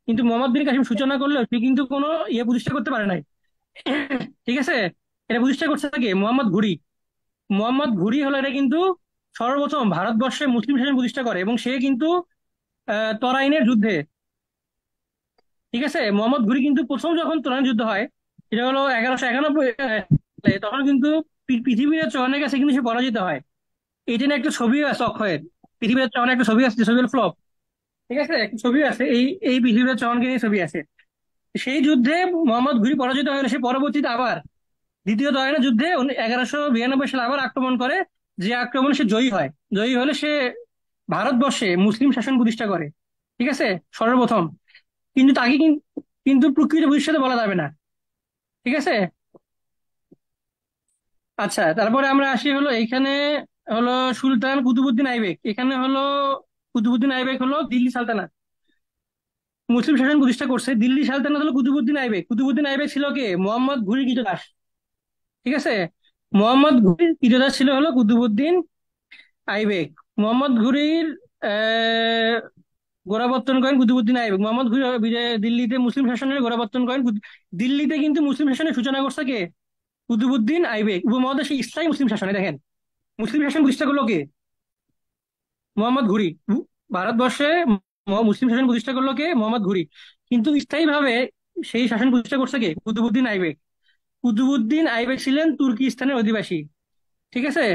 S1: কিন্তু মোহাম্মদ বিন কাসিম সূচনা করলেও সে কিন্তু কোনো প্রতিষ্ঠা করতে পারে নাই। ঠিক আছে, এটা প্রতিষ্ঠা করছে কি? মোহাম্মদ ঘুরি হলো, এটা কিন্তু সর্বপ্রথম ভারতবর্ষে মুসলিম শাসন প্রতিষ্ঠা করে, এবং সে কিন্তু তরাইনের যুদ্ধে। ঠিক আছে, মোহাম্মদ ঘুরি কিন্তু প্রথম যখন তরাইন যুদ্ধ হয়, সেটা হলো 1191 সালে, তখন কিন্তু পৃথিবীর চয়নের কাছে কিন্তু সে পরাজিত হয়। এটা নিয়ে একটা ছবি আছে অক্ষয়ের, পৃথিবীর চয়নে একটা ছবি আছে, যে ছবি ফ্লপ। ঠিক আছে, একটা ছবি আছে, এই পৃথিবীর চয়নকে নিয়ে ছবি আছে। সেই যুদ্ধে মোহাম্মদ ঘুরি পরাজিত হয়ে সে পরবর্তীতে আবার দ্বিতীয় তরাইনের যুদ্ধে 1192 সালে আবার আক্রমণ করে। যে আক্রমণে সে জয়ী হয়, জয়ী হলে সে ভারতবর্ষে মুসলিম শাসন প্রতিষ্ঠা করে। ঠিক আছে, সর্বপ্রথম। কিন্তু তাকে কিন্তু প্রকৃত ভবিষ্যতে বলা যাবে না। ঠিক আছে, আচ্ছা, তারপরে আমরা আসি হলো এইখানে হলো সুলতান কুতুবুদ্দিন আইবেক। এখানে হলো কুতুবুদ্দিন আইবেক হলো দিল্লি সালতানাত মুসলিম শাসন প্রতিষ্ঠা করছে। দিল্লি সালতানাত হলো কুতুবুদ্দিন আইবেক। কুতুবুদ্দিন আইবেক ছিল কে? মোহাম্মদ ঘুরি কৃতদাস। ঠিক আছে, মোহাম্মদ ঘুরির কৃতদাস ছিল হলো কুতুবুদ্দিন আইবেক। মোহাম্মদ ঘুরির আহ গোড়াপত্তন করেন কুতুবুদ্দিন আইবেক। মোহাম্মদ ঘুরি দিল্লিতে মুসলিম শাসনের গোড়াপত্তন করেন দিল্লিতে কিন্তু মুসলিম শাসনের সূচনা করছে কে? কুতুবুদ্দিন আইবেক। উপমহাদেশে ইসলামী মুসলিম শাসনে দেখেন মুসলিম শাসন প্রতিষ্ঠা করলো কে? মোহাম্মদ ঘুরি। ভারতবর্ষে মুসলিম শাসন প্রতিষ্ঠা করলো কে? মোহাম্মদ ঘুরি। কিন্তু স্থায়ী ভাবে সেই শাসন প্রতিষ্ঠা করছে কে? কুতুবুদ্দিন আইবেক। কুতুবুদ্দিন আইবেক ছিলেন তুর্কিস্তানের অধিবাসী। ঠিক আছে,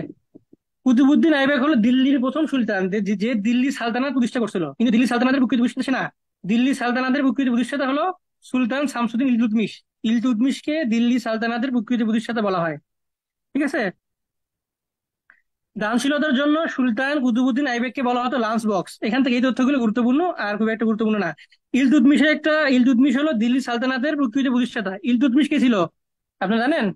S1: কুতুবুদ্দিন আইবেক হলো দিল্লির প্রথম সুলতান যে যে দিল্লি সালতানাত প্রতিষ্ঠা করছিল। কিন্তু দিল্লি সালতানাতের প্রকৃত প্রতিষ্ঠাতা সে না। দিল্লি সালতানাতের প্রকৃত প্রতিষ্ঠাতা হলো সুলতান শামসুদ্দিন ইলতুৎমিশ। ইলতুৎমিশকে দিল্লি সালতানাতের প্রকৃত প্রতিষ্ঠাতা বলা হয়। ঠিক আছে, দানশীলতার জন্য সুলতান কুতুবুদ্দিন আইবেককে বলা হতো লাঞ্চ বক্স। এখান থেকে এই তথ্যগুলো গুরুত্বপূর্ণ, আর খুব একটা গুরুত্বপূর্ণ না। ইলতুৎমিশ হলো দিল্লি সালতানাতের প্রকৃত প্রতিষ্ঠাতা। ইলতুৎমিশ কে ছিল আপনি জানেন?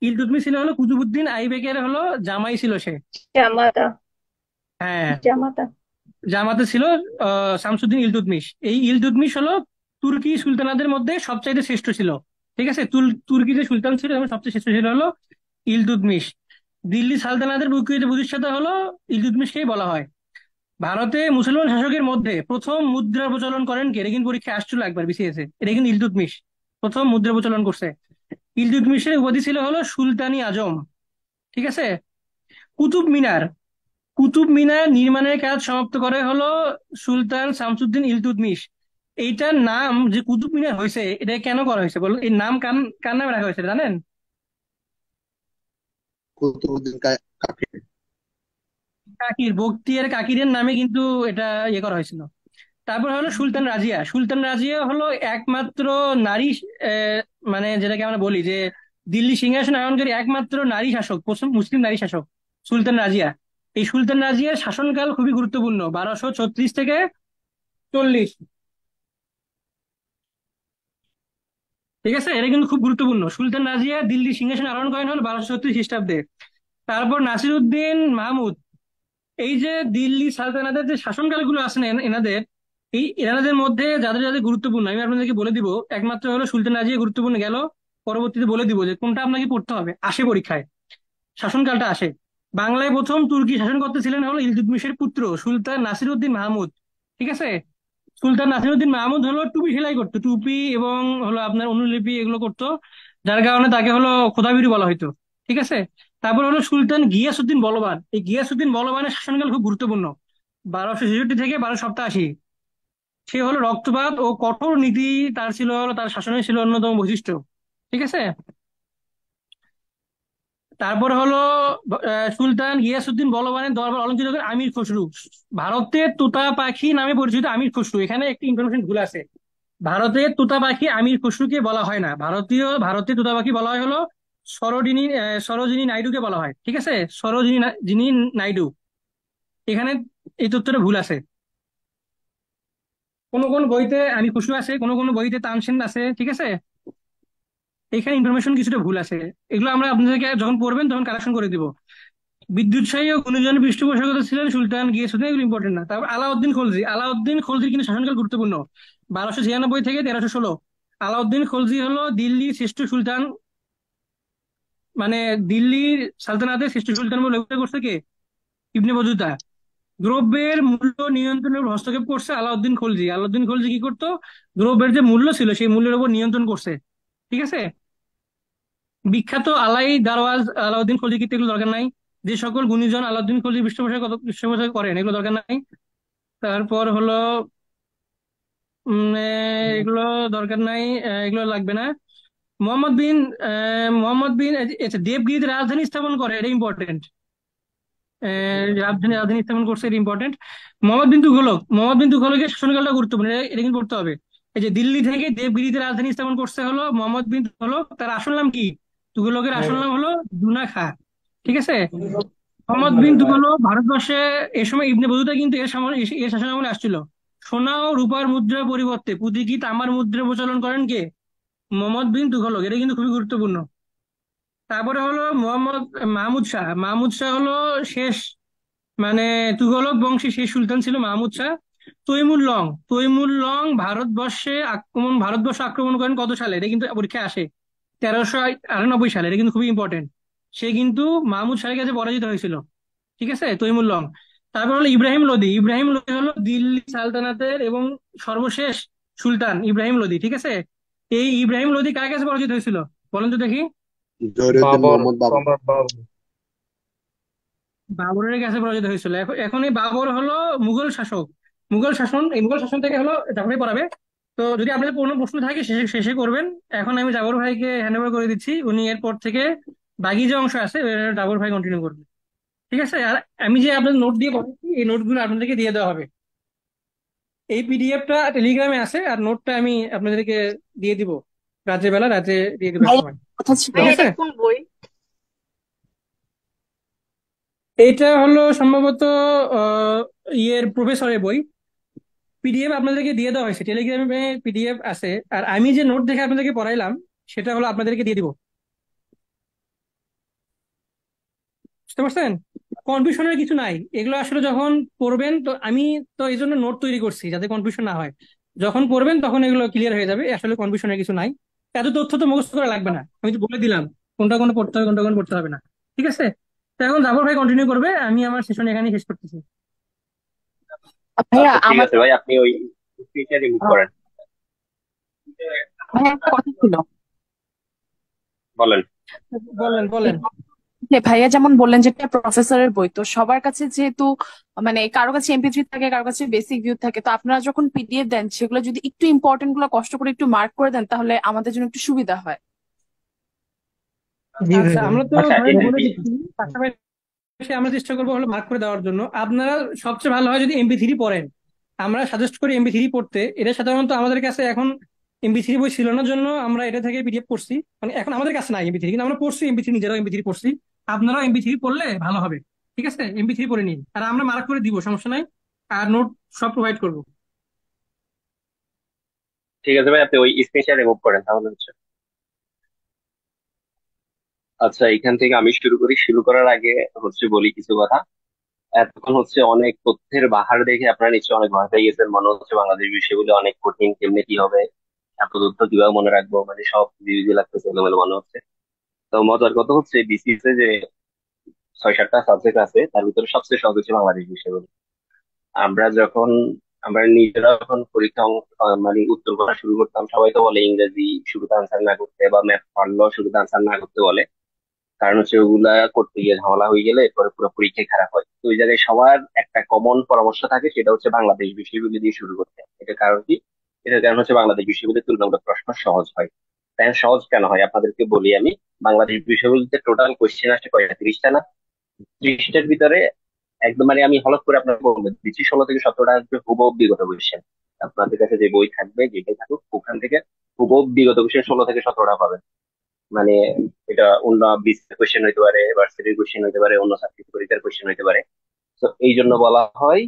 S1: ইলতুৎমিশ ছিল হলো কুতুবুদ্দিন আইবেকের হলো জামাই ছিল সে।
S7: জামাতা
S1: হ্যাঁ,
S7: জামাতা
S1: জামাতে ছিল শামসুদ্দিন ইলতুৎমিশ। এই ইলতুৎমিশ হলো তুর্কি সুলতানাদের মধ্যে সবচাইতে শ্রেষ্ঠ ছিল। ঠিক আছে, তুর্কি যে সুলতান ছিল এবং সবচেয়ে শ্রেষ্ঠ ছিল হলো ইলতুৎমিশ। দিল্লি সালতানাতের প্রকৃত প্রতিষ্ঠাতা হলো ইলতুৎমিশকেই বলা হয়। ভারতে মুসলমান শাসকের মধ্যে প্রথম মুদ্রা প্রচলন করেন কে? এটা কিন্তু পরীক্ষায় আসছিল একবার বিসিএস এ। এটা কিন্তু ইলতুৎমিশ প্রথম মুদ্রা প্রচলন করছে। ইলতুৎমিশের উপাধি ছিল হলো সুলতানি আজম। ঠিক আছে, কুতুব মিনার কুতুব মিনার নির্মাণের কাজ সমাপ্ত করে হলো সুলতান শামসুদ্দিন ইলতুৎমিশ। এইটার নাম যে কুতুব মিনার হয়েছে, এটা কেন করা হয়েছে বলুন? এই নাম কার কার নামে রাখা হয়েছে জানেন?
S10: কুতুবুদ্দিন কাকে?
S1: বখতিয়ার কাকিরের নামে কিন্তু এটা ইয়ে করা হয়েছিল। তারপর হলো সুলতান রাজিয়া। সুলতান রাজিয়া হলো একমাত্র নারী, মানে যেটাকে আমরা বলি যে দিল্লি সিংহাসন আরোহণকারী একমাত্র নারী শাসক, প্রথম মুসলিম নারী শাসক সুলতান রাজিয়া। এই সুলতান রাজিয়ার শাসনকাল খুবই গুরুত্বপূর্ণ, 1236 থেকে 40। ঠিক আছে, এটা কিন্তু খুব গুরুত্বপূর্ণ। সুলতান রাজিয়া দিল্লি সিংহাসন আরোহণ করেন হলো 1236 খ্রিস্টাব্দে। তারপর নাসিরউদ্দিন মাহমুদ। এই যে দিল্লি সালতানাতের যে শাসনকাল গুলো আছে না এনাদের, এই এনাদের মধ্যে যাদের যাদের গুরুত্বপূর্ণ আমি আপনাদেরকে বলে দিব। একমাত্র হলো সুলতান রাজিয়া গুরুত্বপূর্ণ গেল, পরবর্তীতে বলে দিব যে কোনটা আপনাকে পড়তে হবে, আসে পরীক্ষায় শাসনকালটা আসে। বাংলায় প্রথম তুর্কি শাসনকর্তা ছিলেন হলো ইলতুৎমিশের পুত্র সুলতান নাসিরউদ্দিন মাহমুদ। ঠিক আছে, সুলতান নাসিরউদ্দিন মাহমুদ হলো টুপি সেলাই করতো, টুপি এবং হলো আপনার অনুলিপি এগুলো করতো, যার কারণে তাকে হলো খোদাবীর বলা হতো। ঠিক আছে, তারপর হলো সুলতান গিয়াসউদ্দিন বলবান। এই গিয়াসউদ্দিন বলবানের শাসনকাল খুব গুরুত্বপূর্ণ, 1266 থেকে 1287। সে হলো রক্তপাত ও কঠোর নীতি তার ছিল হলো তার শাসনের ছিল অন্যতম বৈশিষ্ট্য। ঠিক আছে, তারপর হলো সুলতান গিয়াসউদ্দিন বলবানের দরবার অলঙ্কৃত করেন আমির খসরু। ভারতের তোতা পাখি নামে পরিচিত আমির খসরু। এখানে একটি ইনফরমেশন ভুল আছে। ভারতের তোতা পাখি আমির খসরুকে বলা হয় না। ভারতের তোতা পাখি বলা হয় হলো সরোজিনী নাইডুকে বলা হয়। ঠিক আছে, জিনি নাইডু। এখানে এই তথ্যটা ভুল আছে। কোন কোন বইতে আমির খসরু আছে, কোন কোন বইতে তানসেন আছে। ঠিক আছে, এখানে ইনফরমেশন কিছুটা ভুল আছে। এগুলো আমরা আপনাদেরকে যখন পড়বেন তখন কারেকশন করে দিব। বিদ্যুৎসাহী ও গুণীজনের পৃষ্ঠপোষকতা ছিলেন সুলতান গিয়াসউদ্দিন, এগুলো ইম্পর্টেন্ট না। তারপর আলাউদ্দিন খলজির কিন্তু শাসনকাল গুরুত্বপূর্ণ, 1296 থেকে 1316। আলাউদ্দিন খলজি হলো দিল্লির শ্রেষ্ঠ সুলতান, মানে দিল্লির সালতানাতের শ্রেষ্ঠ সুলতান বলে অভিহিত করছে কে? Ibn Battuta. দ্রব্যের মূল্য নিয়ন্ত্রণের উপর হস্তক্ষেপ করছে আলাউদ্দিন খলজি। আলাউদ্দিন খলজি কি করতো? দ্রব্যের যে মূল্য ছিল সেই মূল্যের উপর নিয়ন্ত্রণ করছে। ঠিক আছে, বিখ্যাত আলাই দারওয়াজ আলাউদ্দিন খলজি কীর্তি, এগুলো দরকার নাই। যে সকল গুণীজন আলাউদ্দিন খলজির পৃষ্ঠপোষকতা করেন, এগুলো দরকার নাই। তারপর হলো এগুলো দরকার নাই, এগুলো লাগবে না। মোহাম্মদ বিন আচ্ছা, দেবগিরিতে রাজধানী স্থাপন করে, এটা ইম্পর্টেন্ট। রাজধানী স্থাপন করছে, এটা ইম্পর্টেন্ট। মোহাম্মদ বিন তুঘলকের শাসনকালটা গুরুত্বপূর্ণ, এটা কিন্তু পড়তে হবে। এই যে দিল্লি থেকে দেবগিরিতে রাজধানী স্থাপন করছে হলো মোহাম্মদ বিন তুঘলক। তার আসল নাম কি? তুঘলকের আসল নাম হলো দুনা খা। ঠিক আছে, মোহাম্মদ বিন তুঘলক ভারতবর্ষে এ সময় ইবনে বতুতা কিন্তু এর শাসনামলে আসছিল। সোনা ও রূপার মুদ্রার পরিবর্তে পুঁতিকি তামার মুদ্রা প্রচলন করেন কে? মোহাম্মদ বিন তুঘলক। এটা কিন্তু খুবই গুরুত্বপূর্ণ। তারপরে হলো মোহাম্মদ মাহমুদ শাহ। মাহমুদ শাহ হলো শেষ, মানে তুগলক বংশী শেষ সুলতান ছিল মাহমুদ শাহ। তৈমুর লং ভারতবর্ষ আক্রমণ করেন কত সালে? এটা কিন্তু পরীক্ষায় আসে। 1398 সালে। এটা কিন্তু খুবই ইম্পর্টেন্ট। সে কিন্তু মাহমুদ শাহের কাছে পরাজিত হয়েছিল। ঠিক আছে, তৈমুর লং। তারপর হলো ইব্রাহিম লোদি। ইব্রাহিম লোদি হলো দিল্লি সালতানাতের এবং সর্বশেষ সুলতান ইব্রাহিম লোদি। ঠিক আছে, এই ইব্রাহিম লোদি কার কাছে পরাজিত হয়েছিল বলেন তো দেখি?
S10: জহিরুদ্দিন
S9: বাবর,
S10: মোহাম্মদ বাবর।
S9: সম্রাট বাবর।
S1: বাবরের কাছে পরাজিত হয়েছিল। এখন এই বাবর হলো মুঘল শাসক। এই মুঘল শাসন থেকে হলো জাফর ভাই পড়াবে। তো যদি আপনাদের কোনো প্রশ্ন থাকে শেষে শেষে করবেন। এখন আমি জাবর ভাইকে হ্যান্ড ওভার করে দিচ্ছি, উনি এরপর থেকে বাকি যে অংশ আছে জাবর ভাই কন্টিনিউ করবে। ঠিক আছে, আর আমি যে আপনাদের নোট দিয়ে পাঠাচ্ছি এই নোটগুলো আপনাদেরকে দিয়ে দেওয়া হবে। এই পিডিএফটা টেলিগ্রামে আছে, আর নোটটা আমি আপনাদেরকে দিয়ে দিব রাতের বেলা, রাতে দিয়ে দেবো এক
S3: ভাইয়া
S1: সময়।
S3: কথা ছিল।
S1: ঠিক
S7: ভাইয়া
S1: আছে,
S7: এটা কোন বই?
S1: এইটা হলো সম্ভবত ইয়ের প্রফেসরের বই। পিডিএফ আপনাদেরকে দিয়ে দেওয়া হয়েছে টেলিগ্রামে, পিডিএফ আছে। আর আমি যে নোট দেখে আপনাদেরকে পড়াইলাম সেটা হলো আপনাদেরকে দিয়ে দিব। বুঝতে পারছেন? কনফিউশনের কিছু নাই। এগুলো আসলে যখন পড়বেন তো আমি তো এই জন্য নোট তৈরি করছি যাতে কনফিউশন না হয়। যখন পড়বেন তখন এগুলো ক্লিয়ার হয়ে যাবে। আসলে কনফিউশনের কিছু নাই। এত তথ্য তো মুখস্থ করা লাগবে না, আমি তো বলে দিলাম কোনটা কোন পড়তে হবে, কোনটা কোন পড়তে হবে না। ঠিক আছে, তো এখন জাফর ভাই কন্টিনিউ করবে, আমি আমার সেশন এখানে শেষ করতেছি।
S3: ভাইয়া
S4: আচ্ছা ঠিক
S3: আমার
S4: আছে ভাই, আপনি ওই স্ক্রিনটা রিমুভ করেন।
S3: ভাইয়া একটা কথা ছিল।
S4: বলেন।
S1: বলেন বলেন।
S3: যে ভাইয়া যেমন বললেন যে এটা প্রফেসরের বই, তো সবার কাছে যেহেতু মানে কারো কাছে এমপি3 থাকে, কারো কাছে বেসিক ভিউ থাকে, তো আপনারা যখন পিডিএফ দেন সেগুলো যদি একটু ইম্পর্টেন্ট গুলো কষ্ট করে একটু মার্ক করে দেন তাহলে আমাদের জন্য একটু সুবিধা হয়।
S8: জি
S1: আচ্ছা,
S8: ভাইয়া।
S1: আমরা তো
S4: আচ্ছা
S1: ভাই বলে
S4: এমপি
S1: দিচ্ছি, পাশাপাশি আমরা চেষ্টা করবো হলো মার্ক করে দেওয়ার জন্য। আপনারা সবচেয়ে ভালো হয় যদি এমপি3 পড়েন। আমরা সাজেস্ট করি এমপি3 পড়তে। এটা সাধারণত আমাদের কাছে এখন এমপি3 বই ছিল না জন্য আমরা এটা থেকে পিডিএফ পড়ছি। মানে এখন আমাদের কাছে নাই এমপি3, কিন্তু আমরা পড়ছি এমপি3, নিজেরাও এমপি3 পড়ছি। আপনারাও এমপি3 পড়লে ভালো হবে। ঠিক আছে, এমপি3 পড়ে নিন, আর আমরা মার্ক করে দিব, সমস্যা নাই। আর নোট সব প্রোভাইড করবো।
S4: ঠিক আছে ভাই, আপনি ওই স্ক্রিনটা রিমুভ করেন তাহলে হচ্ছে। আচ্ছা এখান থেকে আমি শুরু করি। শুরু করার আগে হচ্ছে বলি কিছু কথা। এতক্ষণ হচ্ছে অনেক তথ্যের বাহার দেখে আপনারা নিশ্চয়ই অনেক ভয় পেয়ে গেছেন, মনে হচ্ছে বাংলাদেশ বিষয়গুলো অনেক কঠিন, কেমনে কি হবে, এত তথ্য কিভাবে মনে রাখবো, মানে সব বিজি লাগতেছে, এলোমেলো মনে হচ্ছে। তো মজার কথা হচ্ছে বিসিএস এ যে 6-7টা সাবজেক্ট আছে তার ভিতরে সবচেয়ে সহজ হচ্ছে বাংলাদেশ বিষয়গুলো। আমরা যখন আমরা নিজেরা যখন পরীক্ষা মানে উত্তর করা শুরু করতাম, সবাই তো বলে ইংরেজি শুরুতে আনসার না করতে, বা ম্যাথ পারলেও শুরুতে আনসার না করতে বলে। কারণ হচ্ছে ওগুলা করতে গিয়ে ঝামেলা হয়ে গেলে এরপরে পুরো পরীক্ষায় খারাপ হয়। তো ওই জায়গায় সবার একটা কমন পরামর্শ থাকে, সেটা হচ্ছে বাংলাদেশ বিষয়গুলি দিয়ে শুরু করতে। এটা কারণ কি? এটার কারণ হচ্ছে বাংলাদেশ বিষয়গুলি তুলনামূলক প্রশ্ন সহজ হয়। তাই সহজ কেন হয় আপনাদেরকে বলি আমি। বাংলাদেশ বিষয়গুলিতে টোটাল কোশ্চেন আসে কয়টা? 30টা না? 30টার ভিতরে একদম মানে আমি হলফ করে আপনাকে বলবো দিচ্ছি, 16 থেকে 17টা আসবে হুবহু বিগত কোশ্চেন। আপনাদের কাছে যে বই থাকবে যেটাই থাকুক ওখান থেকে হুবহু বিগত কোশ্চেন 16 থেকে 17টা পাবেন। মানে এটা অন্য বিসিএস কোশ্চেন হইতে পারে, ভার্সিটির কোশ্চেন হইতে পারে, অন্য চাকরি পরীক্ষার কোশ্চেন হইতে পারে। তো এই জন্য বলা হয়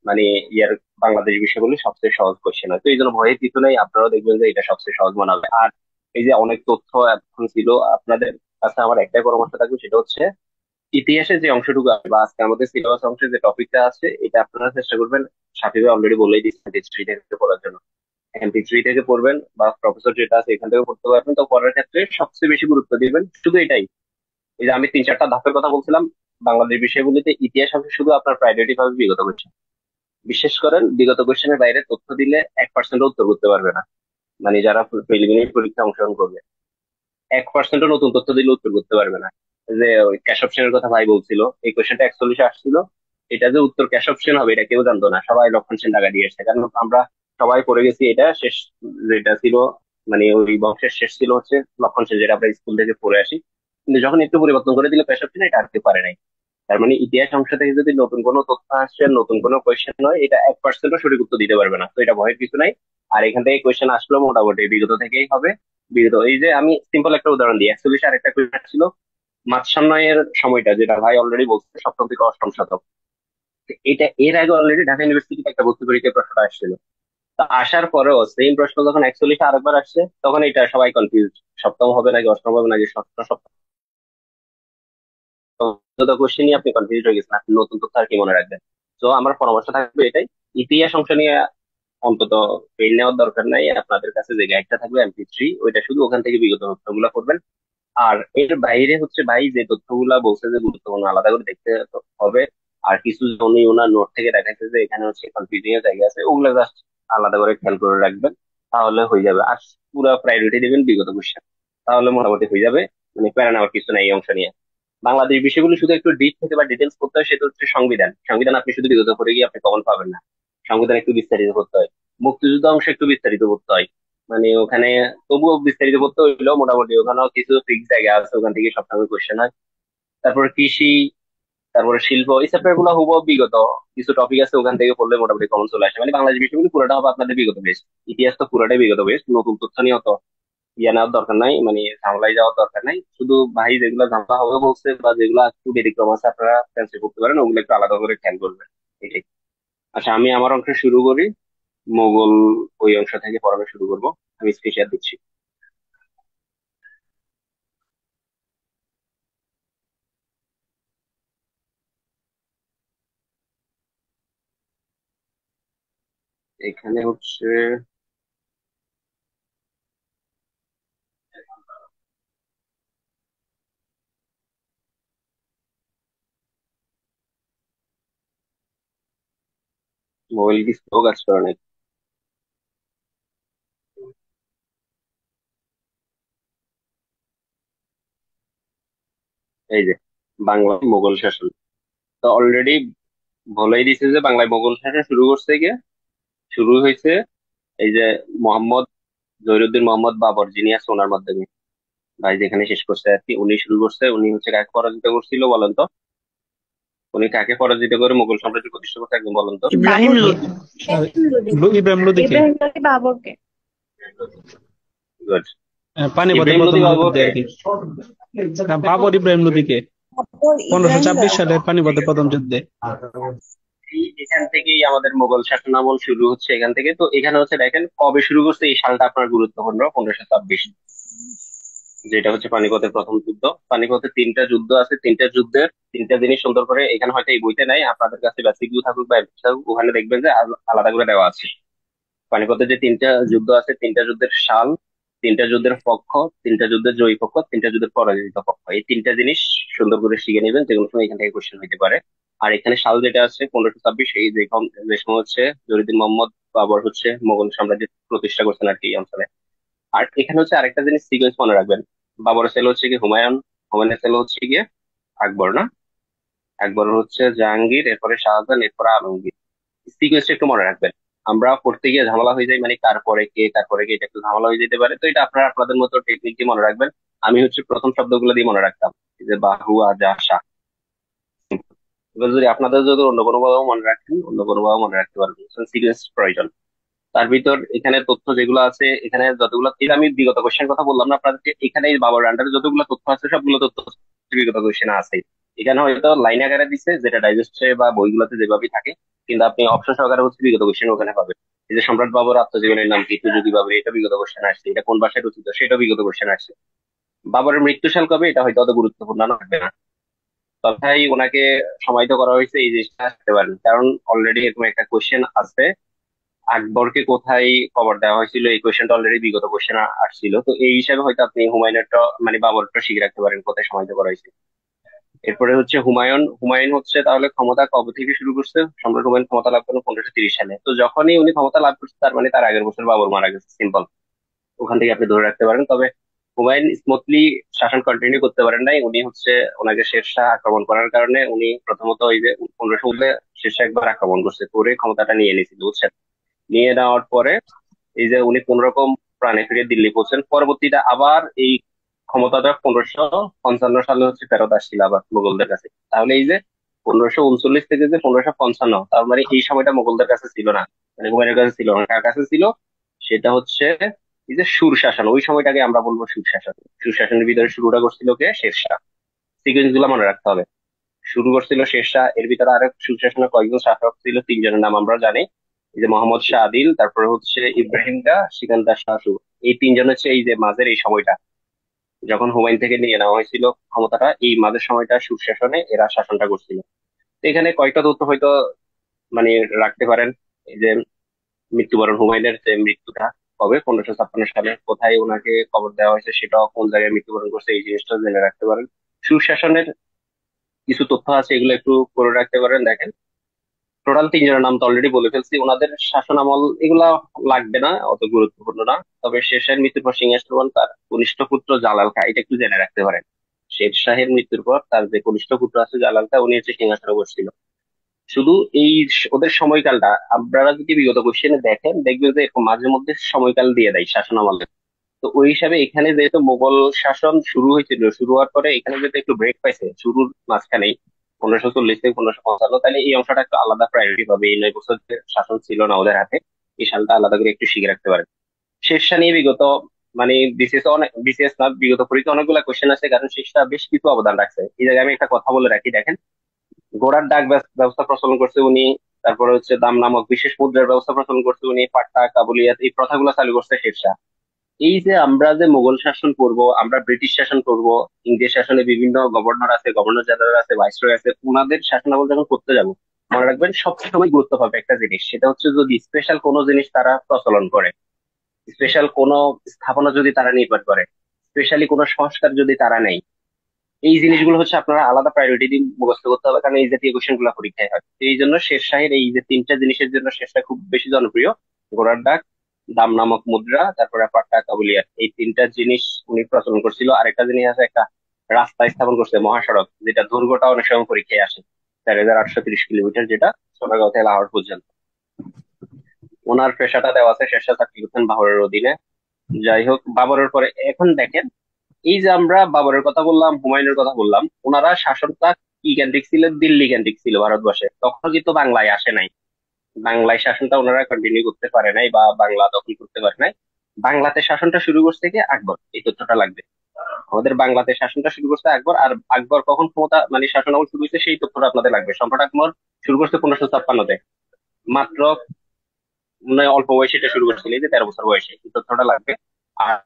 S4: মানে ইয়ার বাংলাদেশ বিষয়গুলি সবচেয়ে সহজ কোশ্চেন হয়। তো এই জন্য ভয়ের কিছু নেই, আপনারাও দেখবেন যে এটা সবচেয়ে সহজ মনে হবে। আর এই যে অনেক তথ্য এখন ছিল আপনাদের কাছে, আমার একটাই পরামর্শ থাকবে, সেটা হচ্ছে ইতিহাসের যে অংশটুকু আছে বা আজকে আমাদের সিলেবাস অংশে যে টপিকটা আছে এটা আপনারা চেষ্টা করবেন, সাথী ভাই অলরেডি বলেই দিচ্ছেন, হিস্ট্রি থেকে পড়ার জন্য। এমপি3 থেকে পড়বেন বা প্রফেসর যেটা আছে এখান থেকে পড়তে পারবেন। তো পড়ার ক্ষেত্রে সবচেয়ে বেশি গুরুত্ব দিবেন শুধু এটাই। এই যে আমি 3-4টা ধাপের কথা বলছিলাম, বাংলাদেশ বিষয়গুলিতে ইতিহাস অংশে শুধু আপনার প্রায়োরিটি পাবে বিগত কোশ্চেন। বিশেষ করেন বিগত কোশ্চেনের বাইরে তথ্য দিলে 1% উত্তর করতে পারবে না। মানে যারা প্রিলিমিনারি পরীক্ষা অংশগ্রহণ করবে 1% নতুন তথ্য দিলে উত্তর করতে পারবে না। যে ওই ক্যাশ অপশনের কথা ভাই বলছিল, এই কোশ্চেনটা 41 আসছিল, এটা যে উত্তর ক্যাশ অপশন হবে এটা কেউ জানতো না, সবাই লক্ষণ সেন টাকা দিয়ে এসেছে। কারণ আমরা সবাই পড়ে গেছি এটা শেষ যেটা ছিল, মানে ওই বংশের শেষ ছিল হচ্ছে লক্ষণ সেন, যেটা আমরা স্কুল থেকে পড়ে আসি। কিন্তু যখন একটু পরিবর্তন করে দিল ক্যাশ অপশন, এটা আর কেউ পারে নাই। তার মানে ইতিহাস অংশ থেকে যদি নতুন কোনো তথ্য আসছে, নতুন কোনো কোয়েশ্চেন হয়, এটা 1%ও সঠিক উত্তর দিতে পারবে না। তো এটা ভয়ের কিছু নাই। আর এখান থেকে কোয়েশ্চেন আসলো মোটামুটি বিগত থেকেই হবে। বিগত এই যে আমি সিম্পল একটা উদাহরণ দিই, 41 আর একটা কোয়েশ্চেন ছিল মাৎস্যন্যায়ের সময়টা, যেটা ভাই অলরেডি বলছে 7ম থেকে 8ম শতক। তো এটা এর আগে অলরেডি ঢাকা ইউনিভার্সিটিতে একটা ভর্তি পরীক্ষার প্রশ্নটা আসছিল। তো আসার পরেও সেম প্রশ্ন যখন 41 আরেকবার আসছে, তখন এটা সবাই কনফিউজ, সপ্তম হবে নাকি অষ্টম হবে নাকি ষষ্ঠ, সপ্তম যত কোশ্চেন নিয়ে আপনি কনফিউজ হয়ে গেছেন, আপনি নতুন তথ্য আর কি মনে রাখবেন। তো আমার পরামর্শ থাকবে এটাই, ইতিহাস অংশ নিয়ে অন্তত পেন নেওয়ার দরকার নাই। আপনাদের কাছে যে গাইডটা থাকবে MP3, ওইটা শুধু ওখান থেকে বিগত তথ্যগুলো করবেন। আর এর বাইরে হচ্ছে ভাই যে তথ্যগুলা বলছে যে গুরুত্বপূর্ণ, আলাদা করে দেখতে হবে। আর কিছু উনি ওনার নোট থেকে দেখাচ্ছে যে এখানে হচ্ছে কনফিউজিং এর জায়গা আছে, ওগুলা জাস্ট আলাদা করে খেয়াল করে রাখবেন, তাহলে হয়ে যাবে। আর পুরো প্রায়োরিটি দিবেন বিগত কোশ্চেন, তাহলে মোটামুটি হয়ে যাবে। মানে প্যারা নেওয়ার কিছু নাই এই অংশ নিয়ে। বাংলাদেশ বিষয়গুলো শুধু একটু ডিপ থেকে বা ডিটেলস করতে হয়, সেটা হচ্ছে সংবিধান। সংবিধান আপনি শুধু বিগত করে গিয়ে আপনি কমন পাবেন না, সংবিধান একটু বিস্তারিত করতে হয়। মুক্তিযুদ্ধ অংশ একটু বিস্তারিত করতে হয়, মানে ওখানে তবুও বিস্তারিত করতে হইলেও মোটামুটি ওখানেও কিছু ফিক্স জায়গা আছে, ওখান থেকে সবসময় কোশ্চেন হয়। তারপর কৃষি, তারপরে শিল্প, এই চ্যাপ্টার গুলো হুবহু বিগত কিছু টপিক আছে, ওখান থেকে পড়লে মোটামুটি কমন চলে আসে। মানে বাংলাদেশ বিষয়গুলো পুরোটা হবে আপনাদের বিগত বেস, ইতিহাস তো পুরোটাই বিগত বেস, নতুন তথ্য নিয়ে অত ইয়ে নেওয়ার দরকার নাই, মানে ঝামেলায় যাওয়ার দরকার নাই। শুধু ভাই যেগুলো ঝামেলা হবে বলছে বা যেগুলো একটু ব্যতিক্রম আছে আপনারা ক্যান্সেল করতে পারেন, ওগুলো একটু আলাদা করে খেয়াল করবেন, এটাই। আচ্ছা, আমি আমার অংশ শুরু করি। মোগল ওই অংশ থেকে পড়ানো শুরু করব। আমি স্পেশাল দিচ্ছি। এখানে হচ্ছে মোবাইল কি স্লো কাজ করে নাকি? এই যে বাংলায় মোগল শাসন, তো অলরেডি বলেই দিছে যে বাংলায় মোগল শাসন শুরু করছে গিয়ে, শুরু হয়েছে এই যে মোহাম্মদ জহিরুদ্দিন মোহাম্মদ বাবর, যিনি আছে ওনার মাধ্যমে। ভাই যেখানে শেষ করছে আর কি, উনি শুরু করছে। উনি হচ্ছে কাকে পরাজিত করছিল বলেন তো? উনি কাকে পরাজিত করে মুঘল সাম্রাজ্য প্রতিষ্ঠা করতে, একদম বলেন তো।
S2: ইব্রাহিম
S7: বাবরকে।
S2: ইব্রাহিম লোদিকে।
S7: ইব্রাহিম লোধি বাবরকে।
S4: গুড।
S2: পানিপথের
S4: ইব্রাহিম
S2: প্রথম
S4: লোধি
S2: যুদ্ধে
S4: বাবরকে।
S2: আর কি। বাবর ইব্রাহিম লোদিকে
S7: বাবর ইব্রাহিম
S2: 1526 সালে পানিপথের প্রথম যুদ্ধে।
S4: এখান থেকেই আমাদের মোগল শাসন আমল শুরু হচ্ছে, এখান থেকে। তো এখানে হচ্ছে দেখেন কবে শুরু করছে, এই সালটা আপনার গুরুত্বপূর্ণ, 1526, যেটা হচ্ছে পানিপথের প্রথম যুদ্ধ। পানিপথে তিনটা যুদ্ধ আছে, তিনটা যুদ্ধের তিনটা জিনিস সুন্দর করে, এখানে হয়তো এই বইতে নাই, আপনাদের কাছে বেসিক ভিউ থাকুক বা এমসিকিউ থাকুক, ওখানে দেখবেন যে আলাদা করে দেওয়া আছে। পানিপথে যে তিনটা যুদ্ধ আছে, তিনটা যুদ্ধের সাল, তিনটা যুদ্ধের পক্ষ, তিনটা যুদ্ধের জয়ী পক্ষ, তিনটা যুদ্ধের পরাজিত পক্ষ, এই তিনটা জিনিস সুন্দর করে শিখে নেবেন, যে কোনো সময় এখান থেকে কোশ্চেন হইতে পারে। আর এখানে সাল যেটা আছে 1526, এই যে সময় হচ্ছে জহিরুদ্দিন মোহাম্মদ বাবর হচ্ছে মোগল সাম্রাজ্য প্রতিষ্ঠা করছেন আর কি এই অঞ্চলে। আর এখানে হচ্ছে আরেকটা জিনিস সিকোয়েন্স মনে রাখবেন, বাবরের ছেলে হচ্ছে কি হুমায়ুন, হুমায়ুনের ছেলে হচ্ছে গিয়ে আকবর, না? আকবর হচ্ছে জাহাঙ্গীর, এরপরে শাহজাহান, এরপরে আলমগীর। সিকোয়েন্সটা একটু মনে রাখবেন। আমরা পড়তে গিয়ে ঝামেলা হয়ে যায়, মানে কার পরে কে কার পরে কে, এটা একটু ঝামেলা হয়ে যেতে পারে। তো এটা আপনারা আপনাদের মতো টেকনিক দিয়ে মনে রাখবেন। আমি হচ্ছে প্রথম শব্দগুলো দিয়ে মনে রাখতাম, এই যে বাহু, আজা, শাহ। এবার যদি আপনাদের যদি অন্য কোনো ভাবে মনে রাখেন, অন্য কোনো ভাবে মনে রাখতে পারবেন, সিকোয়েন্স প্রয়োজন। তার ভিতর এখানে তথ্য যেগুলো আছে, এখানে যতগুলো, এই যে আমি বিগত কোশ্চেন কথা বললাম না আপনাদেরকে, এখানে এই বাবার আন্ডারে যতগুলো তথ্য আছে সবগুলো তথ্য বিগত কোশ্চেন আছে। এখানে হয়তো লাইন আকারে দিচ্ছে, যেটা ডাইজেস্টে বা বইগুলোতে যেভাবেই থাকে, কিন্তু আপনি অপশন সহকারে হচ্ছে বিগত কোশ্চেন ওখানে পাবেন। এই যে সম্রাট বাবর আত্মজীবনের নাম কি, তুজুকি বাবর, এটা বিগত কোশ্চেন আসছে। এটা কোন ভাষায় রচিত, সেটা বিগত কোশ্চেন আসছে। বাবরের মৃত্যুসাল কবে, এটা হয়তো অত গুরুত্বপূর্ণ থাকবে না, তথাপি ওনাকে সমাহিত করা হয়েছে, এই জিনিসটা আসতে পারেন, কারণ অলরেডি এরকম একটা কোশ্চেন আছে। আকবরকে কোথায় কবর দেওয়া হয়েছিল, এই কোয়েশ্চেনটা অলরেডি বিগত কোয়েশ্চেন আসছিল। তো এই হিসাবে হয়তো আপনি হুমায়ুনেরটা, মানে বাবরটা শিখে রাখতে পারেন কোথায় সমাহিত করা হয়েছে। এরপরে হচ্ছে হুমায়ুন। হুমায়ুন হচ্ছে তাহলে ক্ষমতা কবে থেকে শুরু করছে? সম্রাট হুমায়ুন ক্ষমতা লাভ করেন 1530 সালে। তো যখনই উনি ক্ষমতা লাভ করছে, তার মানে তার আগের বছর বাবর মারা গেছে, সিম্পল। ওখান থেকে আপনি ধরে রাখতে পারেন। তবে হুমায়ুন স্মুথলি শাসন কন্টিনিউ করতে পারেন নাই, উনি হচ্ছে ওনাকে শেরশাহ আক্রমণ করার কারণে উনি প্রথমত ওই যে 1500 শেরশাহ একবার আক্রমণ করছে, করে ক্ষমতাটা নিয়ে নিয়েছিল, বুঝছেন? নিয়ে নেওয়ার পরে এই যে উনি কোন রকম প্রাণে ফিরে দিল্লি পৌঁছেন, পরবর্তীতে আবার এই ক্ষমতাটা 1555 সালে হচ্ছে ফেরত আসছিল আবার মুঘলদের কাছে। তাহলে এই যে 1539 থেকে যে 1555, তার মানে এই সময়টা মুঘলদের কাছে ছিল না, মানে হুমায়ুনের কাছে ছিল না, কার কাছে ছিল? সেটা হচ্ছে এই যে সুর শাসন, ওই সময়টাকে আমরা বলবো সুর শাসন। সুর শাসনের ভিতরে শুরুটা করছিল কে? শেরশাহ। সিকুয়েন্স গুলো মনে রাখতে হবে। শুরু করছিল শেরশাহ, এর ভিতরে আরো সুর শাসনের কয়েকজন শাসক ছিল, তিনজনের নাম আমরা জানি। এই যে মোহাম্মদ শাহ আদিল, তারপরে হচ্ছে ইব্রাহিম শাহ, সিকান্দার শাহ সুর। এই তিনজন হচ্ছে এই যে মাঝের এই সময়টা, যখন হুমায়ুন থেকে নিয়ে নেওয়া হয়েছিল ক্ষমতাটা, এই মাঝের সময়টা সুর শাসনে এরা শাসনটা করছিল। তো এখানে কয়েকটা তথ্য হয়তো মানে রাখতে পারেন। এই যে মৃত্যুবরণ, হুমায়ুনের যে মৃত্যুটা কবে, 1556 সালে, কোথায় ওনাকে কবর দেওয়া হয়েছে, সেটাও কোন জায়গায় মৃত্যুবরণ করছে, এই জিনিসটা জেনে রাখতে পারেন। সুশাসনের কিছু তথ্য আছে, এগুলো একটু করে রাখতে পারেন। দেখেন, টোটাল 3 জনের নাম তো অলরেডি বলে ফেলছি, ওনাদের শাসন আমল এগুলা লাগবে না, অত গুরুত্বপূর্ণ না। তবে শেরশাহের মৃত্যুর পর সিংহাসন তার কনিষ্ঠ পুত্র জালাল খাঁ, এটা একটু জেনে রাখতে পারেন। শেরশাহের মৃত্যুর পর তার যে কনিষ্ঠ পুত্র আছে জালাল খাঁ, উনি হচ্ছে সিংহাসনে বসছিল। শুধু এই ওদের সময়কালটা আপনারা যদি বিগত কোশ্চেনে দেখেন, দেখবেন যে এরকম মাঝে মধ্যে সময়কাল দিয়ে দেয় শাসন আমলে। তো ওই হিসাবে এখানে যেহেতু মোগল শাসন শুরু হয়েছিল, শুরু হওয়ার পরে এখানে যেহেতু একটু ব্রেক পাইছে শুরুর মাঝখানেই, 1540 থেকে 1555, তাহলে এই অংশটা একটু আলাদা প্রায়োরিটি পাবে। এই 9 বছর যে শাসন ছিল না ওদের হাতে, এই সালটা আলাদা করে একটু শিখে রাখতে পারেন। শেরশাহ নিয়ে বিগত মানে বিসিএস অনেক, বিসিএস না, বিগত পরীক্ষা অনেকগুলো কোশ্চেন আছে, কারণ শেরশাহ বেশ কিছু অবদান রাখছে। এই জায়গায় আমি একটা কথা বলে রাখি, দেখেন, ঘোড়ার ডাক ব্যবস্থা প্রচলন করছে উনি, তারপরে হচ্ছে দাম নামক বিশেষ মুদ্রার ব্যবস্থা প্রচলন করছে উনি, পাট্টা কাবুলিয়াত এই প্রথাগুলো চালু করছে শেরশাহ। এই যে আমরা যে মোগল শাসন করব, আমরা ব্রিটিশ শাসন করব, ইংরেজ শাসনে বিভিন্ন গভর্নর আছে, গভর্নর জেনারেল আছে, ভাইসরয় আছে, ওনাদের শাসনামল যখন করতে যাব, মনে রাখবেন সবসময় গুরুত্ব পাবে একটা জিনিস, সেটা হচ্ছে যদি স্পেশাল কোনো জিনিস তারা প্রচলন করে, স্পেশাল কোনো স্থাপনা যদি তারা নির্মাণ করে, স্পেশালি কোনো সংস্কার যদি তারা নেয়, এই জিনিসগুলো হচ্ছে আপনারা আলাদা প্রায়োরিটি দিয়ে মুখস্থ করতে হবে, কারণ এই জাতীয় কোশ্চেন গুলো পরীক্ষায় হয়। তো এই জন্য শেরশাহের এই যে 3টা জিনিসের জন্য শেরশাহ খুব বেশি জনপ্রিয়: ঘোড়ার ডাক, দাম নামক মুদ্রা, তারপরে পাট্টা কাবুলিয়াত, এই 3টা জিনিস উনি প্রচলন করছিল। আরেকটা জিনিস আছে, একটা রাস্তা স্থাপন করছে, মহাসড়ক, যেটা দৈর্ঘ্যটা অনেক সময় পরীক্ষায় আসে, 4830 কিলোমিটার, যেটা সোনারগাঁও থেকে লাহোর পর্যন্ত। ওনার পেশাটা দেওয়া আছে, শেরশাহ চাকরি করতেন বাবরের অধীনে। যাই হোক, বাবরের পরে এখন দেখেন, এই যে আমরা বাবরের কথা বললাম, হুমায়ুনের কথা বললাম, ওনারা শাসনটা কি কেন্দ্রিক ছিল? দিল্লি কেন্দ্রিক ছিল ভারতবর্ষে। তখন কিন্তু বাংলায় আসে নাই, বাংলায় শাসনটা ওনারা কন্টিনিউ করতে পারে নাই বা বাংলা দখল করতে পারে নাই। বাংলাতে শাসনটা শুরু করছে কি? আকবর, এই তথ্যটা লাগবে। আমাদের বাংলাতে শাসনটা শুরু করছে আকবর। আর আকবর কখন ক্ষমতা মানে শাসন আমল শুরু হয়েছে, সেই তথ্যটা আপনাদের লাগবে। সম্রাট আকবর শুরু করছে 1556-তে, মাত্র অল্প বয়সে এটা শুরু করছিল, এই যে 13 বছর বয়সে, এই তথ্যটা লাগবে। আর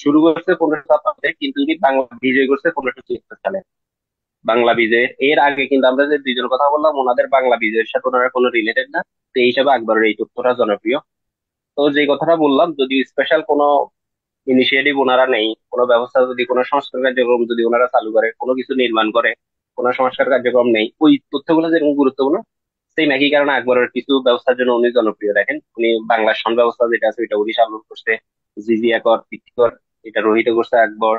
S4: শুরু করছে 1556-তে, কিন্তু উনি বাংলা বিজয় করছে 1576 সালে। বাংলা বিজয়ের এর আগে কিন্তু আমরা যে দুইজনের কথা বললাম, ওনাদের বাংলা বিজয়ের সাথে ওনারা কোনো রিলেটেড না। তো এই হিসাবে আকবরের এই তথ্যটা জনপ্রিয়। তো যে কথাটা বললাম, যদি স্পেশাল কোনো ইনিশিয়েটিভ ওনারা নেই, কোনো ব্যবস্থা যদি, কোনো সংস্কার কার্যক্রম যদি ওনারা চালু করে, কোনো কিছু নির্মাণ করে, কোনো সংস্কার কার্যক্রম নেই, ওই তথ্যগুলো যেরকম গুরুত্বপূর্ণ, সেই একই কারণে আকবরের কিছু ব্যবস্থার জন্য উনি জনপ্রিয়। দেখেন, উনি বাংলার সন ব্যবস্থা যেটা আছে ওইটা উনি চালু করছে, জিজিয়া কর, ভিত্তি কর, এটা রহিত করছে আকবর।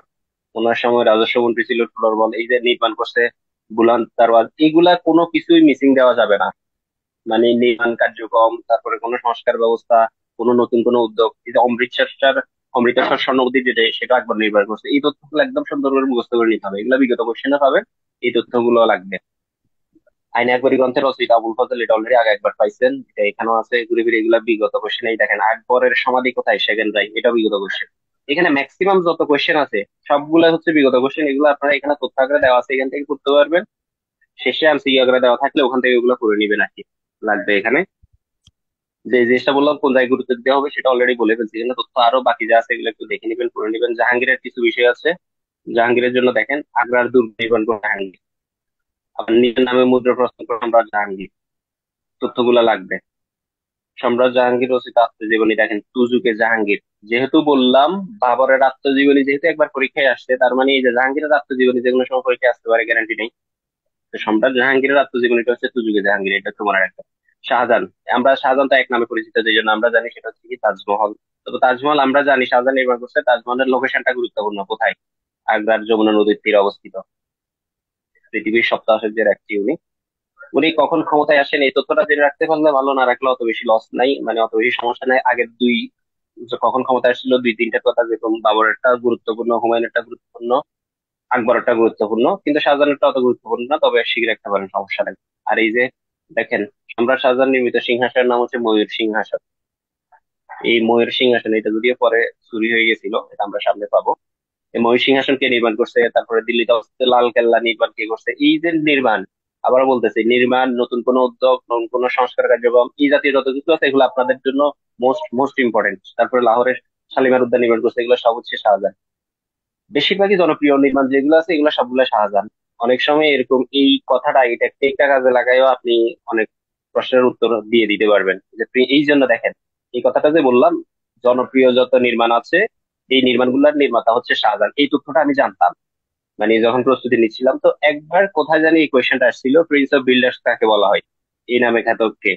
S4: ওনার সময় রাজস্ব মন্ত্রী ছিল টুডরমল, এই যে নির্মাণ করছে বুলান দরওয়াজ, এইগুলা কোনো কিছুই মিসিং দেওয়া যাবে না। মানে নির্মাণ কার্যক্রম, তারপরে কোনো সংস্কার ব্যবস্থা, কোনো নতুন কোনো উদ্যোগ, এই যে অমৃতসর স্বর্ণ মন্দির যেটা, সেটা একবার নির্মাণ করছে, এই তথ্যগুলো একদম সুন্দর করে মুখস্থ করে নিতে হবে। এগুলো বিগত কোশ্চেনে পাবেন, এই তথ্যগুলো লাগবে। আইনে আকবরী গ্রন্থের রচয়িতা আবুল ফজল, এটা অলরেডি আগে একবার পাইছেন, এটা এখানেও আছে ঘুরে ফিরে। এগুলা বিগত কোশ্চেন। এই দেখেন, আকবরের সমাধি কোথায়, সেকেন্ড রাই, এটা বিগত কোশ্চেন। এখানে ম্যাক্সিমাম যত কোশ্চেন আছে সবগুলা হচ্ছে বিগত কোশ্চেন। এগুলো আপনারা এখানে তথ্য আকারে দেওয়া আছে, এখান থেকে করতে পারবেন। শেষে এমসিকিউ আকারে দেওয়া থাকলে ওখান থেকে এগুলো করে নিবেন আর কি। লাগবে এখানে যে জিনিসটা বললাম কোন জায়গায় গুরুত্ব দিতে হবে, সেটা অলরেডি বলে ফেলছি। এখানে তথ্য আরো বাকি যা আছে এগুলো একটু দেখে নিবেন, পড়ে নিবেন। জাহাঙ্গীরের কিছু বিষয় আছে। জাহাঙ্গীরের জন্য দেখেন, আগ্রার দুর্গ নির্মাণ করে জাহাঙ্গীর, আবার নিজের নামে মুদ্রা প্রস্তুত করে সম্রাট জাহাঙ্গীর, তথ্যগুলা লাগবে। সম্রাট জাহাঙ্গীর রচিত আত্মজীবনী, দেখেন তুজুকে জাহাঙ্গীর। যেহেতু বললাম বাবরের আত্মজীবনী যেহেতু একবার পরীক্ষায় আসছে, তার মানে এই যে জাহাঙ্গীরের আত্মজীবনী যে কোনো সময় পরীক্ষায় আসতে পারে, গ্যারান্টি নেই। তো সম্রাট জাহাঙ্গীরের আত্মজীবনীটা হচ্ছে তুজুকে জাহাঙ্গীর, এটা একটু মনে রাখবেন। শাহজাহান, আমরা শাহজাহান তো এক নামে পরিচিত, যে জন্য আমরা জানি, সেটা হচ্ছে কি তাজমহল। তবে তাজমহল আমরা জানি শাহজাহান নির্মাণ করছে, তাজমহলের লোকেশনটা গুরুত্বপূর্ণ, কোথায়? আগ্রার যমুনা নদীর তীরে অবস্থিত, পৃথিবীর সপ্তাহের একটি উনি। উনি কখন ক্ষমতায় আসেন, এই তথ্যটা জেনে রাখতে পারলে ভালো, না রাখলে অত বেশি লস নাই, মানে অত বেশি সমস্যা নাই। আগের দুই যে কখন ক্ষমতায় আসছিল, দুই তিনটা কথা, যেরকম বাবরেরটা গুরুত্বপূর্ণ, হুমায়ুনেরটা গুরুত্বপূর্ণ, আকবরেরটা গুরুত্বপূর্ণ, কিন্তু শাহজাহানেরটা অত গুরুত্বপূর্ণ না, তবে শিখে রাখতে পারেন, সমস্যা নেই। আর এই যে দেখেন, সম্রাট শাহজাহান নির্মিত সিংহাসনের নাম হচ্ছে ময়ূর সিংহাসন। এই ময়ূর সিংহাসন, এটা যদিও পরে চুরি হয়ে গেছিল, এটা আমরা সামনে পাবো। এই ময়ূর সিংহাসন কে নির্মাণ করছে? তারপরে দিল্লিতে অবস্থিত লাল কেল্লা নির্মাণ কে করছে? এই যে নির্মাণ, আবার বলতেছি, নির্মাণ, নতুন কোনো উদ্যোগ, নতুন কোনো সংস্কার কার্যক্রম, এই জাতীয় যত কিছু আছে এগুলো আপনাদের জন্য মোস্ট মোস্ট ইম্পর্টেন্ট। তারপরে লাহোরের শালিমার উদ্যান নির্মাণ করছে, এগুলো সব হচ্ছে শাহজাহান। বেশিরভাগই জনপ্রিয় নির্মাণ যেগুলো আছে এগুলো সবগুলো শাহজাহান। অনেক সময় এরকম এই কথাটা এটা একটা কাজে লাগাইও আপনি অনেক প্রশ্নের উত্তর দিয়ে দিতে পারবেন, যে এই জন্য দেখেন এই কথাটা যে বললাম, জনপ্রিয় যত নির্মাণ আছে এই নির্মাণগুলোর নির্মাতা হচ্ছে শাহজাহান, এই তথ্যটা আমি জানতাম মানে যখন প্রস্তুতি নিচ্ছিলাম। তো একবার কোথায় জানি এই কোয়েশ্চেনটা আসছিল, প্রিন্স অফ বিল্ডার্স কাকে বলা হয়, এই নামে খ্যাত কে।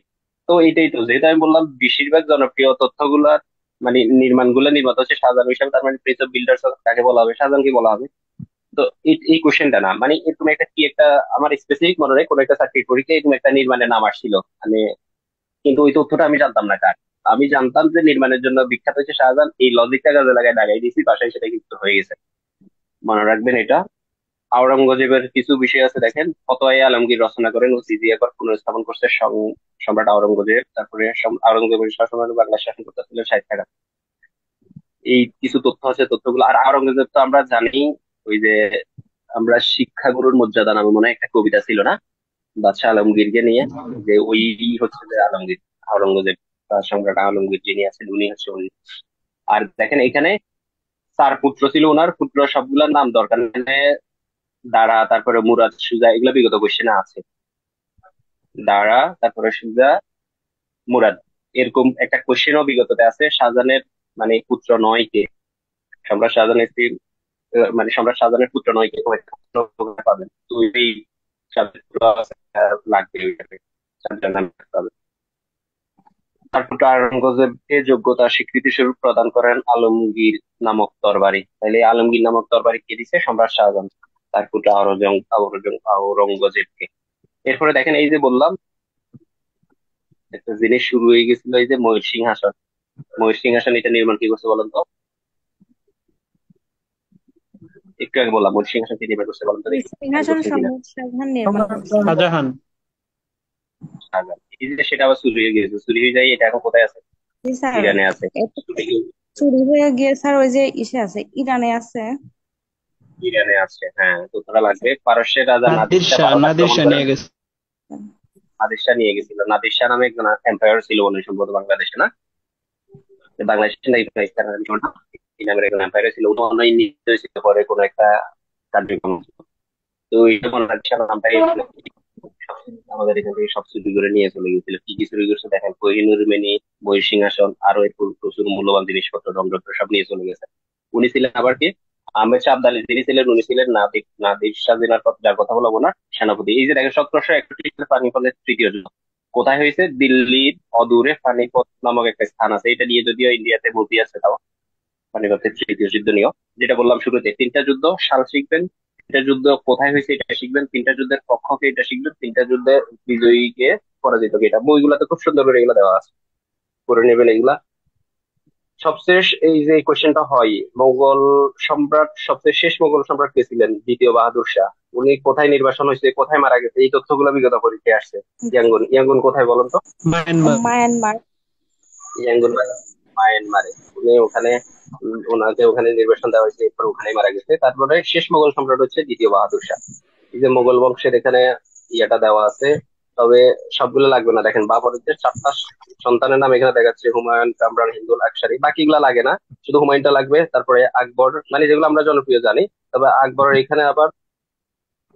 S4: তো এইটাই তো, যেহেতু আমি বললাম বেশিরভাগ জনপ্রিয় তথ্যগুলা মানে নির্মাণগুলো নির্মাতা হচ্ছে শাহজাহান হিসাবে, তার মানে প্রিন্স অফ বিল্ডার্স কাকে বলা হবে, শাহজাহানকে বলা হবে। তো এই কোশ্চেনটা না মানে এরকম একটা কি একটা আমার স্পেসিফিক মনে নেই, কোনো একটা চাকরির পরীক্ষায় এরকম একটা নির্মাণের নাম আসছিল মানে, কিন্তু ওই তথ্যটা আমি জানতাম না কার। আমি জানতাম যে নির্মাণের জন্য বিখ্যাত হচ্ছে শাহজাহান, এই লজিকটা কাজে লাগায় দাগাই দিয়েছি বাসায়, সেটা কিন্তু হয়ে গেছে। মনে রাখবেন এটা। আওরঙ্গজেবের কিছু বিষয় আছে দেখেন, ফতোয়ায়ে আলমগীর রচনা করেন ও জিজিয়া কর পুনর্স্থাপন করছে সম্রাট আওরঙ্গজেব। তারপরে আওরঙ্গজেবের শাসনামলে বাংলা শাসন করতেছিলেন 60 টাকা। এই কিছু তথ্য আছে, তথ্যগুলো। আর আওরঙ্গজেব তো আমরা জানি, ওই যে আমরা শিক্ষাগুরুর মর্যাদা নামে মনে হয় একটা কবিতা ছিল না, বাদশাহ আলমগীরকে নিয়ে, যে ওই হচ্ছে যে আলমগীর, আওরঙ্গজেব সম্রাট আলমগীর যিনি আছেন উনি হচ্ছে উনি। আর দেখেন এখানে 4 পুত্র ছিল, ওনার পুত্র সবগুলোর নাম দরকার নেই। দারা, তারপরে মুরাদ, সুজা, এগুলো বিগত কোশ্চেনে আছে। দারা, তারপরে সুজা, মুরাদ, এরকম একটা কোশ্চেনও বিগততে আছে। শাহজাহানের মানে পুত্র নয় কে, সম্রাট শাহজাহানের স্ত্রী মানে সম্রাট শাহজাহানের পুত্র নয় কে, কয়েকটা প্রশ্ন পাবেন। তো এই লাগবে ওইটাতে, শাহজাহান নামে রাখতে হবে। তার পুত্র আওরঙ্গজেবকে যোগ্যতা স্বীকৃতি স্বরূপ প্রদান করেন আলমগীর নামক তরবারি। তাহলে এই আলমগীর নামক তরবারি কে দিছে, সম্রাট শাহজাহান তার পুত্র আওরঙ্গজেবকে। এরপরে দেখেন এই যে বললাম একটা জিনিস শুরু হয়ে গেছিল, এই যে ময়ূর সিংহাসন। ময়ূর সিংহাসন এটা নির্মাণ কি করছে বলেন তো? একটু আগে বললাম ময়ূর সিংহাসন কি নির্মাণ করছে বলেন তো
S7: এই
S4: দেখি, খেয়াল
S7: সিংহাসন
S4: করছেন কিনা।
S7: সম্রাট শাহজাহান নির্মাণ করছে।
S2: শাহজাহান।
S4: শাহজাহান। এই যে সেটা আবার চুরি হয়ে গেছে, চুরি হয়ে যায়, এটা এখন কোথায় আছে?
S7: জি স্যার,
S4: ইরানে আছে।
S7: এটা
S4: চুরি হয়ে-
S7: চুরি হয়ে গিয়ে স্যার ওই যে ইসে আছে, ইরানে আছে।
S4: ইরানে আছে, হ্যাঁ। তো তারা লাগবে। পারস্যের রাজা নাদির
S2: নাদির
S4: শাহ
S2: শাহ,
S4: ভারত
S2: নাদির
S4: আক্রমণ
S2: শাহ
S4: করেন।
S2: নিয়ে গেছে।
S4: নাদির শাহ নিয়ে গেছিল। নাদির শাহ নামে একজন এম্পায়ার ছিল মনে হয় সম্ভবত বাংলাদেশে, না? বাংলাদেশে না, পাকিস্তান এই নামের একজন এম্পায়ার ছিল, উনি মনে হয় নিযুক্ত হয়েছিল পরে কোনো একটা কার্যক্রম। তো এই যখন নাদির শাহ নামটা আমাদের এখান থেকে সব চুরি করে নিয়ে চলে গেছিল। কি কি চুরি করছে দেখেন, কোহিনূর মেনি, ময়ূর সিংহাসন, আরো এরকম প্রচুর মূল্যবান জিনিসপত্র, রংযন্ত্র সব নিয়ে চলে গেছে। উনি ছিলেন আবার কি, আহমেদ শাহ আবদালী যিনি ছিলেন, উনি ছিলেন নাদির নাদির শাহ জিনার যার কথা বলবো না, সেনাপতি। এই যে দেখেন 1761 সালে পানিপথের তৃতীয় যুদ্ধ কোথায় হয়েছে, দিল্লির অদূরে পানিপথ নামক একটা স্থান আছে, এটা নিয়ে যদিও ইন্ডিয়াতে মুভি আছে তাও, পানিপথের তৃতীয় যুদ্ধ নিয়েও। যেটা বললাম শুরুতে, 3টা যুদ্ধ সাল শিখবেন, 3টা যুদ্ধ কোথায় হয়েছে এটা শিখবেন, 3টা যুদ্ধের পক্ষকে এটা শিখবেন, 3টা যুদ্ধে বিজয়ীকে পরাজিতকে, এটা বইগুলাতে খুব সুন্দর করে এগুলো দেওয়া আছে, করে নেবেন এগুলা। সবশেষ এই যে কোশ্চেনটা হয়, মোগল সম্রাট, সবচেয়ে শেষ মোগল সম্রাট কে ছিলেন? দ্বিতীয় বাহাদুর শাহ। উনি কোথায় নির্বাসন হয়েছে, কোথায় মারা গেছে, এই তথ্যগুলো বিগত পরীক্ষায় আসছে। ইয়াঙ্গুন, ইয়াঙ্গুন কোথায় বলুন তো?
S2: মায়ানমার।
S7: মায়ানমার।
S4: ইয়াঙ্গুন মায়ানমারে। উনি ওখানে ওনাকে ওখানে নির্বাসন দেওয়া হয়েছে, এরপর ওখানে মারা গেছে। তারপরে শেষ মোগল সম্রাট হচ্ছে দ্বিতীয় বাহাদুর শাহ। এই যে মোগল বংশের এখানে ইয়েটা দেওয়া আছে, তবে সবগুলো লাগবে না। দেখেন বাবরের যে 4টা সন্তানের নাম এখানে দেখাচ্ছে, হুমায়ুন, কামরান, হিন্দুল, আকসারি, বাকিগুলা লাগে না, শুধু হুমায়ুনটা লাগবে। তারপরে আকবর, মানে যেগুলো আমরা জনপ্রিয় জানি। তবে আকবরের এখানে আবার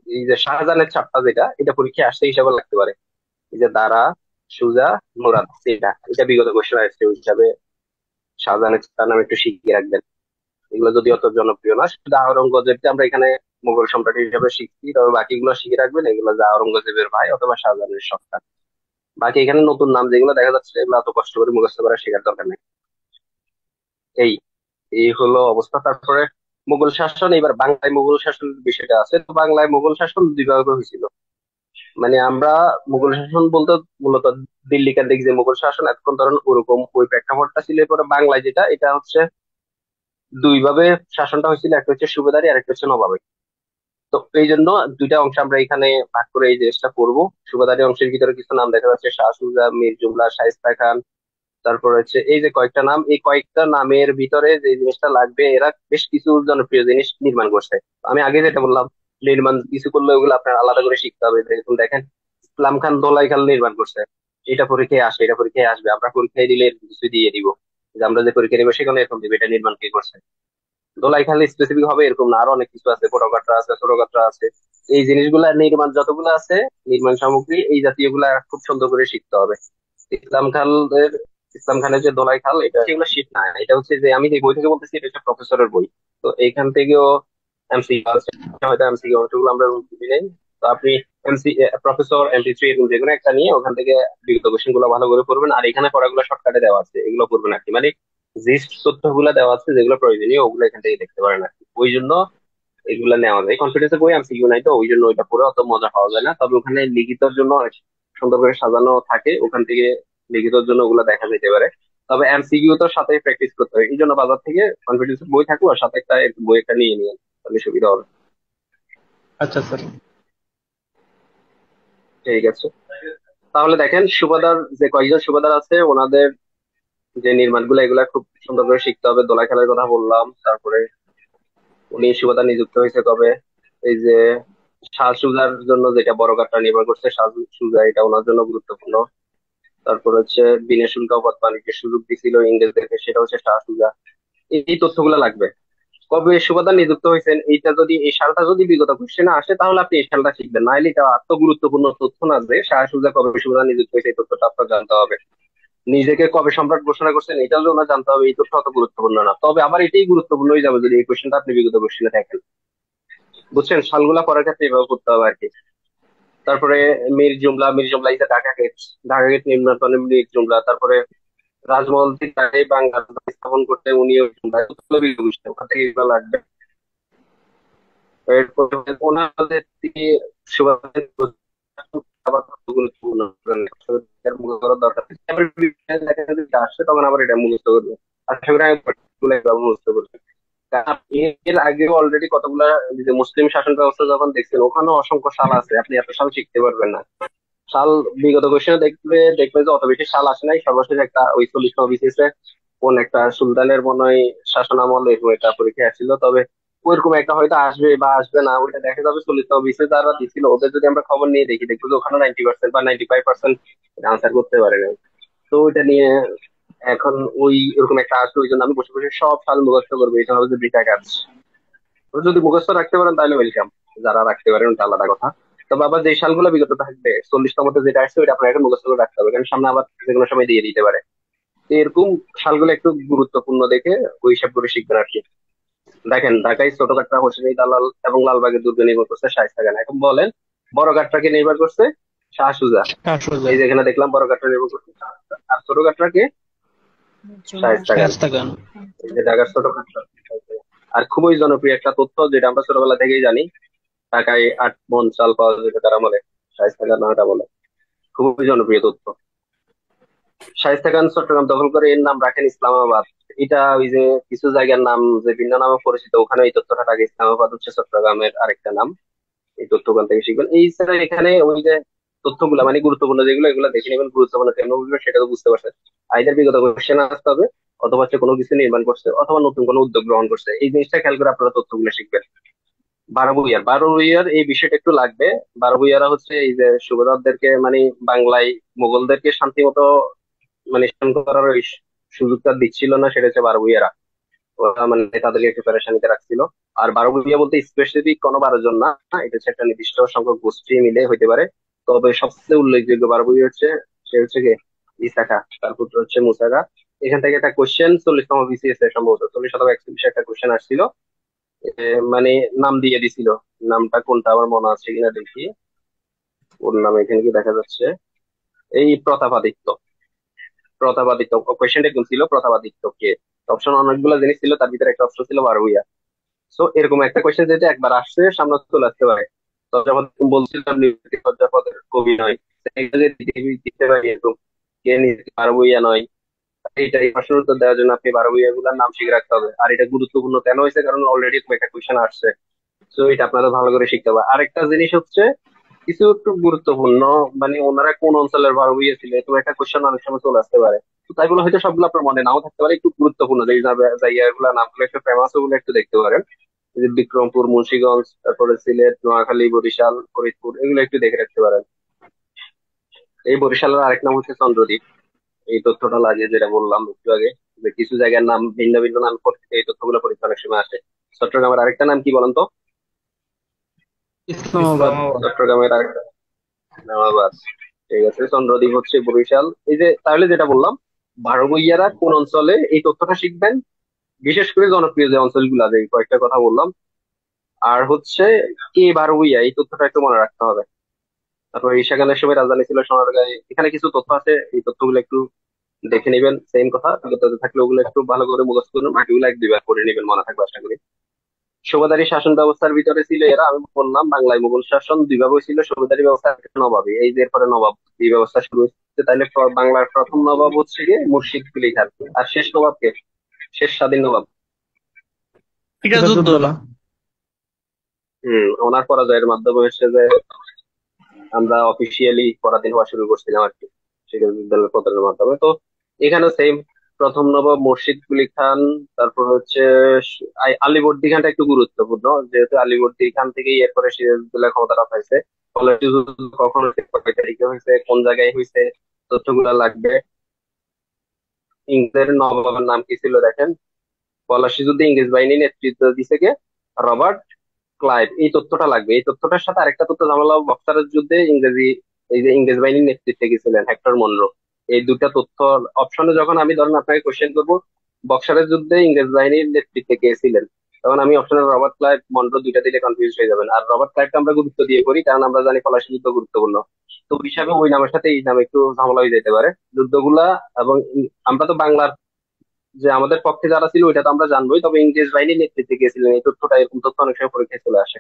S4: এই যে শাহজাহানের 4টা যেটা, এটা পরীক্ষায় আসছে হিসাবে লাগতে পারে। এই যে দারা, সুজা, মুরাদ, এটা বিগত কোশ্চেন আসছে ওই হিসাবে শাহজাহানের তার নাম একটু শিখিয়ে রাখবেন। এগুলো যদি অত জনপ্রিয় না, শুধু আওরঙ্গজেবকে আমরা এখানে মুঘল সম্রাট হিসেবে শিখছি, তবে বাকিগুলো শিখে রাখবেন, এগুলো যা আওরঙ্গজেবের ভাই অথবা শাহজাহানের সন্তান। বাকি এখানে নতুন নাম যেগুলো দেখা যাচ্ছে এগুলো অত কষ্ট করে মুখস্থ করা শেখার দরকার নেই। এই এই হলো অবস্থা। তারপরে মুঘল শাসন, এবার বাংলায় মুঘল শাসনের বিষয়টা আছে। তো বাংলায় মুঘল শাসন 2 ভাবে হয়েছিল। মানে আমরা মুঘল শাসন বলতে মূলত দিল্লি কেন্দ্রিক যে মুঘল শাসন এতক্ষণ ধরেন ওরকম ওই প্রেক্ষাপটটা ছিল। এরপরে বাংলায় যেটা, এটা হচ্ছে 2 ভাবে শাসনটা হয়েছিল, একটা হচ্ছে সুবেদারি আর একটা হচ্ছে নবাবী। তো এই জন্য 2টা অংশ আমরা এখানে ভাগ করে এই জিনিসটা করবো। সুবেদারি অংশের ভিতরে কিছু নাম দেখা যাচ্ছে, শাহ সুজা, মীর জুমলা, শায়েস্তা খান। তারপর হচ্ছে এই যে কয়েকটা নাম, এই কয়েকটা নামের ভিতরে যে জিনিসটা লাগবে, এরা বেশ কিছু জনপ্রিয় জিনিস নির্মাণ করছে। আমি আগে যেটা বললাম, নির্মাণ কিছু করলে ওগুলো আপনার আলাদা করে শিখতে হবে। দেখুন দেখেন, ইসলাম খান দোলাই খাল নির্মাণ করছে, এটা পরীক্ষায় আসে, এটা পরীক্ষায় আসবে। আমরা পরীক্ষায় দিলে এরকম কিছু দিয়ে দিব, যে আমরা যে পরীক্ষা নিবো সেখানে এরকম দিবে এটা নির্মাণ কে করছে। দোলাইখাল স্পেসিফিক হবে এরকম না, আরো অনেক কিছু আছে, বড়গাট্রা আছে, ছোটগাট্রা আছে। এই জিনিসগুলা নির্মাণ যতগুলো আছে, নির্মাণ সামগ্রী এই জাতীয় গুলা খুব সুন্দর করে শিখতে হবে। ইসলাম খালের ইসলাম খানের যে দোলাই খাল, এটা সেগুলো শিট না, এটা হচ্ছে যে আমি যে বই থেকে বলতেছি এটা হচ্ছে প্রফেসরের বই। তো এইখান থেকেও এমসিকিউ আছে, হয়তো এমসিকিউ অংশগুলো আমরা বুঝি নাই। তো আপনি এমসি প্রফেসর এমপি3 এরকম যে কোনো একটা নিয়ে ওখান থেকে বিগত কোশ্চেন গুলো ভালো করে পড়বেন, আর এখানে পড়াগুলো শর্টকাটে দেওয়া আছে, এগুলো পড়বেন আর কি। মানে জিস্ট তথ্যগুলো দেওয়া আছে যেগুলো প্রয়োজনীয়, ওগুলো এখান থেকে দেখতে পারেন আর কি। ওই জন্য এগুলা নেওয়া যায়। কনফিডেন্সের বই এমসিকিউ নাই, তো ওই জন্য ওইটা পড়ে অত মজা পাওয়া যায় না। তবে ওখানে লিখিতর জন্য অনেক সুন্দর করে সাজানো থাকে, ওখান থেকে লিখিতর জন্য ওগুলা দেখা যেতে পারে। তবে এমসিকিউ তো সাথে প্র্যাকটিস করতে হয়, এই জন্য বাজার থেকে কনফিডেন্সের বই থাকুক আর সাথে একটা বই একটা নিয়ে নিন, তাহলে সুবিধা হবে।
S2: আচ্ছা স্যার।
S4: ঠিক আছে, তাহলে দেখেন সুবাদার যে কয়েকজন সুবাদার আছে ওনাদের যে নির্মাণ গুলা এগুলা খুব সুন্দর করে শিখতে হবে। দোলা খেলার কথা বললাম, তারপরে উনি সুবাদার নিযুক্ত হয়েছে কবে, এই যে শাহ সুজার জন্য যেটা বড় কাঠটা নির্ভর করছে, শাহ সুজা এটা ওনার জন্য গুরুত্বপূর্ণ। তারপর হচ্ছে বিনা শুল্ক পথ বাণিজ্যের সুযোগ দিছিল ইংরেজদেরকে, সেটা হচ্ছে শাহ সুজা। এই তথ্যগুলো লাগবে। কবে সুবাদার নিযুক্ত হয়েছেন, এইটা যদি এই সালটা যদি বিগত কোশ্চেনে আসে তাহলে আপনি এই সালটা শিখবেন, নাহলে এটা এত গুরুত্বপূর্ণ তথ্য না যে শাহ সুজা কবে সুবাদার নিযুক্ত হয়েছে এই তথ্যটা আপনার জানতে হবে। নিজেকে কবে সম্রাট ঘোষণা করছেন এটাও যে ওনার জানতে হবে, এই তথ্য অত গুরুত্বপূর্ণ না। তবে আবার এটাই গুরুত্বপূর্ণ হয়ে যাবে যদি এই কোশ্চেনটা আপনি বিগত কোশ্চেনে দেখেন। বুঝছেন, সালগুলা করার ক্ষেত্রে এভাবে করতে হবে আর কি। তারপরে Mir Jumla is Dhaka gate, Dhaka gate নির্মাণে মির জুমলা। তারপরে রাজমহল থেকে আগে বাংলা স্থাপন করতে উনিও জুমলা, ওখান থেকে এগুলো লাগবে। এরপরে ওনাদের থেকে সুভাষ আবার কত গুরুত্বপূর্ণ এর মুখস্থ করার দরকার নেই। আবার বিভিন্ন লেখা যদি আসে তখন আবার এটা মুখস্থ করবে। আশা করি আমি particular এভাবে মুখস্থ করবে। কারণ এর আগে অলরেডি কতগুলা যে মুসলিম শাসন ব্যবস্থা যখন দেখছেন ওখানে অসংখ্য সাল আছে, আপনি এত সাল শিখতে পারবেন না। সাল বিগত কোশ্চেনে দেখবে যে অত বেশি সাল আসে নাই, সর্বশেষ একটা ওই 40তম বিসিএস এ কোন একটা সুলতানের মনে হয় শাসন আমলে এরকম একটা পরীক্ষা আসছিল। তবে ওইরকম একটা হয়তো আসবে বা আসবে না, ওইটা দেখা যাবে। 40তম বিসিএস যারা দিছিল ওদের যদি আমরা খবর নিয়ে দেখি, দেখবো যে ওখানে 90% বা 95% আনসার করতে পারে না। তো ওইটা নিয়ে এখন ওই এরকম একটা আসবে, ওই জন্য আমি বসে বসে সব সাল মুখস্থ করবো, এটা হবে যে বৃথা কাজ। তো যদি মুখস্থ রাখতে পারেন তাহলে ওয়েলকাম, যারা রাখতে পারেন ওটা আলাদা কথা। তবে আবার যে সালগুলো বিগত থাকবে 40তমতে যেটা আসছে ওইটা আপনার এখন মুখস্থ করে রাখতে হবে, কারণ সামনে আবার যে কোনো সময় দিয়ে দিতে পারে। তো এরকম সালগুলো একটু গুরুত্বপূর্ণ দেখে ওই হিসাব করে শিখবেন আর কি। দেখেন, ঢাকায় ছোট কাটরা হোসেনি দালাল এবং লালবাগের দুর্গ নির্মাণ করছে শায়েস্তা খান। এখন বলেন বড় কাটরাকে নির্মাণ করছে শাহ সুজা।
S2: শাহসুজা।
S4: এই যে এখানে দেখলাম বড় কাটরা নির্মাণ করছে শাহ সুজা, আর ছোট কাটরাকে শায়েস্তা খান।
S2: শায়েস্তা খান।
S4: এই যে ঢাকার ছোট কাটরা। আর খুবই জনপ্রিয় একটা তথ্য যেটা আমরা ছোটবেলা থেকেই জানি, ঢাকায় 8 মণ চাল পাওয়া যেত কার আমলে, শায়েস্তা খান নামটা বলে। খুবই জনপ্রিয় তথ্য। শায়েস্তা খান চট্টগ্রাম দখল করে এর নাম রাখেন ইসলামাবাদ। এটা ওই যে কিছু জায়গার নাম যে ভিন্ন নামে পরিচিত, ওখানে এই তথ্যটা থাকে। ইসলামাবাদ হচ্ছে চট্টগ্রামের আরেকটা নাম। এই তথ্য ওখান থেকে শিখবেন। এই ছাড়া এখানে ওই যে তথ্যগুলা মানে গুরুত্বপূর্ণ যেগুলো, এগুলো দেখে নেবেন। গুরুত্বপূর্ণ কেন বুঝবেন সেটা তো বুঝতে পারছেন। আইদার বিগত কোশ্চেন আসতে হবে, অথবা হচ্ছে কোনো কিছু নির্মাণ করছে, অথবা নতুন কোনো উদ্যোগ গ্রহণ করছে। এই জিনিসটা খেয়াল করে আপনারা তথ্যগুলো শিখবেন। বারো ভূঁইয়ার এই বিষয়টা একটু লাগবে। বারো ভূঁইয়ারা হচ্ছে এই যে সুবেদারদেরকে মানে বাংলায় মোগলদেরকে শান্তি মতো মানে শাসন করার ওই সুযোগটা দিচ্ছিল না, সেটা হচ্ছে বারো ভূঁইয়ারা। ওরা মানে তাদেরকে একটু পেরেশানিতে রাখছিল। আর বারো ভূঁইয়া বলতে স্পেসিফিক কোনো 12 জন না, এটা হচ্ছে একটা নির্দিষ্ট সংখ্যক গোষ্ঠী মিলে হইতে পারে। তবে সবচেয়ে উল্লেখযোগ্য বারো ভূঁইয়া হচ্ছে, সে হচ্ছে কি ইসাকা, তার পুত্র হচ্ছে মুসাকা। এখান থেকে একটা কোশ্চেন 40তম বিসিএস এ সম্ভবত 40 অথবা 41 একটা কোশ্চেন আসছিল। মানে নাম দিয়ে দিছিল, নামটা কোনটা আমার মনে আছে কিনা দেখি। ওর নাম এখানে কি দেখা যাচ্ছে, এই প্রতাপাদিত্য। প্রতাপাদিত্য কোয়েশ্চেনটা একদম ছিল প্রতাপাদিত্য কে। অপশন অনেকগুলো জিনিস ছিল, তার ভিতরে একটা অপশন ছিল বারুইয়া। সো এরকম একটা কোয়েশ্চেন যেটা একবার আসছে সামনে চলে আসতে পারে। তো যখন বলছিলাম নির্বাচিত পদের কবি নয়, এটা যে দিতে পারি এরকম, কে নিজে বারুইয়া নয়, এই প্রশ্নের উত্তর দেওয়ার জন্য আপনি বারুইয়া গুলার নাম শিখে রাখতে হবে। আর এটা গুরুত্বপূর্ণ কেন হয়েছে, কারণ অলরেডি একটা কোয়েশ্চেন আসছে। তো এটা আপনারা ভালো করে শিখতে হবে। আরেকটা জিনিস হচ্ছে কিছু একটু গুরুত্বপূর্ণ, মানে ওনারা কোন অঞ্চলের বারবিয়া ছিল এরকম একটা কোশ্চেন অনেক সময় চলে আসতে পারে। তো তাই বলে হয়তো সবগুলো আপনার মনে নাও থাকতে পারে, একটু গুরুত্বপূর্ণ যে জায়গাগুলো নামগুলো একটু ফেমাস, ওগুলো একটু দেখতে পারেন। এই যে বিক্রমপুর, মুন্সিগঞ্জ, তারপরে সিলেট, নোয়াখালী, বরিশাল, ফরিদপুর, এগুলো একটু দেখে রাখতে পারেন। এই বরিশালের আরেক নাম হচ্ছে চন্দ্রদ্বীপ, এই তথ্যটা লাগে যেটা বললাম একটু আগে। যে কিছু জায়গার নাম ভিন্ন ভিন্ন নাম করতে এই তথ্যগুলো পরীক্ষা অনেক সময় আসে। চট্টগ্রামের আরেকটা নাম কি বলেন তো?
S2: ইসলামাবাদ।
S9: ইসলামাবাদ।
S4: চট্টগ্রামের আরেকটা ইসলামাবাদ। ঠিক আছে, চন্দ্রদ্বীপ হচ্ছে বরিশাল। এই যে তাহলে যেটা বললাম, 12 ভূঁইয়ারা কোন অঞ্চলে, এই তথ্যটা শিখবেন। বিশেষ করে জনপ্রিয় যে অঞ্চলগুলো আছে, এই কয়েকটা কথা বললাম। আর হচ্ছে কে 12 ভূঁইয়া, এই তথ্যটা একটু মনে রাখতে হবে। তারপর ঈশা খানের সময় রাজধানী ছিল সোনারগাঁয়ে, এখানে কিছু তথ্য আছে, এই তথ্যগুলো একটু দেখে নেবেন। সেম কথা, বিগততে থাকলে ওগুলো একটু ভালো করে মুখস্থ করুন, বাকিগুলো এক দুইবার করে নেবেন, মনে থাকবে আশা করি। সুবাদারি শাসন ব্যবস্থার ভিতরে ছিল এরা, আমি বললাম বাংলায় মুঘল শাসন দুইভাবে ছিল, সুবাদারি ব্যবস্থা একটা নবাবী। এই যে এরপরে নবাব এই ব্যবস্থা শুরু হচ্ছে, তাইলে বাংলার প্রথম নবাব হচ্ছে গিয়ে মুর্শিদ কুলি খান। আর শেষ নবাব কে? শেষ স্বাধীন নবাব।
S2: সিরাজউদ্দৌলা।
S4: ওনার পরাজয়ের মাধ্যমে হচ্ছে যে আমরা অফিসিয়ালি পরাধীন হওয়া শুরু করছিলাম আর কি, শিক্ষা বিদ্যালয়ের পতনের মাধ্যমে। তো এখানে সেম, প্রথম নবাব মুর্শিদ কুলি খান। তারপর হচ্ছে আলীবর্দী খানটা একটু গুরুত্বপূর্ণ, যেহেতু আলীবর্দী খান থেকেই এরপরে সিরাজউদ্দৌলা ক্ষমতাটা পাইছে। পলাশী যুদ্ধ কখন হয়েছে, কয় তারিখে হয়েছে, কোন জায়গায় হয়েছে, তথ্যগুলা লাগবে। ইংরেজের নবাবের নাম কি ছিল দেখেন, পলাশী যুদ্ধে ইংরেজ বাহিনী নেতৃত্ব দিছে কে? Robert Clive. এই তথ্যটা লাগবে। এই তথ্যটার সাথে আরেকটা তথ্য ঝামেলা, বক্সারের যুদ্ধে এই যে ইংরেজ বাহিনীর নেতৃত্বে গেছিলেন হেক্টর মনরো। এই দুটা তথ্য অপশনে, যখন আমি ধরেন আপনাকে কোশ্চেন করবো বক্সারের যুদ্ধে ইংরেজ বাহিনীর নেতৃত্বে কে ছিলেন, তখন আমি অপশনে রবার্ট ক্লাইভ মনরো দুইটা দিলে কনফিউজ হয়ে যাবেন। আর রবার্ট ক্লাইভকে আমরা গুরুত্ব দিয়ে করি কারণ আমরা জানি পলাশী যুদ্ধ গুরুত্বপূর্ণ। তো ওই হিসাবে ওই নামের সাথে এই নাম একটু ঝামেলা হয়ে যেতে পারে যুদ্ধগুলা। এবং আমরা তো বাংলার যে আমাদের পক্ষে যারা ছিল ওইটা তো আমরা জানবোই, তবে ইংরেজ বাহিনীর নেতৃত্বে গিয়েছিলেন এই তথ্যটা, এরকম তথ্য অনেক সময় পরীক্ষায় চলে আসে।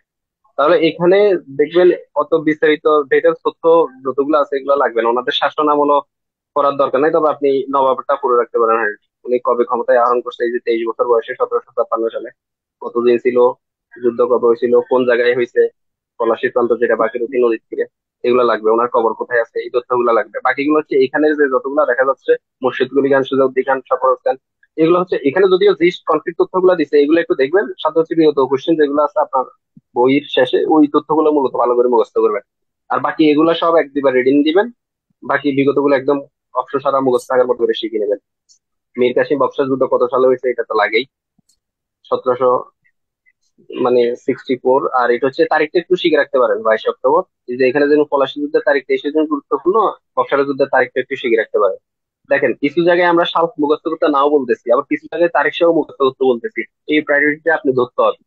S4: তাহলে এখানে দেখবেন অত বিস্তারিত ডিটেলস তথ্য যতগুলো আছে এগুলো লাগবে না, ওনাদের শাসন আমলও করার দরকার নাই। তবে আপনি নবাবটা পুরো রাখতে পারেন। হ্যাঁ, উনি কবে ক্ষমতায় আরোহণ করছে, এই যে 23 বছর বয়সে 1756 সালে, কতদিন ছিল, যুদ্ধ কবে হয়েছিল, কোন জায়গায় হয়েছে, পলাশী প্রান্ত যেটা বাঁকুড়া নদীর তীরে, এগুলো লাগবে। ওনার কবর কোথায় আছে, এই তথ্যগুলো লাগবে। বাকিগুলো হচ্ছে এখানে যে যতগুলো দেখা যাচ্ছে, মুর্শিদ কুলি খান, সুজাউদ্দিন খান, সফরত খান, এগুলো হচ্ছে এখানে যদিও জিস্ট কনফ্লিক্ট তথ্যগুলো দিচ্ছে, এগুলো একটু দেখবেন। সাথে হচ্ছে বিগত কোশ্চেন যেগুলো আছে আপনার বইয়ের শেষে, ওই তথ্যগুলো মূলত ভালো করে মুখস্থ করবেন। আর বাকি এগুলো সব এক দুবার রিডিং দিবেন। বাকি বিগত গুলো একদম অপশন সারা মুখস্থ থাকার মতো করে শিখে নেবেন। মীর কাসিম বক্সার যুদ্ধ কত সালে হয়েছে এটা তো লাগেই, 1700 মানে 64। আর এটা হচ্ছে তারিখটা একটু শিখে রাখতে পারেন, 22 অক্টোবর। এই যে এখানে যেন পলাশী যুদ্ধের তারিখটা এসে যেন গুরুত্বপূর্ণ, বক্সারের যুদ্ধের তারিখটা একটু শিখে রাখতে পারেন। দেখেন কিছু জায়গায় আমরা সাল মুখস্থ করতে নাও বলতেছি, আবার কিছু জায়গায় তারিখ সহ মুখস্থ করতে বলতেছি। এই প্রায়োরিটিটা আপনি ধরতে হবে।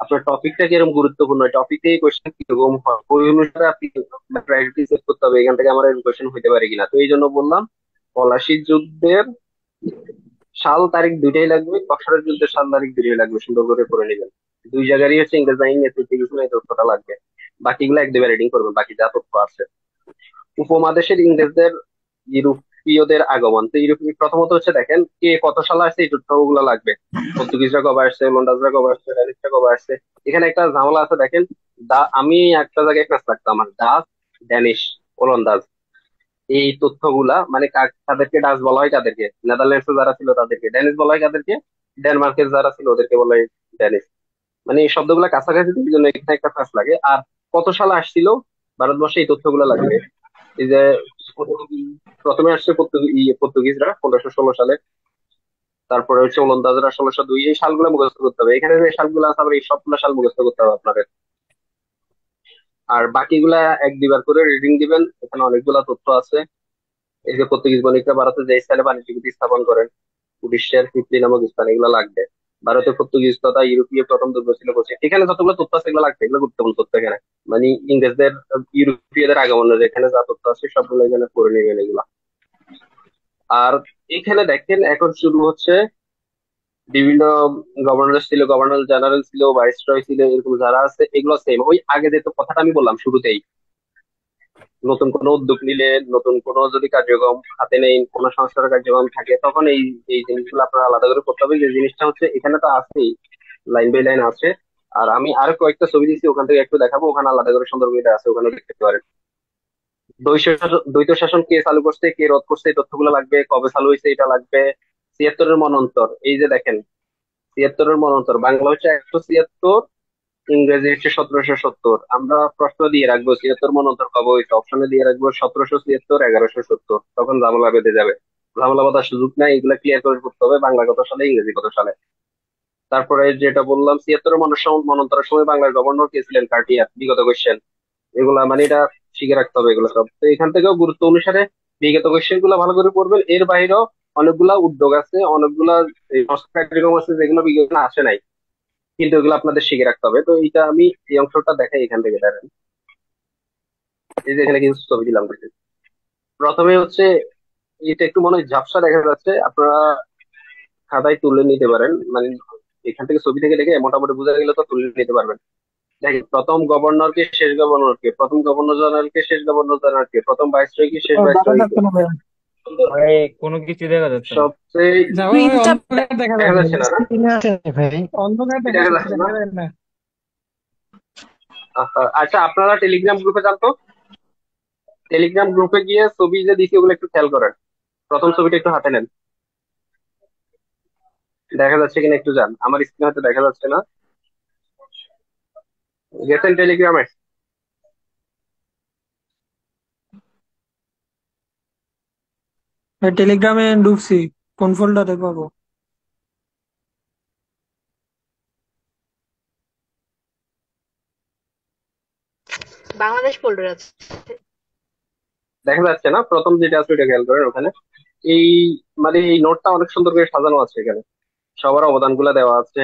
S4: আপনার টপিকটা কিরকম গুরুত্বপূর্ণ, টপিক থেকে কোয়েশ্চেন কিরকম হয়, ওই অনুসারে আপনি প্রায়োরিটি সেট করতে হবে, এখান থেকে আমার কোয়েশ্চেন হইতে পারে কিনা। তো এই জন্য বললাম পলাশী যুদ্ধের সাল তারিখ দুইটাই লাগবে, বক্সারের যুদ্ধের সাল তারিখ দুইটাই লাগবে, সুন্দর করে করে নেবেন। দুই জায়গারই হচ্ছে ইংরেজ বাহিনী নেতৃত্বে গেছিল, এই তথ্যটা লাগবে। বাকিগুলো এক দুবার রিডিং করবেন, বাকি যা তথ্য আছে। উপমহাদেশের ইংরেজদের ইউরোপীয়দের আগমন, তো ইউরোপীয় প্রথমত হচ্ছে দেখেন কে কত সালে আসছে, এই তথ্যগুলো লাগবে। পর্তুগিজরা কবে আসছে, ওলন্দাজরা কবে আসছে, ড্যানিশরা কবে আসছে। এখানে একটা ঝামেলা আছে দেখেন, আমি একটা জায়গায় ক্লাস রাখতাম, আমার ডাচ, ড্যানিশ, ওলন্দাজ, এই তথ্যগুলা মানে তাদেরকে ডাচ বলা হয়, কাদেরকে নেদারল্যান্ডসে যারা ছিল তাদেরকে ড্যানিশ বলা হয়, কাদেরকে ডেনমার্কের যারা ছিল ওদেরকে বলা হয় ড্যানিশ। মানে এই শব্দগুলা কাছাকাছি, তো এই জন্য এখানে একটা ক্লাস লাগে। আর কত সালে আসছিল ভারতবর্ষে, এই তথ্যগুলো লাগবে। এই যে প্রথমে আসছে পর্তুগিজরা 1516 সালে, তারপরে হচ্ছে ওলন্দাজরা 1602, এই সালগুলো মুখস্থ করতে হবে। এখানে যে সালগুলো আছে আবার এই সবগুলো সাল মুখস্থ করতে হবে আপনাদের। আর বাকিগুলা এক দুইবার করে রিডিং দিবেন, এখানে অনেকগুলা তথ্য আছে। এই যে পর্তুগিজ বণিকরা ভারতে যে স্থানে বাণিজ্য ভিত্তি স্থাপন করেন, উড়িষ্যার পিপলি নামক স্থান, এগুলো লাগবে। ভারতে পর্তুগিজ তথা ইউরোপীয় প্রথম দুর্গ ছিল কোচি। এখানে যতগুলো তথ্য আছে এগুলো লাগবে, এগুলো গুরুত্বপূর্ণ তথ্য এখানে। মানে ইংরেজদের, ইউরোপীয়দের আগমনের এখানে যা তথ্য আছে সবগুলো এখানে করে নেবেন এগুলা। আর এখানে দেখেন এখন শুরু হচ্ছে বিভিন্ন গভর্নর ছিল, গভর্নর জেনারেল ছিল, ভাইসরয় ছিল, এরকম যারা আছে এগুলো সেম ওই আগে যে কথাটা আমি বললাম শুরুতেই। নতুন কোনো উদ্যোগ নিলে, নতুন কোনো যদি কার্যক্রম হাতে নেই, কোনো সংস্কার কার্যক্রম থাকে, তখন এই এই জিনিসগুলো আপনার আলাদা করে করতে হবে। যে জিনিসটা হচ্ছে এখানে তো আছেই, লাইন বাই লাইন আছে। আর আমি আরো কয়েকটা ছবি দিচ্ছি, ওখান থেকে একটু দেখাবো, ওখানে আলাদা করে সুন্দর করে আছে, ওখানে দেখতে পারেন। দ্বৈত শাসন কে চালু করছে, কে রদ করছে, এই তথ্যগুলো লাগবে। কবে চালু হয়েছে এটা লাগবে। 76-এর মন্বন্তর, এই যে দেখেন 76-এর মন্বন্তর, বাংলা হচ্ছে 176, ইংরেজি হচ্ছে 1770। আমরা প্রশ্ন দিয়ে রাখবো 76 মন্বন্তর কবে হয়েছে, অপশনে দিয়ে রাখবো 1776, 1170, তখন ঝামেলা বেঁধে যাবে। ঝামেলা বাঁধার সুযোগ নাই, এগুলা ক্লিয়ার করে করতে হবে বাংলা কত সালে ইংরেজি কত সালে। তারপরে যেটা বললাম 76 মন্বন্তরের সময় বাংলার গভর্নর কে ছিলেন, কার্টিয়ার, বিগত কোয়েশ্চেন এগুলা মানে এটা শিখে রাখতে হবে এগুলো সব। তো এখান থেকেও গুরুত্ব অনুসারে বিগত কোয়েশ্চেন গুলা ভালো করে পড়বেন। এর বাইরেও অনেকগুলা উদ্যোগ আছে, অনেকগুলা এই কার্যক্রম আছে যেগুলো বিজ্ঞাপনে আসে নাই, কিন্তু এগুলো আপনাদের শিখে রাখতে হবে। তো এটা আমি এই অংশটা দেখাই এখান থেকে দেখেন। এই যে এখানে কিছু ছবি দিলাম দেখেন। প্রথমে হচ্ছে এটা একটু মনে হয় ঝাপসা দেখা যাচ্ছে, আপনারা খাতায় তুলে নিতে পারেন, মানে এখান থেকে ছবি থেকে দেখে মোটামুটি বোঝা গেলে তো তুলে নিতে পারবেন। দেখেন, প্রথম গভর্নর কে, শেষ গভর্নর কে, প্রথম গভর্নর জেনারেল কে, শেষ গভর্নর জেনারেল কে, প্রথম ভাইসরয় কি, শেষ
S8: দেখা
S4: ভাইসরয় কে।
S8: যাচ্ছে না ভাইয়া।
S4: সুন্দর।
S9: ভাই কোনো কিছু দেখা যাচ্ছে না।
S4: সবচেয়ে
S1: যাবো ভাই,
S3: স্ক্রিনটা
S1: অন্ধকার দেখা
S4: দেখা
S1: যাচ্ছে।
S4: যাচ্ছে না না?
S8: স্ক্রিনে আসে নাই ভাই।
S1: অন্ধকার দেখা
S4: দেখা
S1: যাচ্ছে,
S4: যাচ্ছে না?
S1: দেখা যায় না।
S4: আচ্ছা, আপনারা টেলিগ্রাম গ্রুপে যান তো। টেলিগ্রাম গ্রুপে গিয়ে ছবি যে দিছি ওগুলো একটু খেয়াল করেন। প্রথম ছবিটা একটু হাতে নেন, দেখা যাচ্ছে কিনা একটু যান, আমার স্ক্রিনে হয়তো দেখা যাচ্ছে না। গেছেন টেলিগ্রামে?
S8: ভাই টেলিগ্রামে ঢুকছি, কোন ফোল্ডারে পাবো?
S11: বাংলাদেশ ফোল্ডার আছে।
S4: দেখা যাচ্ছে না? প্রথম যেটা আছে ওইটা খেয়াল করেন ওখানে। এই মানে এই নোটটা অনেক সুন্দর করে সাজানো আছে এখানে, সবার অবদান গুলা দেওয়া আছে।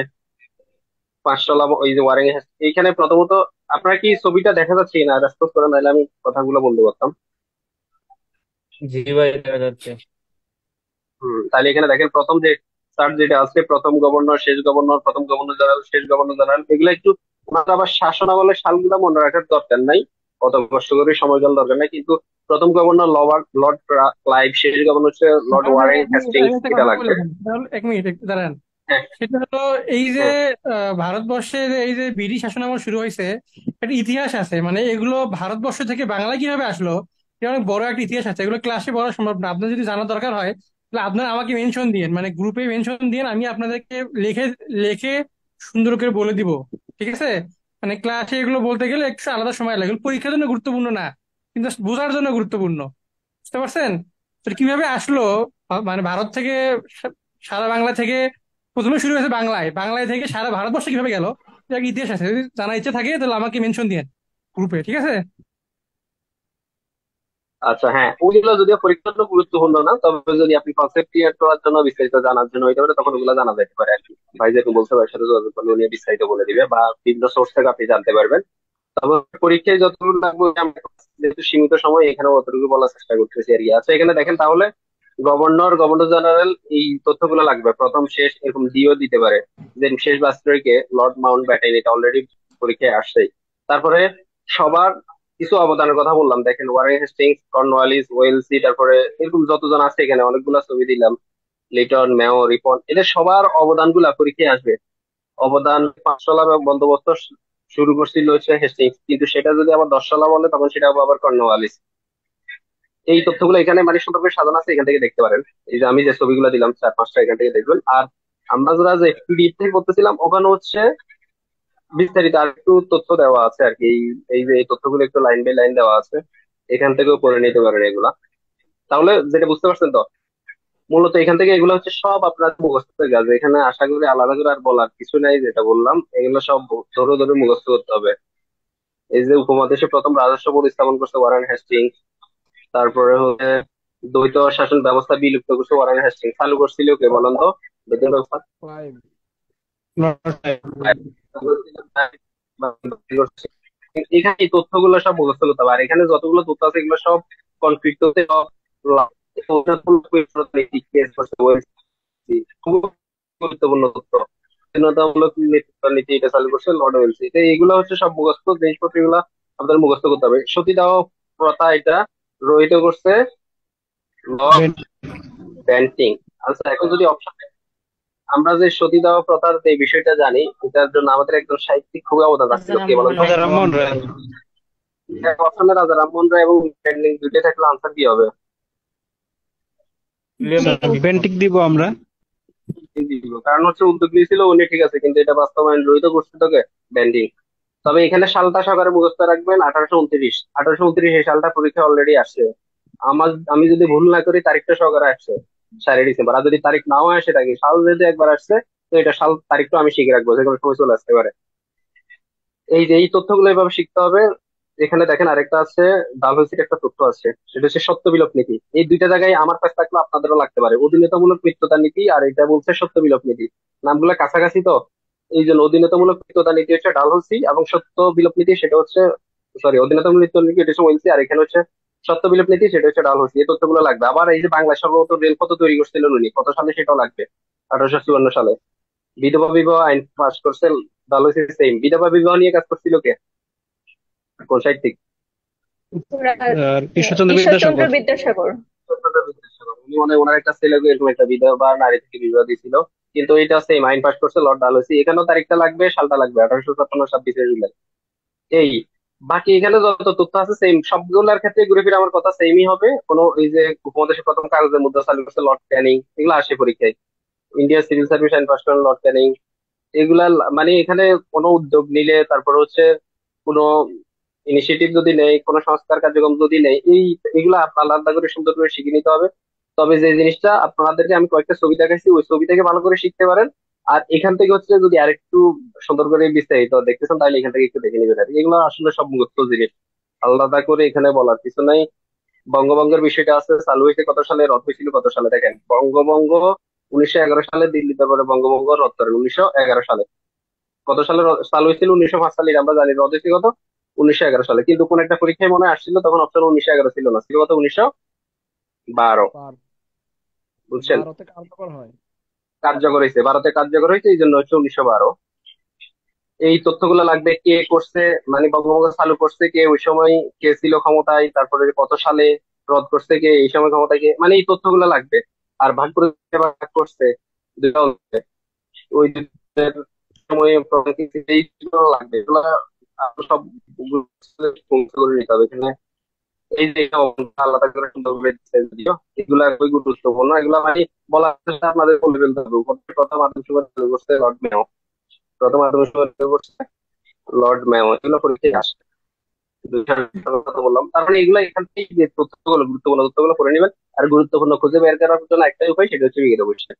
S4: পাঁচতলা ওই যে ওয়ারিং, এইখানে প্রথমত আপনার কি ছবিটা দেখা যাচ্ছে কিনা রেসপন্স করেন, নাহলে আমি কথাগুলো বলতে পারতাম।
S9: জি ভাই দেখা যাচ্ছে।
S4: তাহলে এখানে দেখেন প্রথম যে স্যার যেটা আছে, প্রথম গভর্নর, শেষ গভর্নর, প্রথম গভর্নর জেনারেল, শেষ গভর্নর জেনারেল, এগুলো একটু ওনার আবার শাসনামলের সালগুলা মনে রাখার দরকার নাই, অত কষ্ট করে সময় দেওয়ার দরকার নাই। কিন্তু প্রথম গভর্নর লর্ড লর্ড ক্লাইভ, শেষ গভর্নর হচ্ছে লর্ড
S1: ভাই
S4: ওয়ারেন
S1: আপনি
S4: হেস্টিংস,
S1: একটা
S4: এটা
S1: কথা
S4: লাগবে।
S1: বলেন, তাহলে এক মিনিট একটু দাঁড়ান।
S4: হ্যাঁ,
S1: সেটা হলো এই যে
S4: হ্যাঁ,
S1: ভারতবর্ষের এই যে ব্রিটিশ শাসনামল শুরু হয়েছে, একটা ইতিহাস আছে। মানে এগুলো ভারতবর্ষ থেকে বাংলায় কিভাবে আসলো, এটা অনেক বড় একটা ইতিহাস আছে। এগুলো ক্লাসে পড়া সম্ভব না। আপনার যদি জানার দরকার হয় তাহলে আপনার আমাকে মেনশন দিন, মানে গ্রুপে মেনশন দিন, আমি আপনাদেরকে লিখে লিখে সুন্দর করে বলে দিব। ঠিক আছে? মানে ক্লাসে এগুলো বলতে গেলে একটু আলাদা সময় লাগে, এগুলো পরীক্ষার জন্য গুরুত্বপূর্ণ না, কিন্তু বোঝার জন্য গুরুত্বপূর্ণ। বুঝতে পারছেন? তো কিভাবে আসলো, মানে ভারত থেকে, সারা বাংলা থেকে প্রথমে শুরু হয়েছে বাংলায়, বাংলায় থেকে সারা ভারতবর্ষে কিভাবে গেল, এটা একটা ইতিহাস আছে। যদি জানার ইচ্ছে থাকে তাহলে আমাকে মেনশন দিন গ্রুপে, ঠিক আছে?
S4: আচ্ছা, হ্যাঁ, ওইগুলো যদিও পরীক্ষার জন্য গুরুত্বপূর্ণ না, তবে যদি আপনি কনসেপ্ট ক্লিয়ার করার জন্য, বিস্তারিত জানার জন্য হইতে পারে, তখন ওগুলো জানা যেতে পারে আর কি। ভাই যেহেতু বলতে পারে সাথে যোগাযোগ করলে উনি বিস্তারিত বলে দিবে, বা বিভিন্ন সোর্স থেকে আপনি জানতে পারবেন। তবে পরীক্ষায় যতটুকু লাগবে আমরা যেহেতু সীমিত সময় এখানে অতটুকু বলার চেষ্টা করতেছি আর কি। আচ্ছা, এখানে দেখেন তাহলে গভর্নর, গভর্নর জেনারেল, এই তথ্যগুলো লাগবে, প্রথম শেষ এরকম দিও দিতে পারে। দেন শেষ ভাইসরয়কে লর্ড মাউন্ট ব্যাটেন, এটা অলরেডি পরীক্ষায় আসছেই। তারপরে সবার কিছু অবদানের কথা বললাম, দেখেন ওয়ারেন হেস্টিংস, কর্নওয়ালিস, ওয়েলসি, তারপরে এরকম যতজন আছে এখানে অনেকগুলা ছবি দিলাম, লিটন, মেও, রিপন, এদের সবার অবদান গুলা পরীক্ষায় আসবে। অবদান 5 তলা বন্দোবস্ত শুরু করছিল হচ্ছে হেস্টিংস, কিন্তু সেটা যদি আবার 10 তলা বলে তখন সেটা হবে আবার কর্নওয়ালিস। এই তথ্যগুলো এখানে মানে সুন্দর করে সাজানো আছে, এখান থেকে দেখতে পারেন। এই যে আমি যে ছবিগুলো দিলাম 4-5টা, এখান থেকে দেখবেন। আর আমরা যারা যে পিডিএফ থেকে করতেছিলাম ওখানে হচ্ছে বিস্তারিত আর একটু তথ্য দেওয়া আছে আর কি। এই যে এই তথ্যগুলো একটু লাইন বাই লাইন দেওয়া আছে, এখান থেকেও করে নিতে পারেন এগুলা। তাহলে যেটা বুঝতে পারছেন তো, মূলত এখান থেকে এগুলো হচ্ছে সব আপনার মুখস্থের কাজ। এখানে আশা করি আলাদা করে আর বলার কিছু নাই, যেটা বললাম এগুলো সব ধরে ধরে মুখস্থ করতে হবে। এই যে উপমহাদেশে প্রথম রাজস্ব বোর্ড স্থাপন করছে ওয়ারেন হেস্টিংস, তারপরে হচ্ছে দ্বৈত শাসন ব্যবস্থা বিলুপ্ত করছে ওয়ারেন হেস্টিংস, চালু করছিল কে বলেন তো? দ্বৈত ব্যবস্থা এখানে এই তথ্যগুলো সব মুখস্থ করতে হবে। আর এখানে যতগুলো তথ্য আছে এগুলো সব কনফ্লিক্ট হতে সব খুব গুরুত্বপূর্ণ তথ্য। স্বাধীনতামূলক নেতৃত্ব নীতি এটা চালু করছে লর্ড ওয়েলসি। তো এইগুলো হচ্ছে সব মুখস্থ জিনিসপত্র, এগুলো আপনাদের মুখস্থ করতে হবে। সতীদাহ প্রথা এটা রহিত করছে লর্ড ব্যান্টিং। আচ্ছা, এখন যদি অপশন, আমরা যে সতীদাহ প্রথার যে বিষয়টা জানি, এটার জন্য আমাদের একজন সাহিত্যিক খুবই অবদান রাখছিল,
S11: রাজা
S4: কে বলেন
S11: রামমোহন
S4: তো?
S11: রায়।
S2: রাজা রামমোহন রায়।
S4: অপশনে রাজা রামমোহন রায় এবং ব্যান্টিং দুইটাই থাকলে আনসার কি হবে?
S2: বেন্টিক দিব আমরা।
S4: কারণ হচ্ছে উদ্যোগ নিয়েছিল উনি, ঠিক আছে, কিন্তু এটা বাস্তবায়ন রহিত করছে তোকে ব্যান্ডিং। তবে এখানে সালটা সহকারে মুখস্থ রাখবেন, 1829। 1829 এই সালটা পরীক্ষা অলরেডি আসছে। আমি যদি ভুল না করি তারিখটা সহকারে আসছে। 4 ডিসেম্বর। আর যদি তারিখ নাও আসে থাকে, সাল যেহেতু একবার আসছে, তো এটা সাল তারিখটা আমি শিখে রাখবো, যে কোনো সময় চলে আসতে পারে। এই যে এই তথ্যগুলো এভাবে শিখতে হবে। এখানে দেখেন আরেকটা আছে, ডালহৌসির একটা তথ্য আছে, সেটা হচ্ছে সত্য বিলোপ নীতি। এই দুইটা জায়গায় আমার কাছে থাকলে আপনাদেরও লাগতে পারে। অধীনতামূলক মৃত্যুতা নীতি আর এটা বলছে সত্য বিলোপ নীতি, নামগুলো কাছাকাছি তো। এই জন্য অধীনতামূলক মৃত্যুতা নীতি হচ্ছে ডালহৌসি, এবং সত্য বিলোপ নীতি সেটা হচ্ছে, সরি, অধীনতামূলক মৃত্যু নীতি এটা হচ্ছে ওয়েলসি, আর এখানে হচ্ছে সত্য বিলোপ নীতি সেটা হচ্ছে ডালহৌসি। এই তথ্যগুলো লাগবে। আবার এই যে বাংলায় সর্বপ্রথম রেলপথ তৈরি করছিলেন উনি কত সালে, সেটাও লাগবে। 1854 সালে। বিধবা বিবাহ আইন পাস করছেন ডালহৌসি। সেম বিধবা বিবাহ নিয়ে কাজ করছিল কে, কোন সাহিত্যিক?
S2: আর ঈশ্বরচন্দ্র
S11: ঈশ্বরচন্দ্র
S2: বিদ্যাসাগর।
S11: বিদ্যাসাগর।
S4: ঈশ্বরচন্দ্র বিদ্যাসাগর। উনি মানে ওনার একটা ছেলেকে এরকম একটা বিধবা নারী থেকে বিবাহ দিয়েছিল। কিন্তু এটা সেম আইন পাস করছে লর্ড ডালহৌসি। এখানেও তারিখটা লাগবে, সালটা লাগবে, 1857, 26 জুলাই। এই বাকি এখানে যত তথ্য আছে সেম, সবগুলোর ক্ষেত্রে ঘুরে ফিরে আমার কথা সেমই হবে। কোনো এই যে উপমহাদেশের প্রথম কাগজের মুদ্রা চালু করছে লর্ড ক্যানিং, এগুলো আসে পরীক্ষায়। ইন্ডিয়ান সিভিল সার্ভিস আইন পাস করেন লর্ড ক্যানিং। এগুলা মানে এখানে কোনো উদ্যোগ নিলে, তারপর হচ্ছে কোনো ইনিশিয়েটিভ যদি নেই, কোনো সংস্কার কার্যক্রম যদি নেই, এগুলা আপনার আলাদা করে সুন্দর করে শিখে নিতে হবে। তবে যে জিনিসটা আপনাদেরকে আমি কয়েকটা ছবি দেখাইছি, ওই ছবি থেকে ভালো করে শিখতে পারেন। আর এখান থেকে হচ্ছে যদি আরেকটু সুন্দর করে বিস্তারিত দেখতে চান, তাহলে এখান থেকে একটু দেখে নেবেন। আর কি। এগুলো আসলে সব মুখ্য জিনিস, আলাদা করে এখানে বলার কিছু নাই। বঙ্গভঙ্গের বিষয়টা আছে, চালু হয়েছে কত সালে, রদ হয়েছিল কত সালে। দেখেন বঙ্গভঙ্গ 1911 সালে দিল্লিতে পরে বঙ্গভঙ্গ রদ করেন 1911 সালে। কত সালে চালু হয়েছিল? 1905 সালে, আমরা জানি। রদ হয়েছে কত? 1911 সালে। কিন্তু কোন একটা পরীক্ষায় মনে হয় আসছিল, তখন অপশন 1911 ছিল না, ছিল কত? 1912।
S6: বার
S4: বুঝছেন?
S6: 12তে কার্যকর হয়।
S4: কার্যকর হয়েছে, ভারতে কার্যকর হয়েছে, এই জন্য হচ্ছে 1912। এই তথ্যগুলো লাগবে। কে করছে, মানে বঙ্গভঙ্গ চালু করছে কে, ওই সময় কে ছিল ক্ষমতায়, তারপরে কত সালে রদ করছে কে, এই সময় ক্ষমতায় কে, মানে এই তথ্যগুলো লাগবে। আর ভাগ করে ভাগ করছে দুইটা অংশে। ওই দুইটার সময় এইগুলো লাগবে। এগুলো আরো সব মুখস্থ করে নিতে হবে এখানে। এই যে এটা আলাদা করে সুন্দর করে দিচ্ছে যদিও, এগুলা খুবই গুরুত্বপূর্ণ। এগুলা মানে বলা হচ্ছে আপনাদের বলে ফেলতে হবে। প্রথম আদমশুমারি চালু করছে লর্ড মেয়ো, প্রথম আদমশুমারি চালু করছে লর্ড মেয়ো। এগুলো পরীক্ষায় আসে। দুইটার কথা বললাম, তার মানে এগুলো এখান থেকে যে তথ্যগুলো, গুরুত্বপূর্ণ তথ্যগুলো করে নেবেন। আর গুরুত্বপূর্ণ খুঁজে বের করার জন্য একটাই উপায়, সেটা হচ্ছে বিজ্ঞান কোশ্চেন।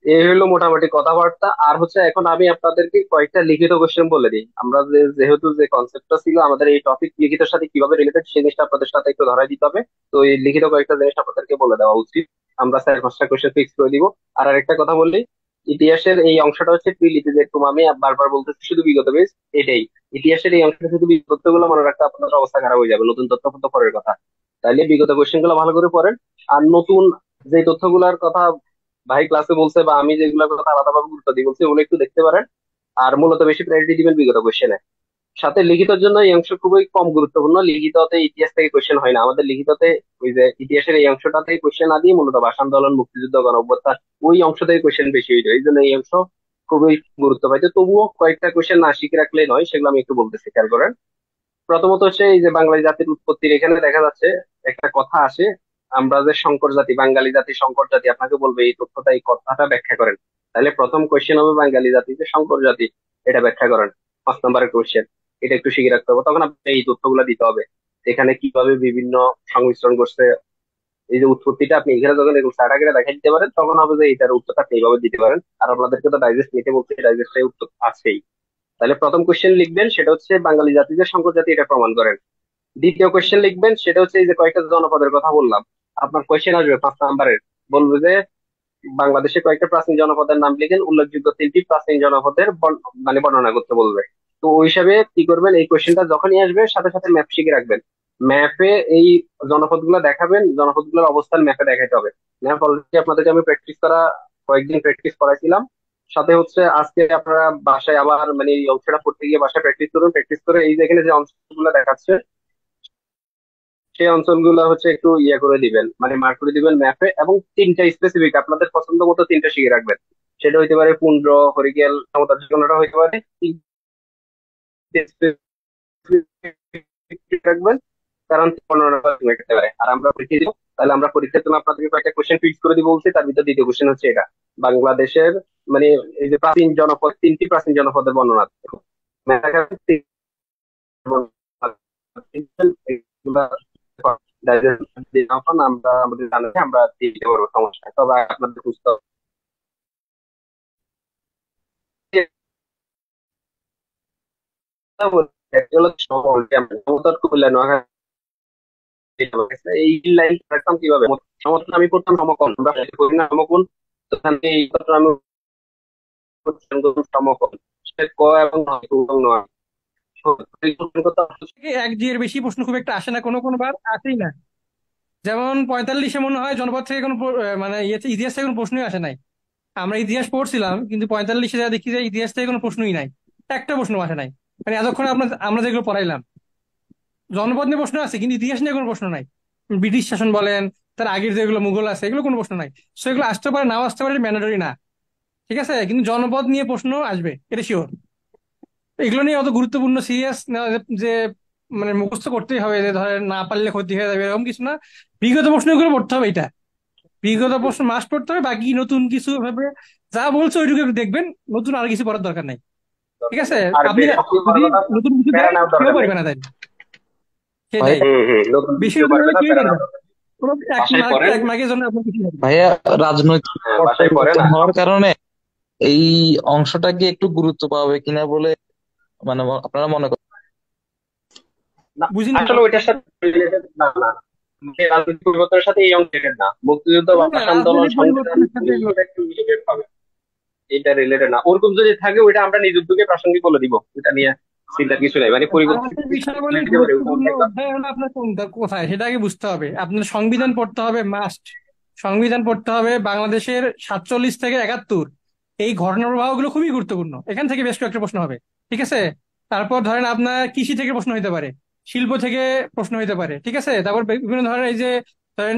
S4: এই হলো মোটামুটি কথাবার্তা। আর হচ্ছে এখন আমি আপনাদেরকে কয়েকটা লিখিত কোশ্চেন বলে দিই। আমরা যেহেতু যে কনসেপ্টটা ছিল আমাদের এই টপিক লিখিতের সাথে কিভাবে রিলেটেড, সেই জিনিসটা আপনাদের সাথে একটু ধরাই দিতে হবে। তো এই লিখিত কয়েকটা জিনিস আপনাদেরকে বলে দেওয়া উচিত। আমরা 4-5টা কোশ্চেন ফিক্স করে দিব। আর আরেকটা কথা বললি, ইতিহাসের এই অংশটা হচ্ছে প্রিলিতে, যেরকম আমি বারবার বলতেছি শুধু বিগত বেস, এটাই। ইতিহাসের এই অংশটা শুধু বিগত তথ্যগুলো মনে রাখতে আপনাদের অবস্থা খারাপ হয়ে যাবে, নতুন তথ্য তো পরের কথা। তাইলে বিগত কোশ্চেন গুলো ভালো করে পড়েন। আর নতুন যে তথ্যগুলোর কথা ভাই ক্লাসে বলছে, বা আমি যেগুলোর কথা আলাদাভাবে গুরুত্ব দিয়ে বলছি, ওগুলো একটু দেখতে পারেন। আর মূলত বেশি প্রায়োরিটি দিবেন বিগত কোশ্চেনে। সাথে লিখিতের জন্য এই অংশ খুবই কম গুরুত্বপূর্ণ। লিখিততে ইতিহাস থেকে কোশ্চেন হয় না আমাদের। লিখিততে ওই যে ইতিহাসের এই অংশটা থেকে কোশ্চেন না দিয়ে মূলত ভাষা আন্দোলন, মুক্তিযুদ্ধ, গণ অভ্যুত্থান, ওই অংশ থেকে কোশ্চেন বেশি হইতো। এই জন্য এই অংশ খুবই গুরুত্ব পাইতো। তবুও কয়েকটা কোশ্চেন না শিখে রাখলে নয়, সেগুলো আমি একটু বলতেছি, খেয়াল করেন। প্রথমত হচ্ছে এই যে বাঙালি জাতির উৎপত্তির এখানে দেখা যাচ্ছে একটা কথা আসে, আমরা যে সংকর জাতি, বাঙালি জাতি সংকর জাতি, আপনাকে বলবে এই তথ্যটা, এই কথাটা ব্যাখ্যা করেন। তাহলে প্রথম কোশ্চেন হবে বাঙালি জাতি যে সংকর জাতি, এটা ব্যাখ্যা করেন। 5 নম্বরের কোশ্চেন, এটা একটু শিখে রাখতে হবে। তখন আপনি এই তথ্যগুলো দিতে হবে, এখানে কিভাবে বিভিন্ন সংমিশ্রণ করছে। এই যে উৎপত্তিটা আপনি এখানে যখন এরকম চার আগে দেখা দিতে পারেন, তখন হবে যে এটার উত্তরটা আপনি এইভাবে দিতে পারেন। আর আপনাদেরকে তো ডাইজেস্ট নিতে বলছে, ডাইজেস্টের উত্তর আছেই। তাহলে প্রথম কোশ্চেন লিখবেন, সেটা হচ্ছে বাঙালি জাতি যে সংকর জাতি, এটা প্রমাণ করেন। দ্বিতীয় কোশ্চেন লিখবেন, সেটা হচ্ছে এই যে কয়েকটা জনপদের কথা বললাম। আপনার কোশ্চেন আসবে 5 নম্বরের, বলবে যে বাংলাদেশে কয়েকটা প্রাচীন জনপদের নাম লিখেন, উল্লেখযোগ্য 3টি প্রাচীন জনপদের মানে বর্ণনা করতে বলবে। তো ওই হিসাবে কি করবেন, এই কোশ্চেনটা যখনই আসবে সাথে সাথে ম্যাপ শিখে রাখবেন। ম্যাপে এই জনপদ গুলো দেখাবেন, জনপদ গুলোর অবস্থান ম্যাপে দেখাতে হবে। ম্যাপ অলরেডি আপনাদেরকে আমি প্র্যাকটিস করা, কয়েকদিন প্র্যাকটিস করাইছিলাম। সাথে হচ্ছে আজকে আপনারা বাসায় আবার মানে এই অংশটা পড়তে গিয়ে বাসায় প্র্যাকটিস করুন। প্র্যাকটিস করে এই যে এখানে যে অংশগুলো দেখাচ্ছে, সেই অঞ্চলগুলো হচ্ছে একটু ইয়ে করে দিবেন, মানে মার্ক করে দিবেন ম্যাপে। এবং 3টা স্পেসিফিক আপনাদের পছন্দ মতো 3টা শিখে রাখবেন। সেটা হইতে পারে পুন্ড্র, হরিকেল, সমতট, যে কোনোটা হইতে পারে। 3টে specific রাখবেন, কারণ 15টা হতে পারে। আর আমরা পরীক্ষা দিব, তাহলে আমরা পরীক্ষার জন্য আপনাদেরকে কয়েকটা কোশ্চেন ফিক্স করে দিব বলছি। তার ভিতর দ্বিতীয় কোশ্চেন হচ্ছে এটা, বাংলাদেশের মানে এই যে প্রাচীন জনপদ, 3টি প্রাচীন জনপদের বর্ণনা। যখন আমরা আমাদের জানালে আমরা দিয়ে দিতে পারবো, সমস্যা নেই। তবে আপনাদের বুঝতে হবে যে একটা হলো শহর, যেমন কুমিল্লা, নোয়াখালী, এই লাইন রাখতাম কিভাবে? সমতল আমি পড়তাম সমকোণ, আমরা করি না সমকোণ। তো এখানে এই কথা আমি করছিলাম সমকোণ, সে ক এবং নয়, কু এবং নয়। পরিকল্পনা করতে হবে।
S1: থেকে এক দুইয়ের বেশি প্রশ্ন খুব একটা আসে না, কোনো কোনো বার আসেই না। যেমন 45-এ মনে হয় জনপদ থেকে কোনো মানে ইতিহাস থেকে কোনো প্রশ্নই আসে নাই। আমরা ইতিহাস পড়ছিলাম, কিন্তু 45-এ যা দেখি যে ইতিহাস থেকে কোনো প্রশ্নই নাই, একটা প্রশ্ন আসে নাই। মানে এতক্ষণ আমরা আমরা যেগুলো পড়াইলাম, জনপদ নিয়ে প্রশ্ন আছে কিন্তু ইতিহাস নিয়ে কোনো প্রশ্ন নাই। ব্রিটিশ শাসন বলেন, তার আগের যেগুলো মুঘল আছে, এগুলো কোনো প্রশ্ন নাই। সেগুলো আসতে পারে, নাও আসতে পারে, ম্যান্ডেটরি না। ঠিক আছে, কিন্তু জনপদ নিয়ে প্রশ্ন আসবে, এটা শিওর। এগুলো নিয়ে অত গুরুত্বপূর্ণ সিরিয়াস না যে যে মানে মুখস্থ করতেই হবে, যে ধরেন না পারলে ক্ষতি হয়ে যাবে, এরকম কিছু না। বিগত প্রশ্নগুলো পড়তে হবে, এটা বিগত প্রশ্ন মাস্ট পড়তে হবে। বাকি নতুন কিছু ভাবে যা বলছে ওইটুকু একটু দেখবেন, নতুন আর কিছু পড়ার দরকার নাই। ঠিক
S4: দরকার
S1: আছে,
S4: নেই। আর
S1: আপনি
S4: সবচেয়ে বড়
S1: যদি
S4: কথা,
S1: নতুন কিছু
S4: প্যারা
S1: দেয়
S4: নেওয়ার
S1: কেউ
S4: দরকার নেই।
S1: পারবে না, তাই
S5: ভাই
S1: সেটাই।
S4: নতুন
S1: বেশি
S4: কেউ
S1: নতুন
S4: পারবে
S1: হলে
S4: না,
S1: কেউই
S4: প্যারা
S1: পারবে
S4: নেওয়ার
S1: না।
S4: দরকার নেই।
S1: কোনো
S4: বাসায় পড়েন।
S1: এক মার্কের জন্য আপনার কিছু হবে না।
S5: ভাইয়া, রাজনৈতিক
S4: হ্যাঁ,
S5: পট
S4: বাসায় পড়েন।
S5: পরিবর্তন হওয়ার কারণে এই অংশটাকে একটু গুরুত্ব পাবে কিনা বলে মানে আপনারা মনে করেন?
S4: না,
S1: বুঝিনি
S4: আসলে ওইটার সাথে রিলেটেড না, না, মানে রাজনৈতিক পরিবর্তনের সাথে এই অংশ রিলেটেড না। মুক্তিযুদ্ধ, ভাষা আন্দোলন,
S1: রাজনৈতিক
S4: সংবিধান,
S1: পরিবর্তনের সাথে এগুলো।
S4: এটা একটু রিলেটেড হবে। এটা রিলেটেড না, ওরকম যদি থাকে ওইটা আমরা নিজ উদ্যোগে প্রাসঙ্গিক বলে দিব, এটা নিয়ে চিন্তার কিছু নাই। মানে পরিবর্তিত
S1: বাংলাদেশের
S4: বিষয়
S1: বিষয়াবলীর
S4: দিতে পারে ওরকম
S1: গুরুত্বপূর্ণ
S4: একটা।
S1: অধ্যায় হলো আপনার কোনটা, কোথায়, সেটা আগে বুঝতে হবে। আপনার সংবিধান পড়তে হবে, মাস্ট। সংবিধান পড়তে হবে, বাংলাদেশের 47 থেকে 71 এই ঘটনা প্রবাহগুলো খুবই গুরুত্বপূর্ণ, এখান থেকে বেশ কয়েকটা প্রশ্ন হবে। ঠিক আছে, তারপর ধরেন আপনার কৃষি থেকে প্রশ্ন হতে পারে, শিল্প থেকে প্রশ্ন হতে পারে। ঠিক আছে, তারপর বিভিন্ন ধরনের এই যে ধরেন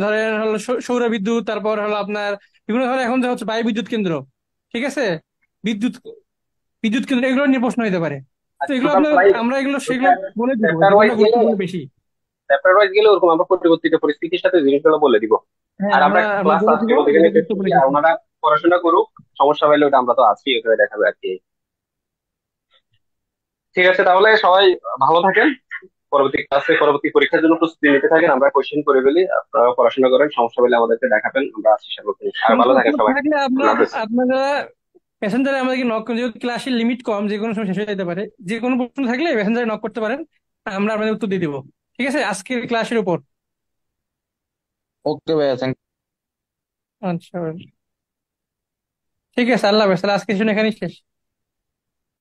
S1: ধরেন হলো সৌর বিদ্যুৎ, তারপর হলো আপনার বিভিন্ন ধরনের এখন যে হচ্ছে বায়ু বিদ্যুৎ কেন্দ্র। ঠিক আছে, বিদ্যুৎ বিদ্যুৎ কেন্দ্র, এগুলো নিয়ে প্রশ্ন হতে পারে। তো এগুলো
S4: টোটাল
S1: আপনার
S4: প্রায়
S1: আমরা এগুলো সেগুলো বলে দিব
S4: চ্যাপ্টার
S1: যেগুলো
S4: ওয়াইজ গেলে,
S1: গুরুত্বপূর্ণ বেশি।
S4: ওরকম আমরা পরিবর্তিত পরিস্থিতির সাথে জিনিসগুলো বলে দিব।
S1: হ্যাঁ,
S4: আর আমরা
S1: আমরা আমরা
S4: ক্লাস
S1: বলে দিব
S4: আজকে বলতে গেলে
S1: যেটা
S4: শেষ
S1: গুরুত্বপূর্ণ
S4: করছি, আর
S1: কিছু।
S4: ওনারা পড়াশোনা করুক। সমস্যা হলে ওটা আমরা তো আছি, ওখানে দেখাবে আর কি। ঠিক আছে, তাহলে সবাই ভালো থাকেন। পরবর্তী ক্লাসে, পরবর্তী পরীক্ষার জন্য প্রস্তুতি নিতে থাকেন। আমরা কোশ্চেন করে ফেলি, আপনারা পড়াশোনা করেন। সমস্যা হলে আমাদেরকে দেখাবেন, আমরা আছি সার্বক্ষণিক। আর ভালো থাকেন
S1: সমস্যা
S4: সবাই।
S1: থাকলে
S4: আল্লাহ
S1: আপনার
S4: হাফেজ।
S1: আপনারা মেসেঞ্জারে আমাদেরকে নক করুন, যেহেতু ক্লাসের লিমিট কম, যে কোনো সময় শেষ হয়ে যেতে পারে। যে কোনো প্রশ্ন থাকলে মেসেঞ্জারে নক করতে পারেন, আমরা আপনাদের উত্তর দিয়ে দিব। ঠিক আছে, আজকের ক্লাসের উপর।
S5: ওকে ভাইয়া, থ্যাংক
S1: আচ্ছা, ঠিক আছে, আল্লাহ হাফেজ। তাহলে আজকের জন্য এখানেই শেষ।